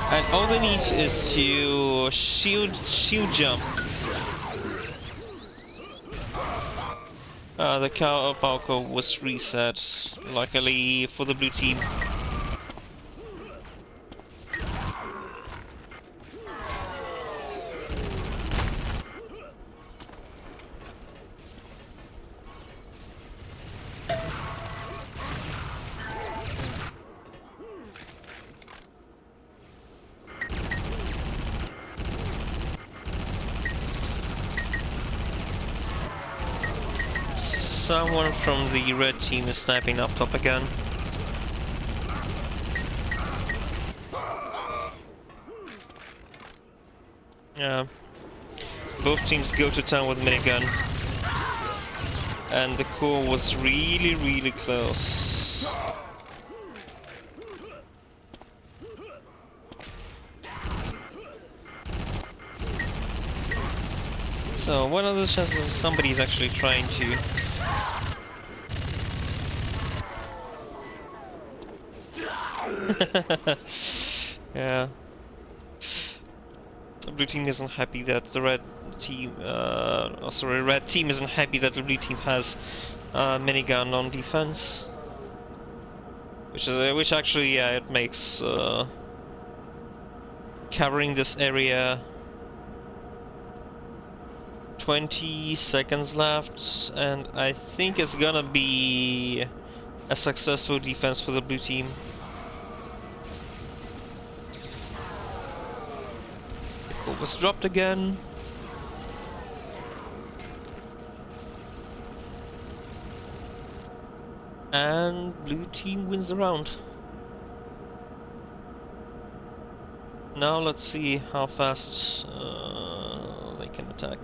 S3: And all they need is to shield jump. The power core was reset, luckily for the blue team. Someone from the red team is sniping up top again. Yeah. Both teams go to town with minigun. And the core was really close. So what are the chances somebody's actually trying to yeah. The blue team isn't happy that the red team red team isn't happy that the blue team has minigun on defense. Which actually, yeah, it makes covering this area 20 seconds left, and I think it's gonna be a successful defense for the blue team. The core was dropped again. And blue team wins the round. Now let's see how fast they attack.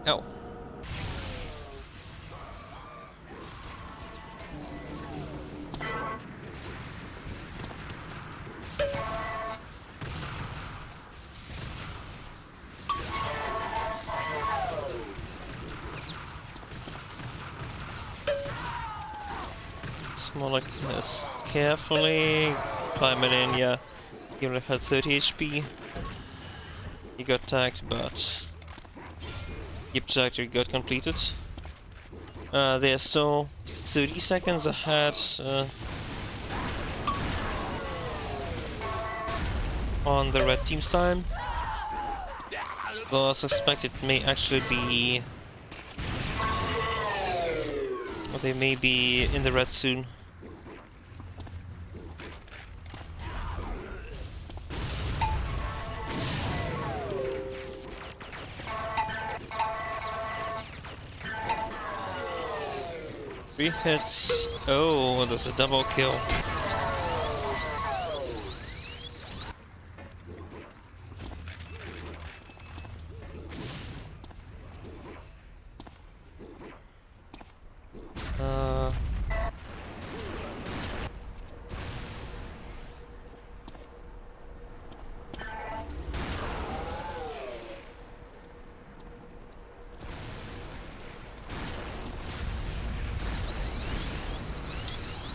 S3: Oh. Smolik has carefully climbing in, yeah. He only had 30 HP. He got tagged, but the objective got completed. They are still 30 seconds ahead on the red team's time. Though I suspect it may actually be... Well, they may be in the red soon. Three hits. Oh, there's a double kill.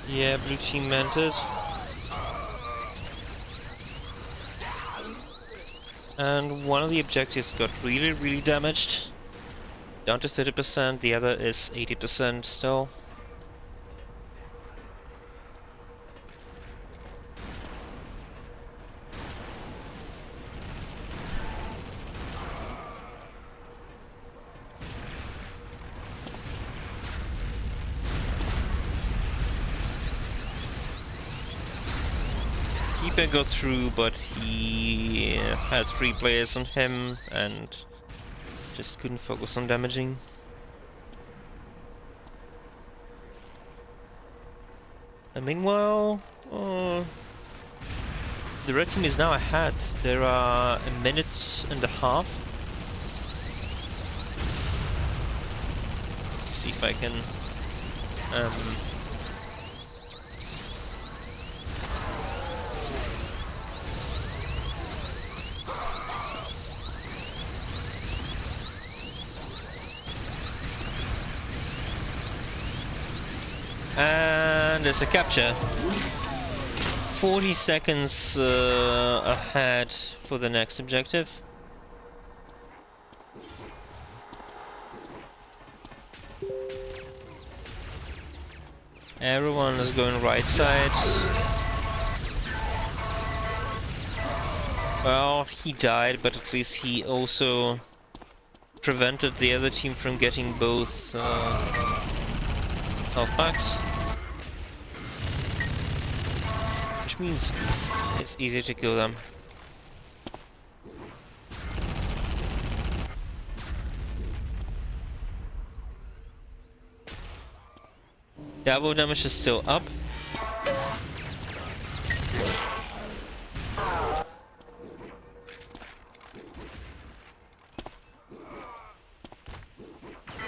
S3: Yeah, blue team meant it. And one of the objectives got really damaged. Down to 30%, the other is 80% still. Keeper got through, but he had 3 players on him and just couldn't focus on damaging. And meanwhile, the red team is now ahead. There are a minute and a half. Let's see if I can and there's a capture. 40 seconds ahead for the next objective. Everyone is going right side. Well, he died, but at least he also prevented the other team from getting both health packs. Which means it's easier to kill them. Double damage is still up.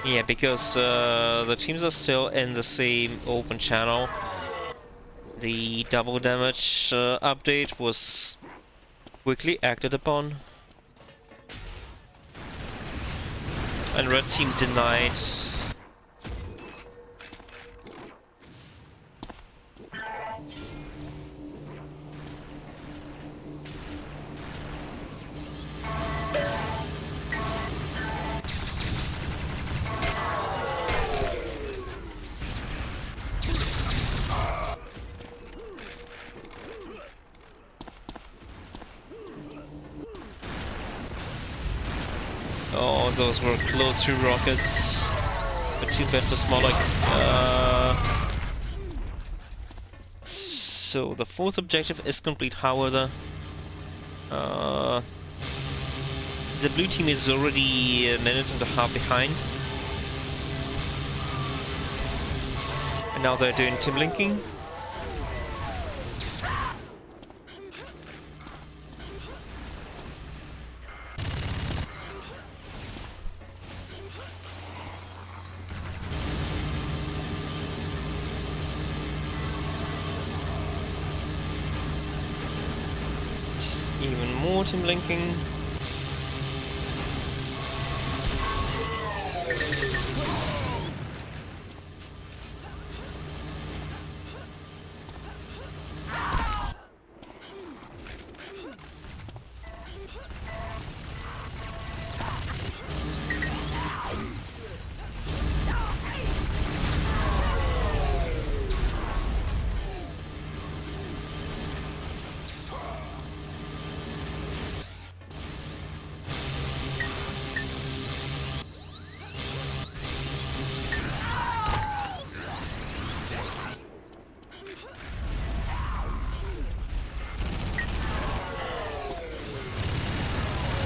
S3: Yeah, because the teams are still in the same open channel. The double damage update was quickly acted upon. And red team denied. Oh, those were close to rockets, but too bad for Smolik. So the fourth objective is complete, however. The blue team is already a minute and a half behind. And now they're doing team linking. Even more team linking.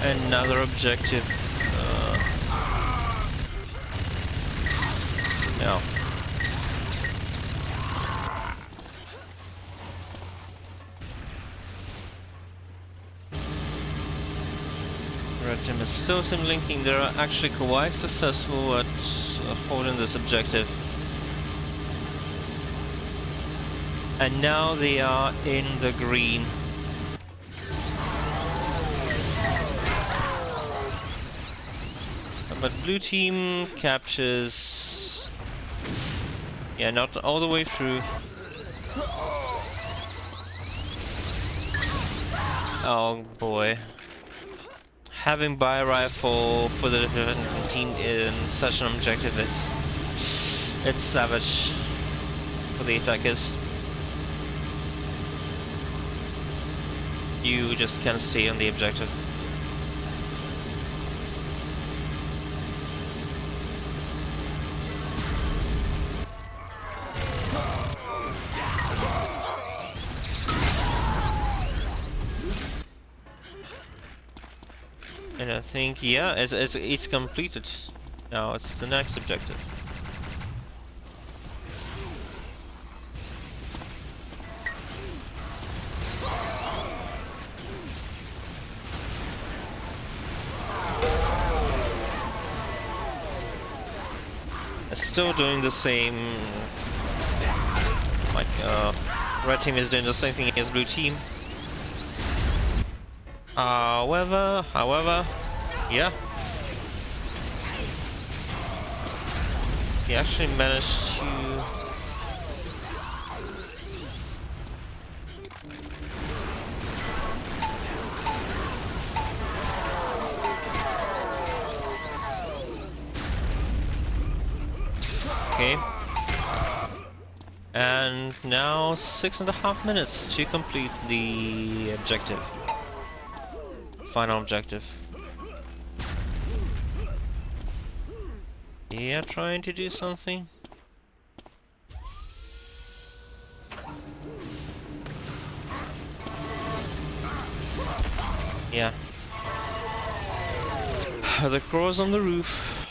S3: Another objective. No. Red team is still team linking. They're actually quite successful at holding this objective. And now they are in the green. But blue team captures... Yeah, not all the way through. Oh boy. Having buy rifle for the different team in such an objective is... It's savage for the attackers. You just can't stay on the objective. And I think, yeah, it's completed. Now it's the next objective. Still doing the same. Like, red team is doing the same thing as blue team. However, yeah. He actually managed to... Okay. And now 6.5 minutes to complete the objective. Final objective. Yeah, trying to do something. Yeah. The crow's on the roof,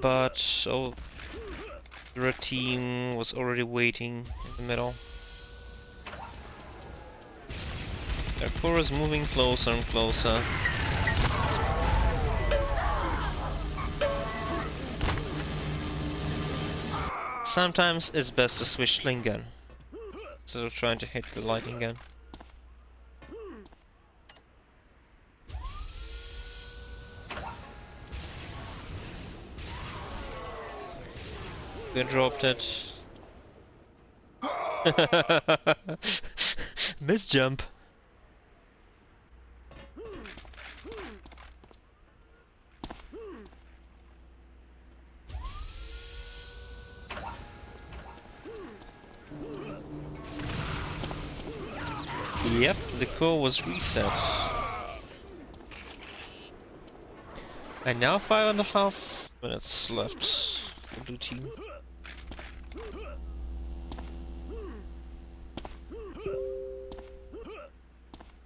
S3: but oh, the red team was already waiting in the middle. Their core is moving closer and closer. Sometimes it's best to switch sling gun instead of trying to hit the lightning gun. They dropped it. Miss jump. Yep, the core was reset. And now 5.5 minutes left for blue team.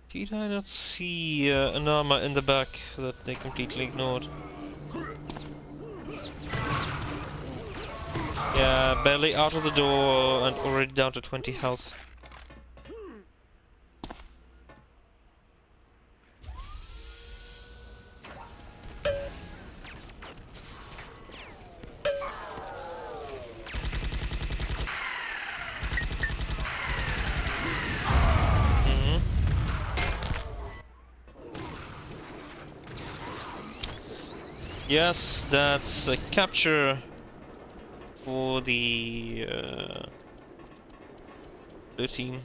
S3: Did I not see an armor in the back that they completely ignored? Yeah, barely out of the door and already down to 20 health. Yes, that's a capture for the blue team.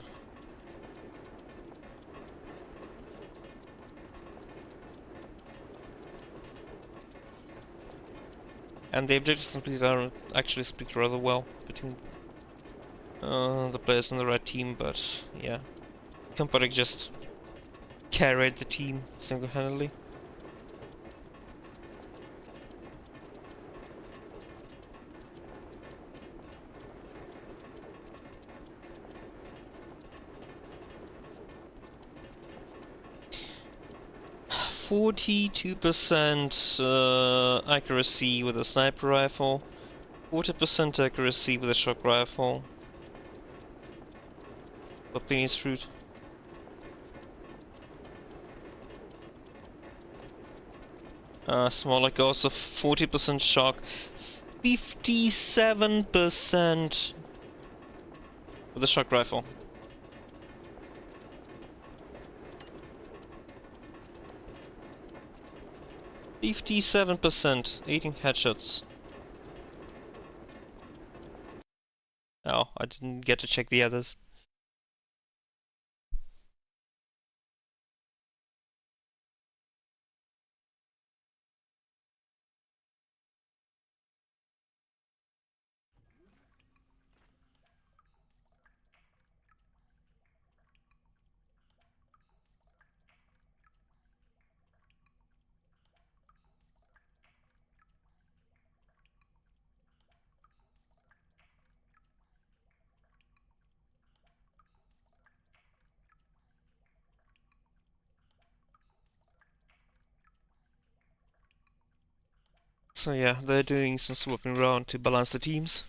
S3: And the objectives completed are actually split rather well between the players on the red team, but yeah, Kamparik just carried the team single-handedly. %42% accuracy with a sniper rifle, 40% accuracy with a shock rifle. Opinions fruit. Smolak also 40% shock, 57% with a shock rifle. %57%, 18 headshots. Oh, I didn't get to check the others. So yeah, they're doing some swapping around to balance the teams.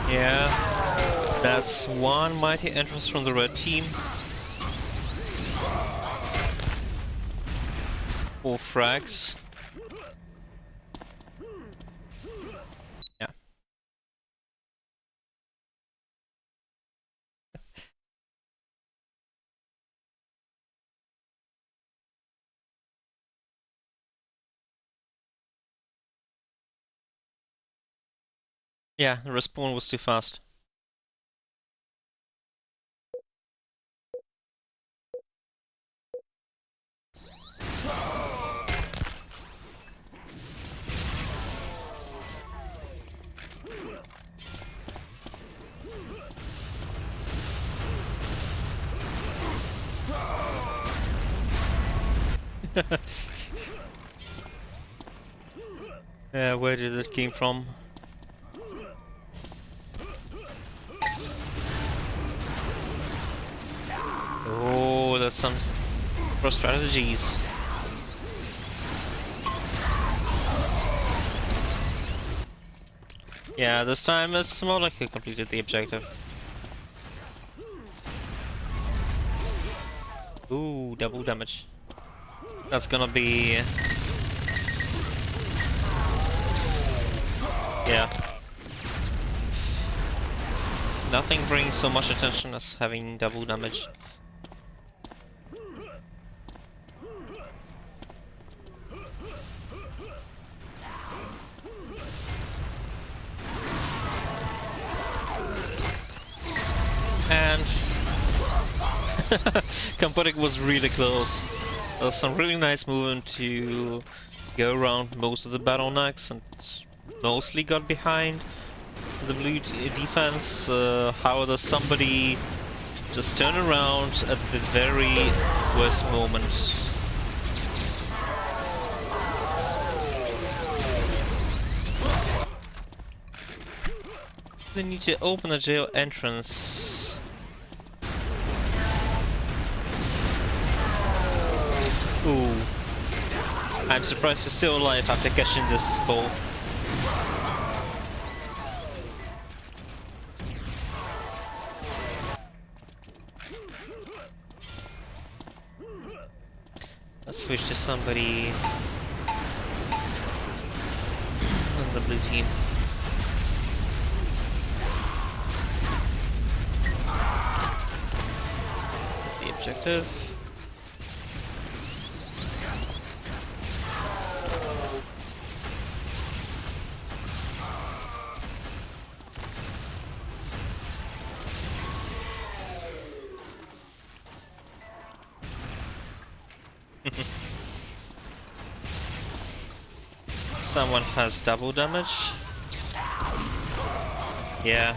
S3: Yeah, that's one mighty entrance from the red team. 4 frags. Yeah. Yeah, the respawn was too fast. Yeah, where did it came from? Oh, that's some cross strategies. Yeah, this time it's more like you completed the objective. Ooh, double damage. That's gonna be... Yeah. Nothing brings so much attention as having double damage. And Kampodik was really close. There was some really nice movement to go around most of the bottlenecks and mostly got behind the blue defense. However, somebody just turned around at the very worst moment. They need to open the jail entrance. Ooh. I'm surprised he's still alive after catching this ball. Let's switch to somebody on the blue team. That's the objective. Someone has double damage. Yeah.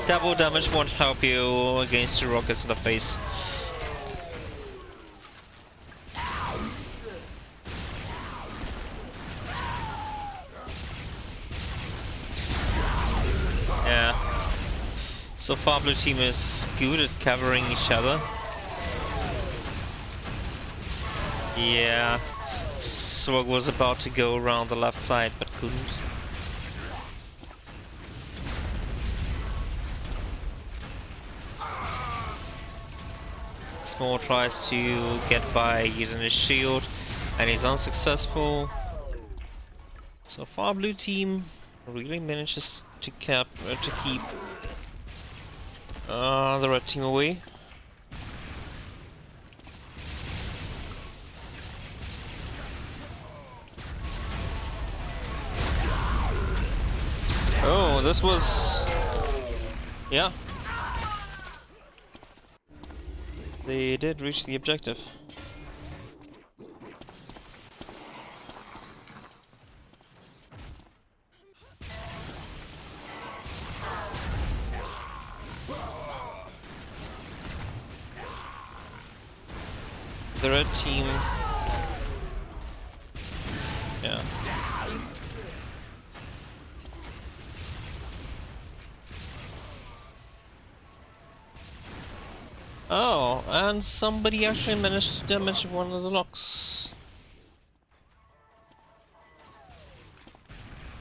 S3: Double damage won't help you against the rockets in the face. Yeah. So far blue team is good at covering each other. Yeah. Swag was about to go around the left side but couldn't. Small tries to get by using his shield and he's unsuccessful. So far blue team really manages to keep the red team away. Oh, this was... yeah. They did reach the objective. The red team... yeah. Oh, and somebody actually managed to damage one of the locks.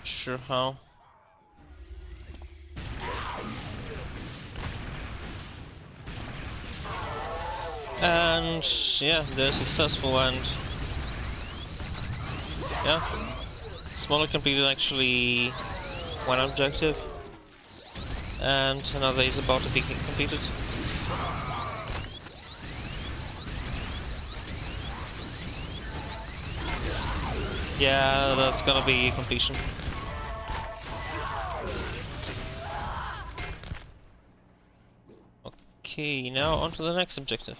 S3: Sure how. And yeah, they're successful and yeah, Smaller completed actually one objective and another is about to be completed. Yeah, that's gonna be completion. Okay, now on to the next objective.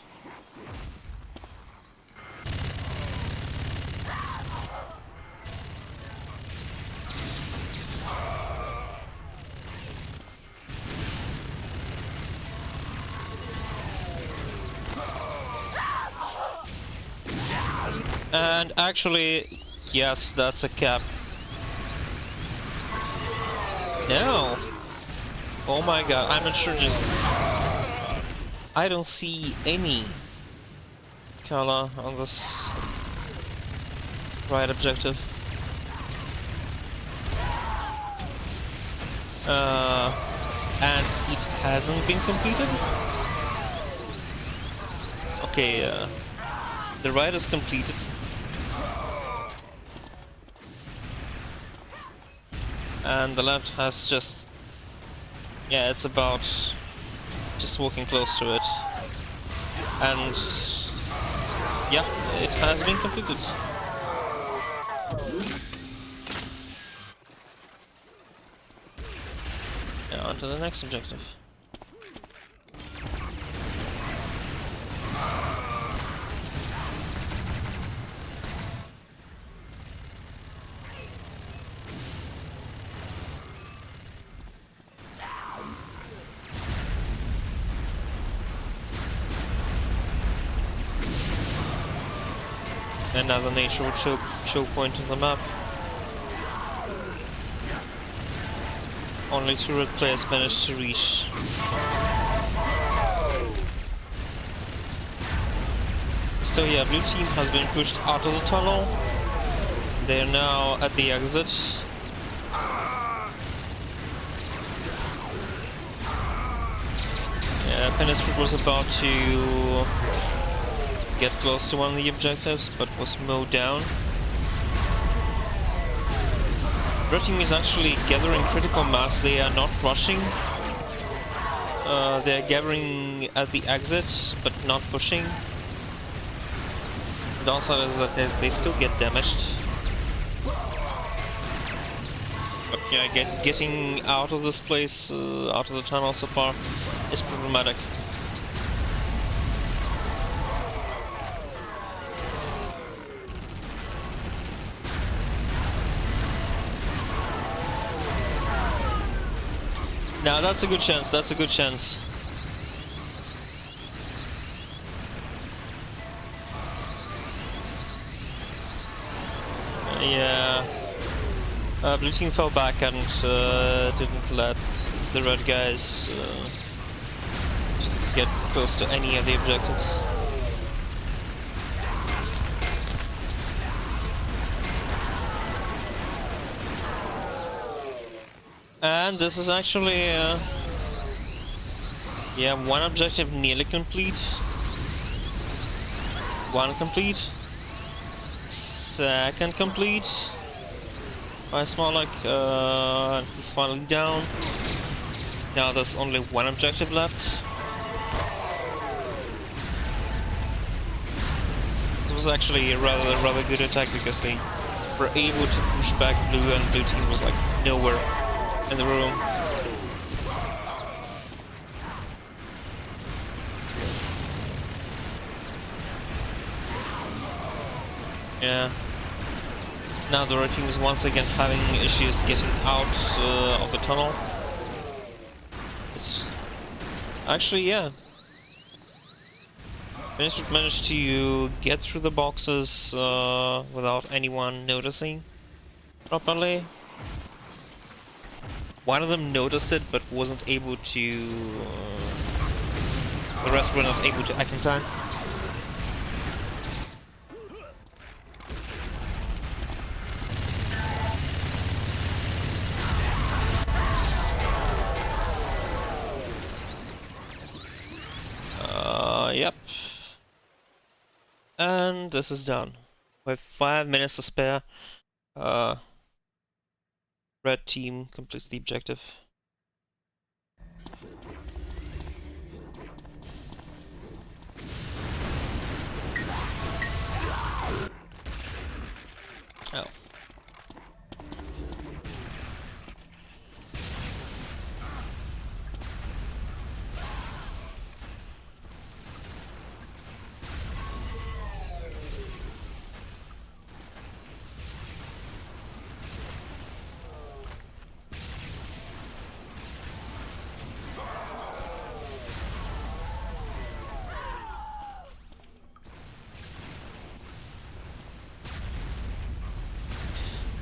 S3: And actually, yes, that's a cap. No! Oh my god, I'm not sure just... I don't see any color on this right objective. And it hasn't been completed. Okay, the right is completed. And the left has just... yeah, it's about just walking close to it. And yeah, it has been completed. Now on to the next objective. Another natural choke point on the map. Only 2 red players managed to reach. So yeah, blue team has been pushed out of the tunnel. They are now at the exit. Yeah, Penistrid was about to get close to one of the objectives, but was mowed down. Red team is actually gathering critical mass. They are not rushing. They are gathering at the exit, but not pushing. The downside is that they still get damaged. But yeah, getting out of this place, out of the tunnel so far, is problematic. Now that's a good chance, that's a good chance. Yeah. Blue team fell back and didn't let the red guys get close to any of the objectives. And this is actually, yeah, one objective nearly complete. One complete. Second complete. By Smarlock, he's finally down. Now there's only one objective left. This was actually a rather good attack because they were able to push back blue, and blue team was like nowhere in the room. Yeah. Now the red team is once again having issues getting out of the tunnel. It's actually, yeah. Managed to get through the boxes without anyone noticing properly. One of them noticed it, but wasn't able to... the rest were not able to act in time. Yep. And this is done. With 5 minutes to spare, red team completes the objective. Oh.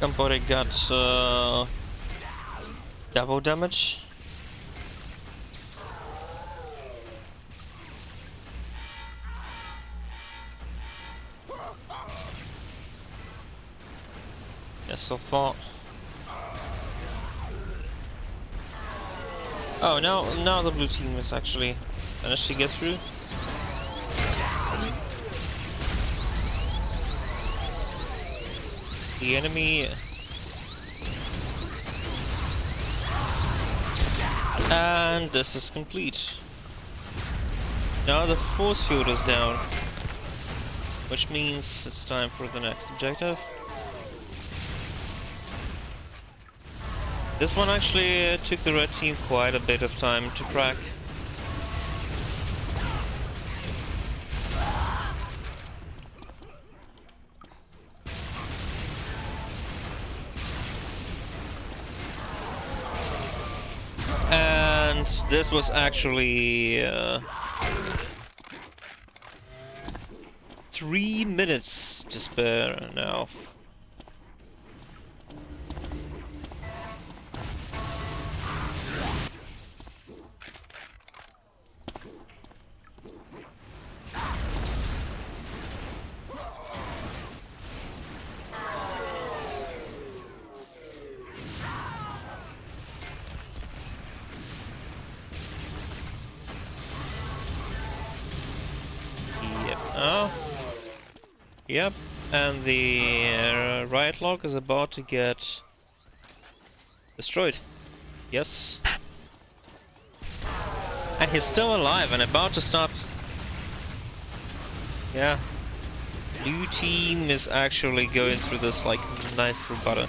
S3: Somebody got double damage. Yeah, so far. Oh, now the blue team has actually managed to get through. The enemy... And this is complete. Now the force field is down, which means it's time for the next objective. This one actually took the red team quite a bit of time to crack. And this was actually 3 minutes to spare now. Yep. Oh. Yep. And the riot log is about to get destroyed. Yes. And he's still alive and about to start. Yeah. Blue team is actually going through this like knife through butter.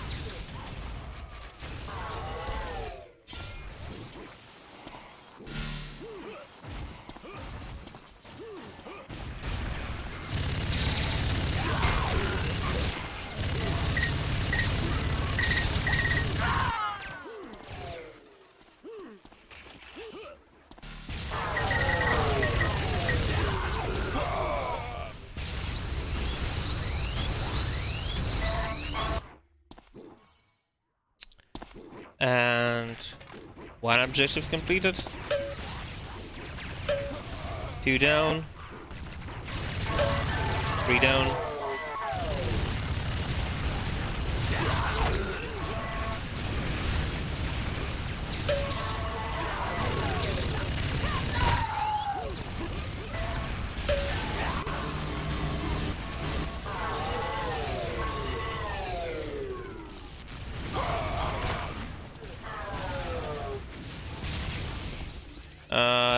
S3: And one objective completed. 2 down. 3 down.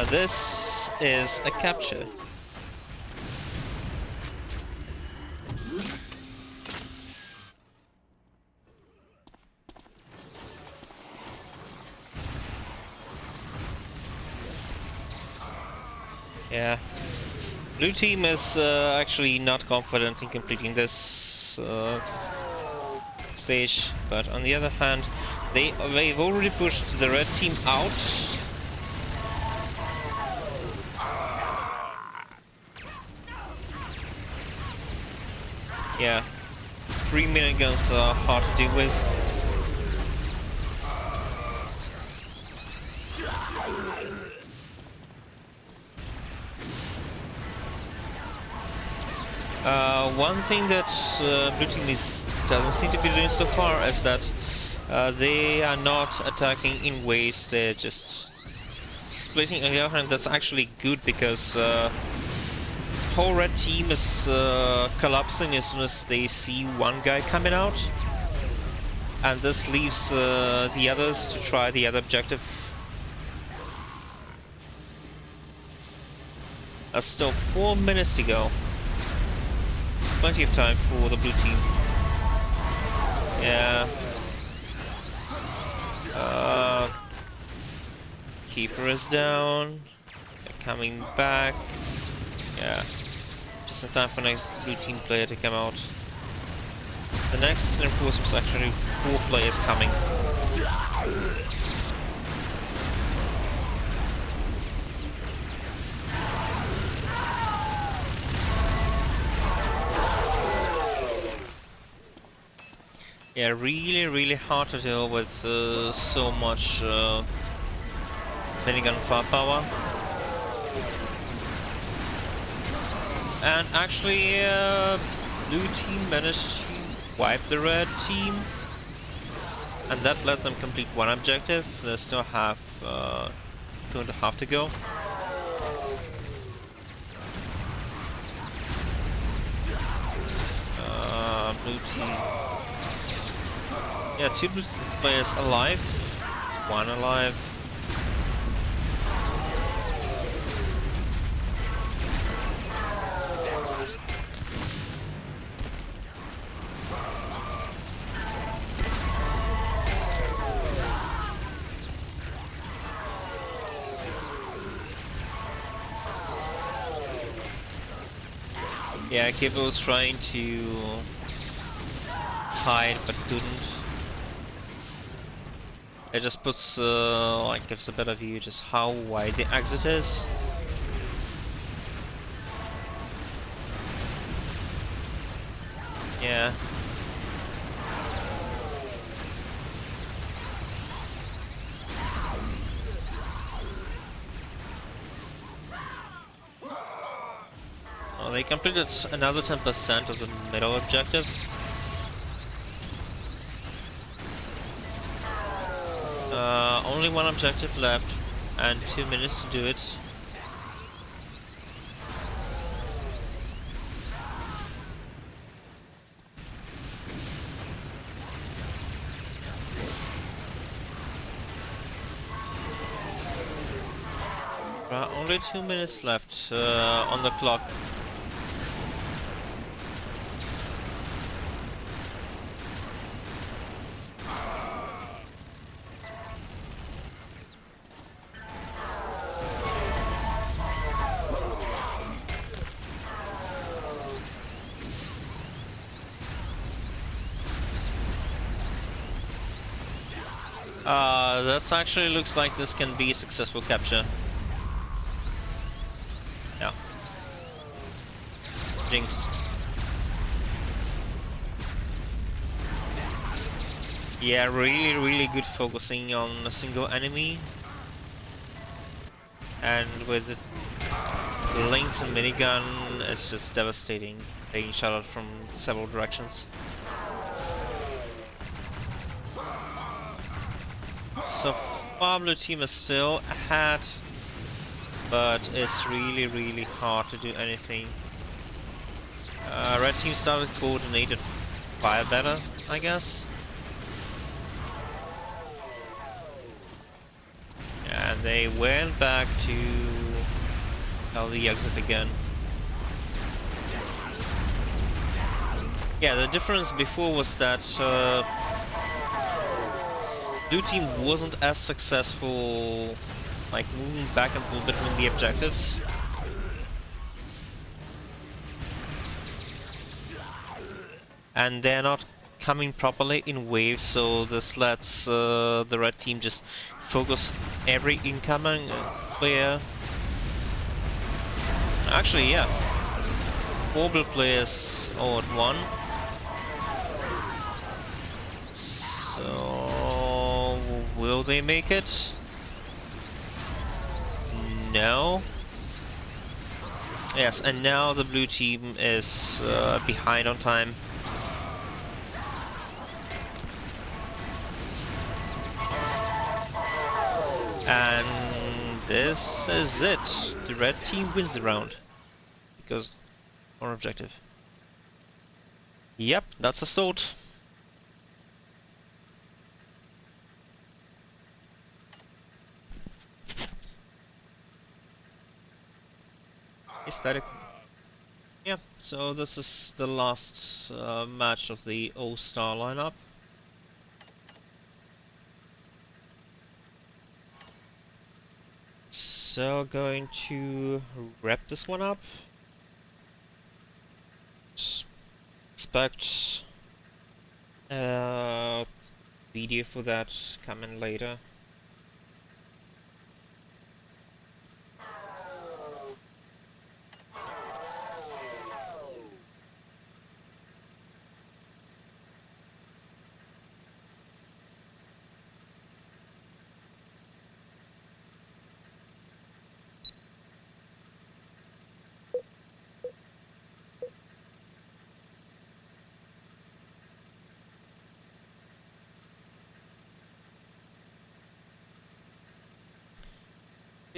S3: This is a capture. Yeah. Blue team is actually not confident in completing this stage, but on the other hand, they've already pushed the red team out. Yeah, 3 miniguns are hard to deal with. One thing that blue team doesn't seem to be doing so far is that they are not attacking in waves, they're just splitting. On the other hand, that's actually good because whole red team is collapsing as soon as they see one guy coming out, and this leaves the others to try the other objective. There's still 4 minutes to go. There's plenty of time for the blue team. Yeah. Keeper is down. They're coming back. Yeah. Just in time for next blue team player to come out. The next reinforcement is actually 4 players coming. Yeah, really hard to deal with so much minigun firepower. And actually, blue team managed to wipe the red team. and that let them complete one objective. They still have 2.5 to go. Blue team. Yeah, 2 blue players alive, 1 alive. Yeah, Kibble was trying to hide but couldn't. It just puts, like, gives a better view just how wide the exit is. Yeah. Well, they completed another 10% of the middle objective. Only 1 objective left and 2 minutes to do it. Only 2 minutes left on the clock. That actually looks like this can be a successful capture. Yeah. Jinx. Yeah, really good focusing on a single enemy. And with the Lynx and minigun, it's just devastating. Being shot at from several directions. So far, blue team is still ahead, but it's really hard to do anything. Red team started coordinated fire better, I guess. And they went back to the exit again. Yeah, the difference before was that blue team wasn't as successful, like moving back and forth between the objectives. And they're not coming properly in waves, so this lets the red team just focus every incoming player. Actually, yeah. 4 blue players all at 1. So, will they make it? No. Yes, and now the blue team is behind on time. And this is it. The red team wins the round. Because our objective. Yep, that's assault. Aesthetic. Yeah, so this is the last match of the All-Star lineup. So going to wrap this one up. Expect video for that coming later.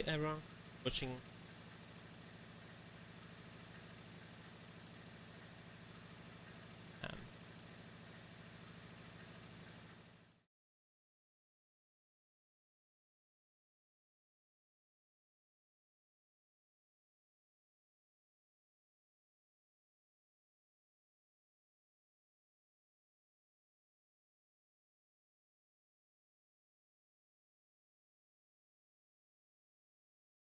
S3: everyone watching